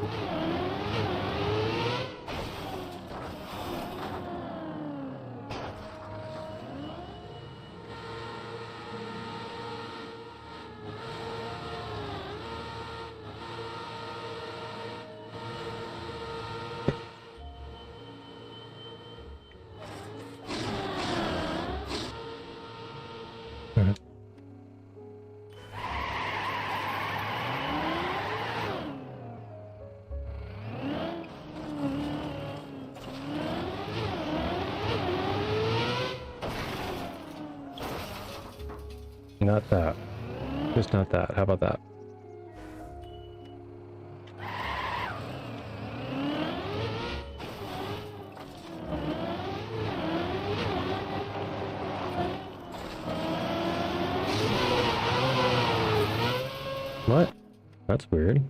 Not that. Just not that. How about that? What? That's weird.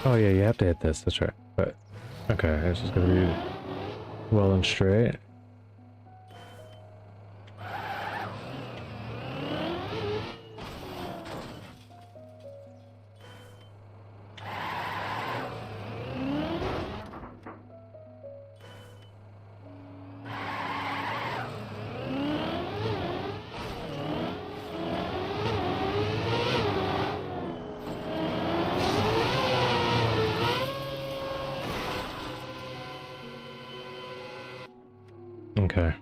Oh yeah, you have to hit this, that's right. But, okay, it's just gonna be well and straight. Okay.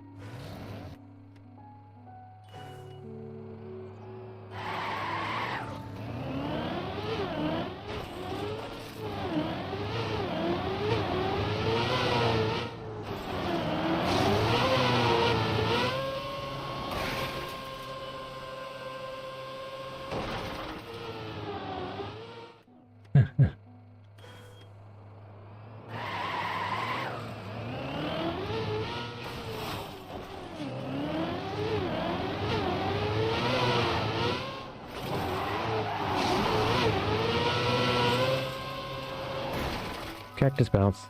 Cactus bounce.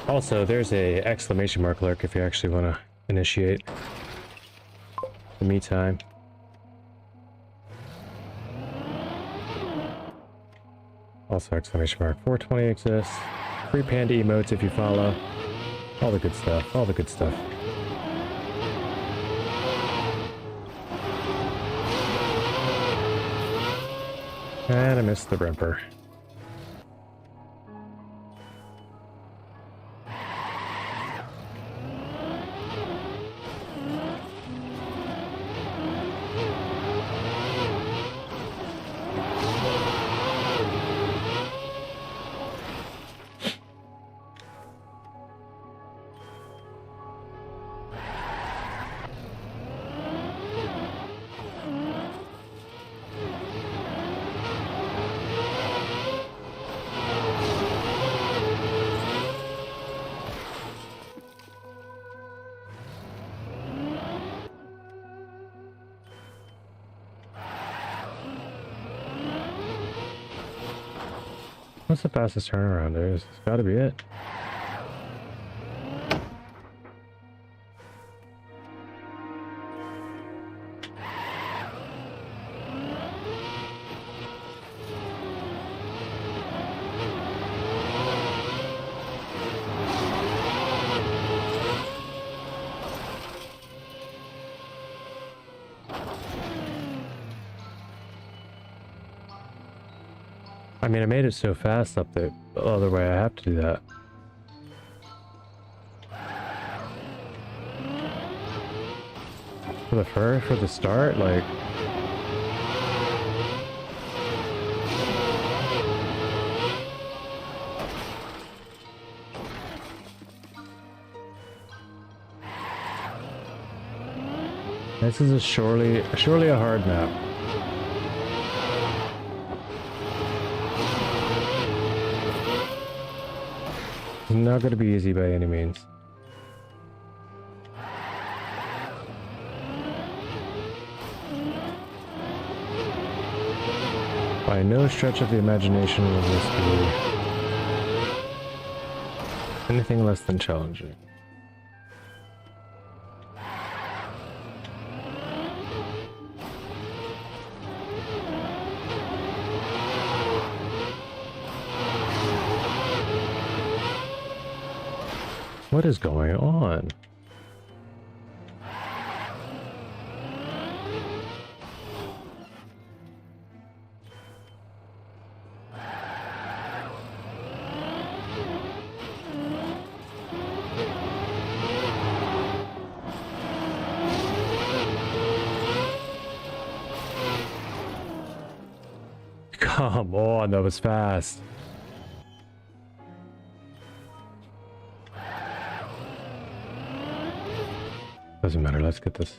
Also, there's a exclamation mark lurk if you actually want to initiate the me time. Also, exclamation mark 420 exists. Free panda emotes if you follow. All the good stuff. All the good stuff. And I missed the bumper. What's the fastest turnaround there? It's gotta be it. I mean, I made it so fast up the other way, I have to do that. For the start, like... This is surely a hard map. Not going to be easy by any means. By no stretch of the imagination will this be anything less than challenging. What is going on? Come on, that was fast. Doesn't matter, let's get this.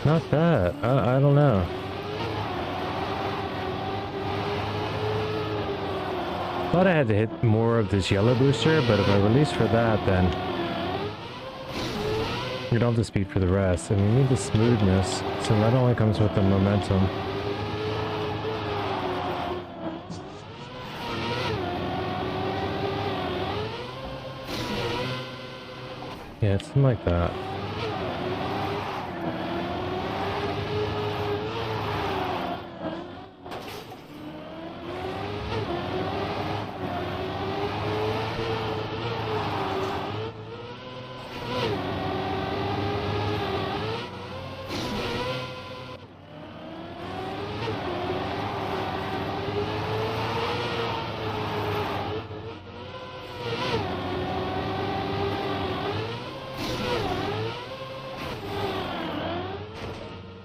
Not that. I don't know. Thought I had to hit more of this yellow booster, but if I release for that, then you don't have the speed for the rest, and you need the smoothness, so that only comes with the momentum. Yeah, it's something like that.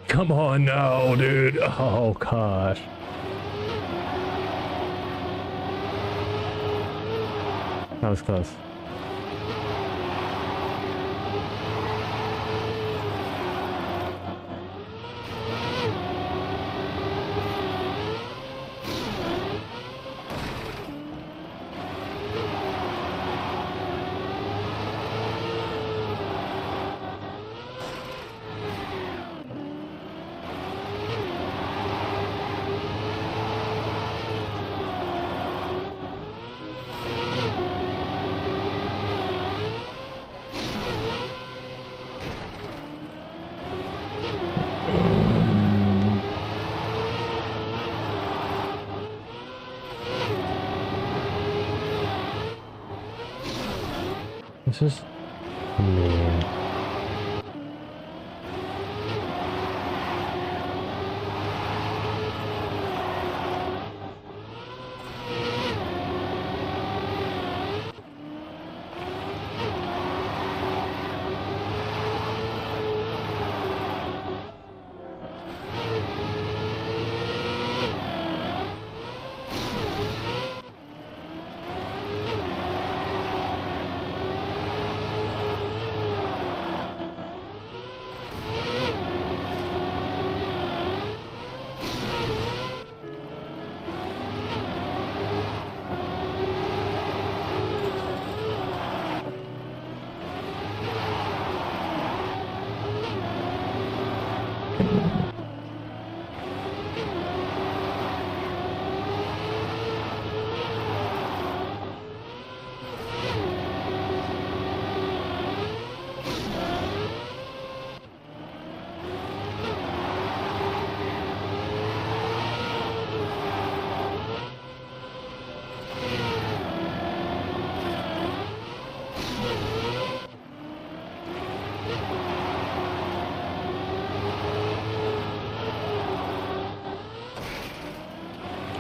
Come on now, dude. Oh, gosh. That was close. This is mean.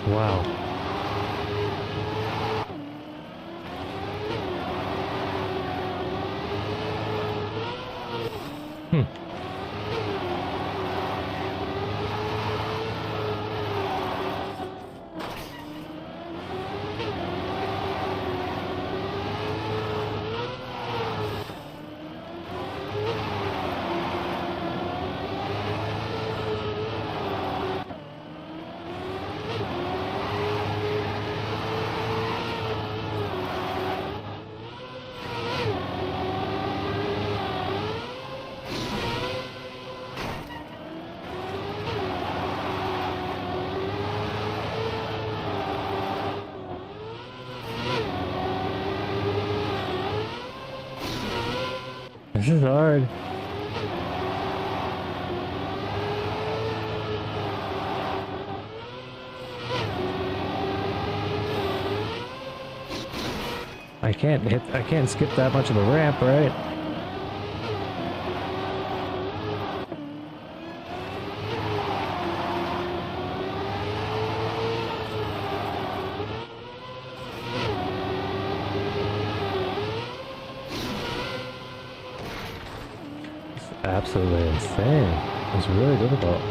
Wow. This is hard. I can't skip that much of the ramp, right? It's absolutely insane. It's really difficult.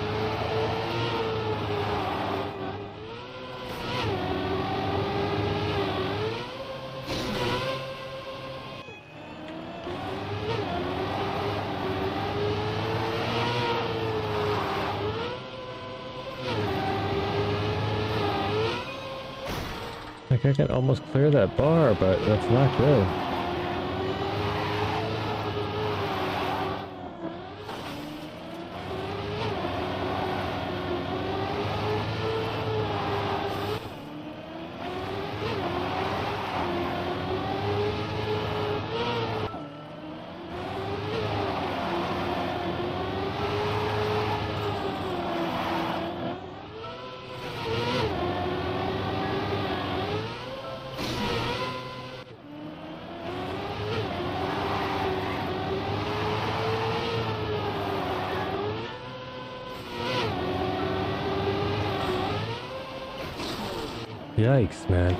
Like I can almost clear that bar, but that's not good. Yikes, man.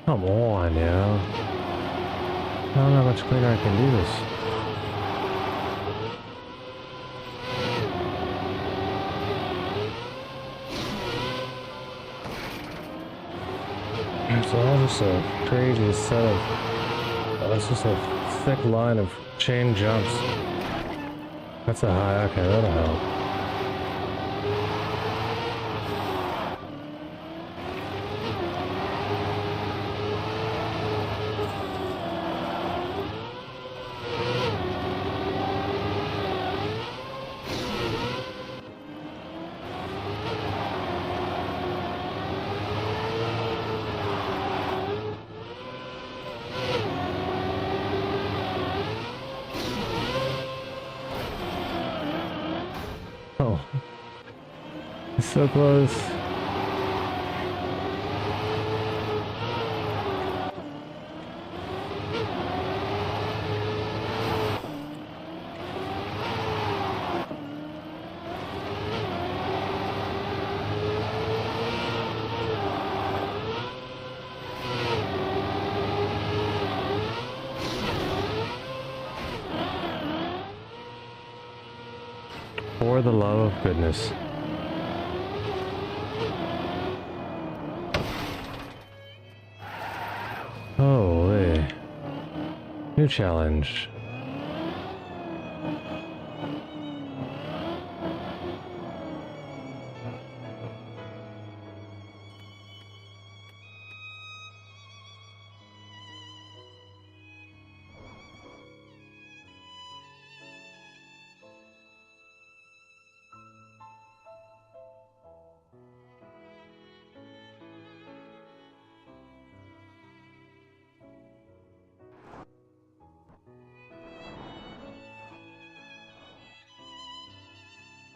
Come on, yo. I don't know how much cleaner I can do this. It's all just a crazy set of... it's just a thick line of chain jumps. That's a high... okay, that'll help. Oh, it's so close. For the love of goodness. Holy. New challenge.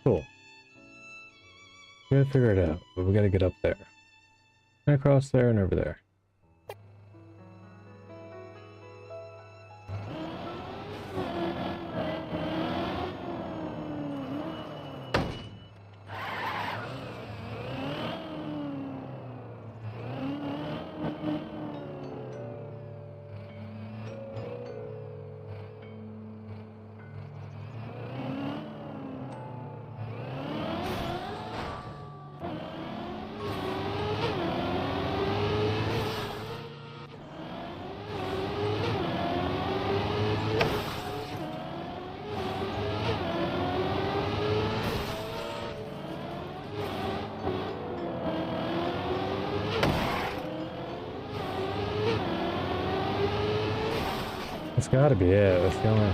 Cool. We gotta figure it out, but we gotta get up there. And across there and over there. gotta be it. That's the only...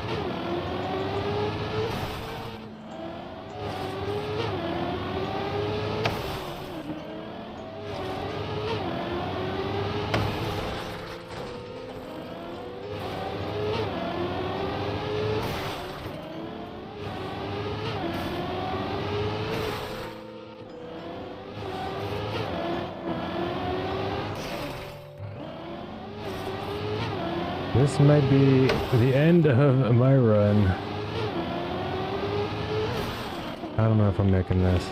This might be the end of my run. I don't know if I'm making this.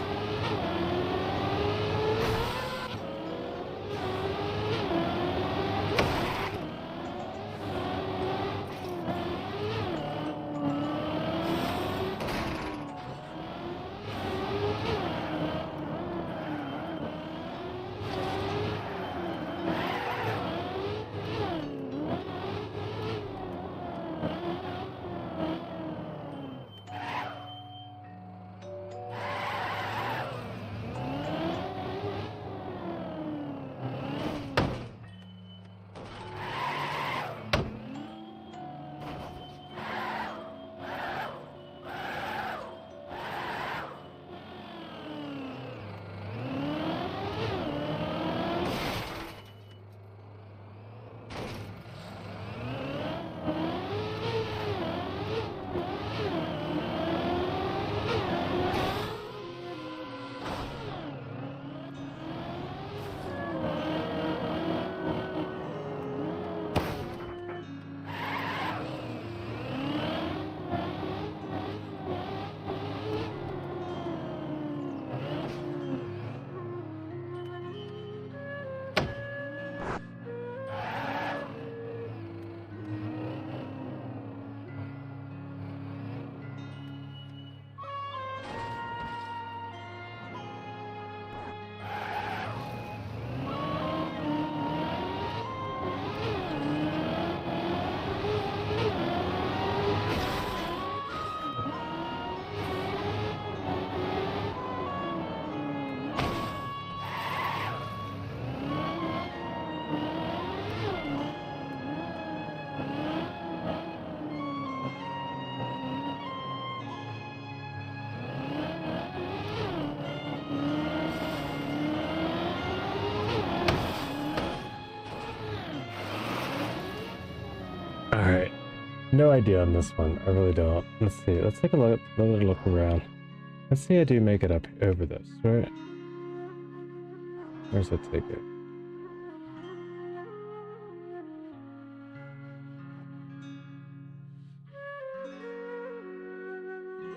Alright. No idea on this one. I really don't. Let's see. Let's take a look, another look around. Let's see I do make it up over this, right? Where's that take it?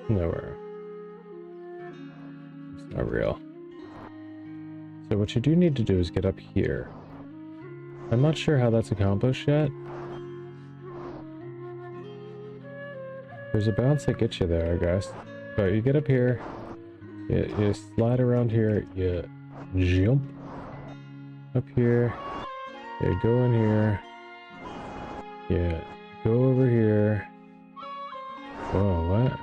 Nowhere. It's not real. So what you do need to do is get up here. I'm not sure how that's accomplished yet. There's a bounce that gets you there, I guess. But you get up here, you slide around here, you jump up here, you go in here, you go over here. Whoa, what?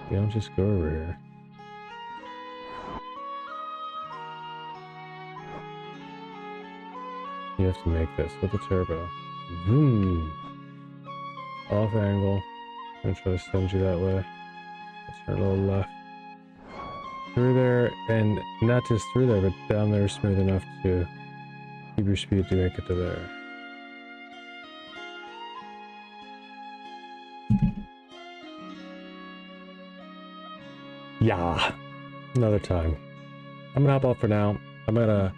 You don't just go over here. You have to make this with a turbo. Vroom. Off angle. I'm trying to send you that way. Let's turn a little left. Through there, and not just through there, but down there smooth enough to keep your speed to make it to there. Yeah. Another time. I'm gonna hop off for now. I'll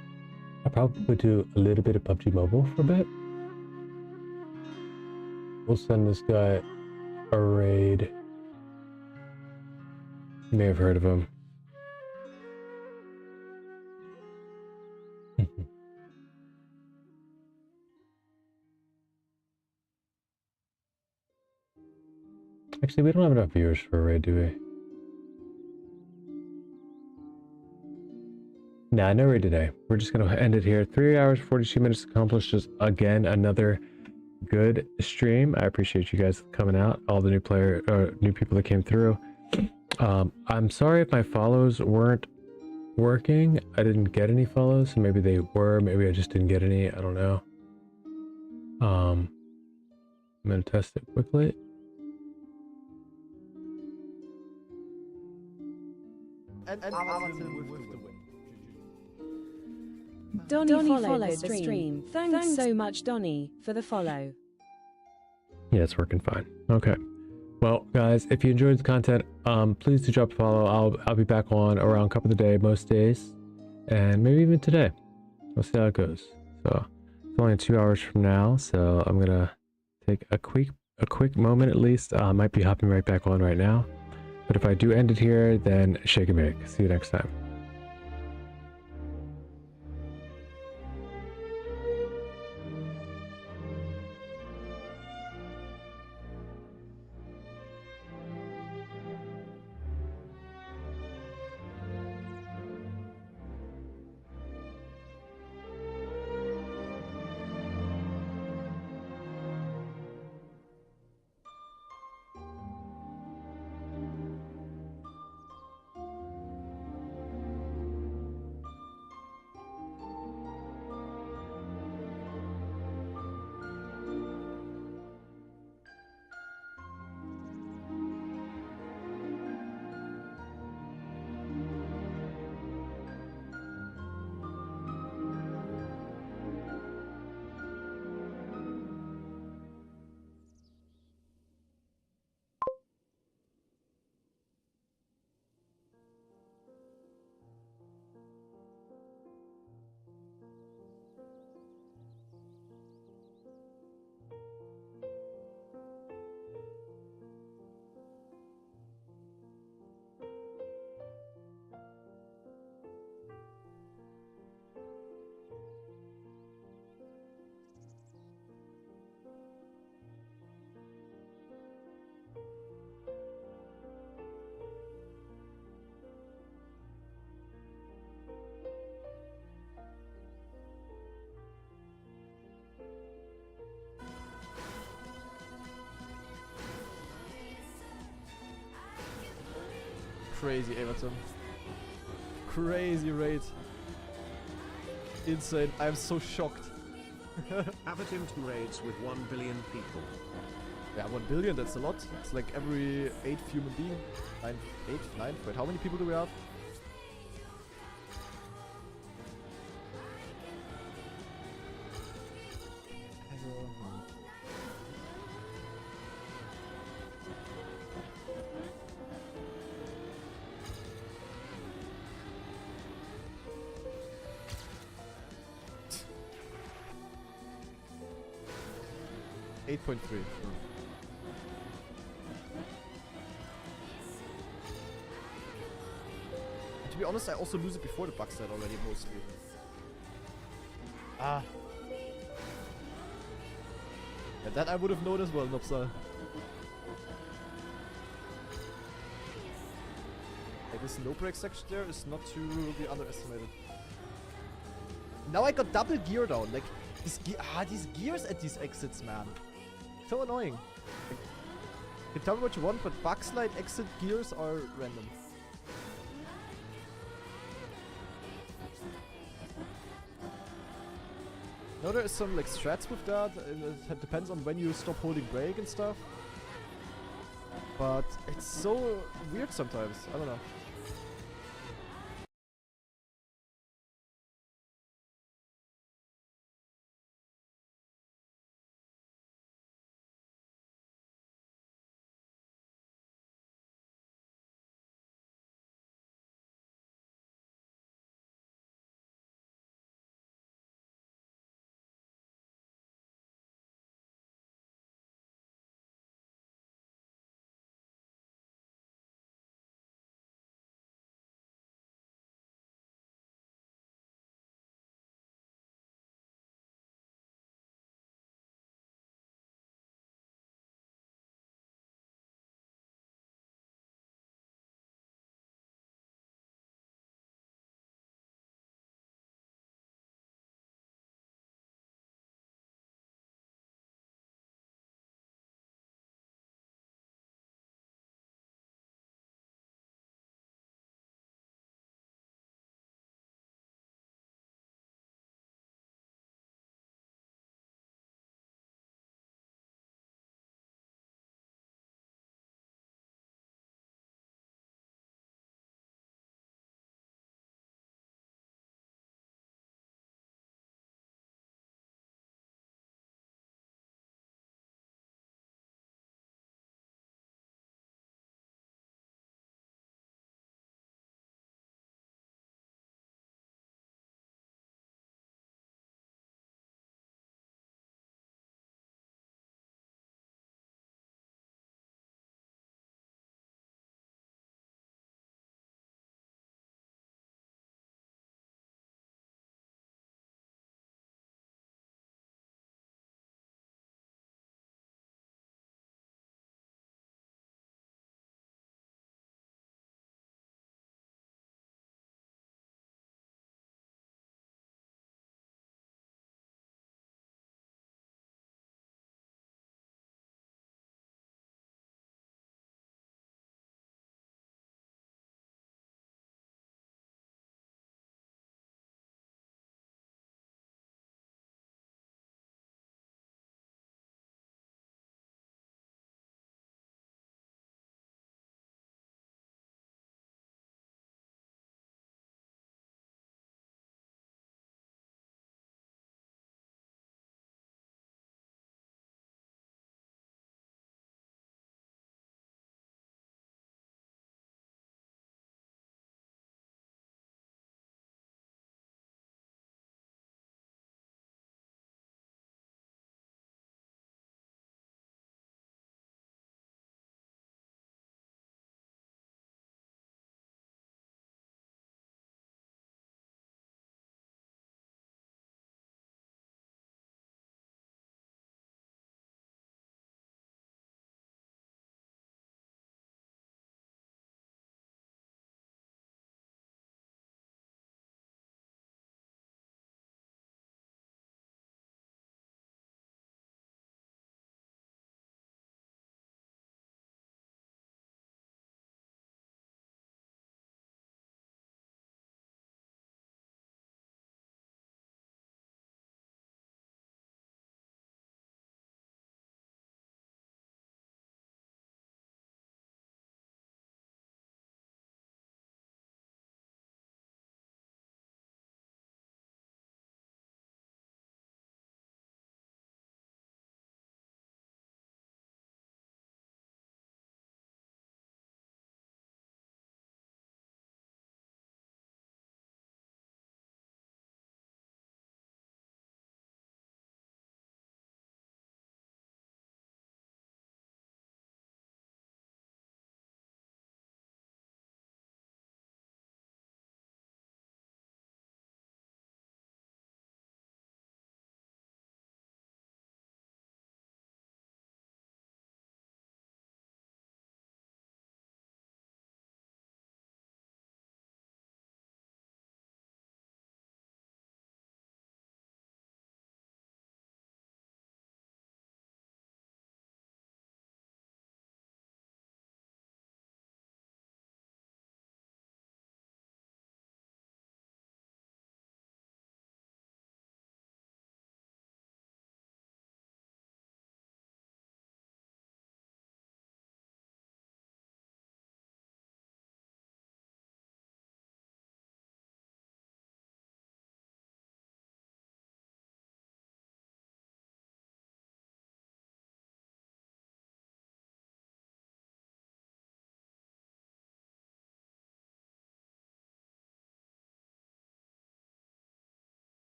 probably do a little bit of PUBG Mobile for a bit. We'll send this guy a raid. You may have heard of him. Actually, we don't have enough viewers for a raid, do we? Nah, no raid today. We're just gonna end it here. 3 hours, 42 minutes accomplished. Just again, another good stream. I appreciate you guys coming out, all the new people that came through. I'm sorry if my follows weren't working. I didn't get any follows, so maybe they were, maybe I just didn't get any, I don't know. I'm gonna test it quickly. And Amazon with the win. Donnie followed the stream. Thanks so much, Donnie, for the follow. Yeah, it's working fine. Okay. Well, guys, if you enjoyed the content, please do drop a follow. I'll be back on around cup of the day most days, and maybe even today. We'll see how it goes. So it's only 2 hours from now, so I'm gonna take a quick moment at least. I might be hopping right back on right now, but if I do end it here, then shake and bake. See you next time. Crazy Everton. Crazy rate. Insane. I'm so shocked. Everton raids with 1 billion people. Yeah, 1 billion, that's a lot. It's like every 8th human being. 9th? Wait, how many people do we have? So 8.3. To be honest, I also lose it before the bug set already, mostly. Ah. Yeah, that I would have known as well, Nopsa. Like, this no-break section there is not to be underestimated. Now I got double gear down, like, these gears at these exits, man. So annoying. Like, you can tell me what you want, but bugslide exit gears are random. No, there is some like strats with that. It depends on when you stop holding brake and stuff. But it's so weird sometimes. I don't know.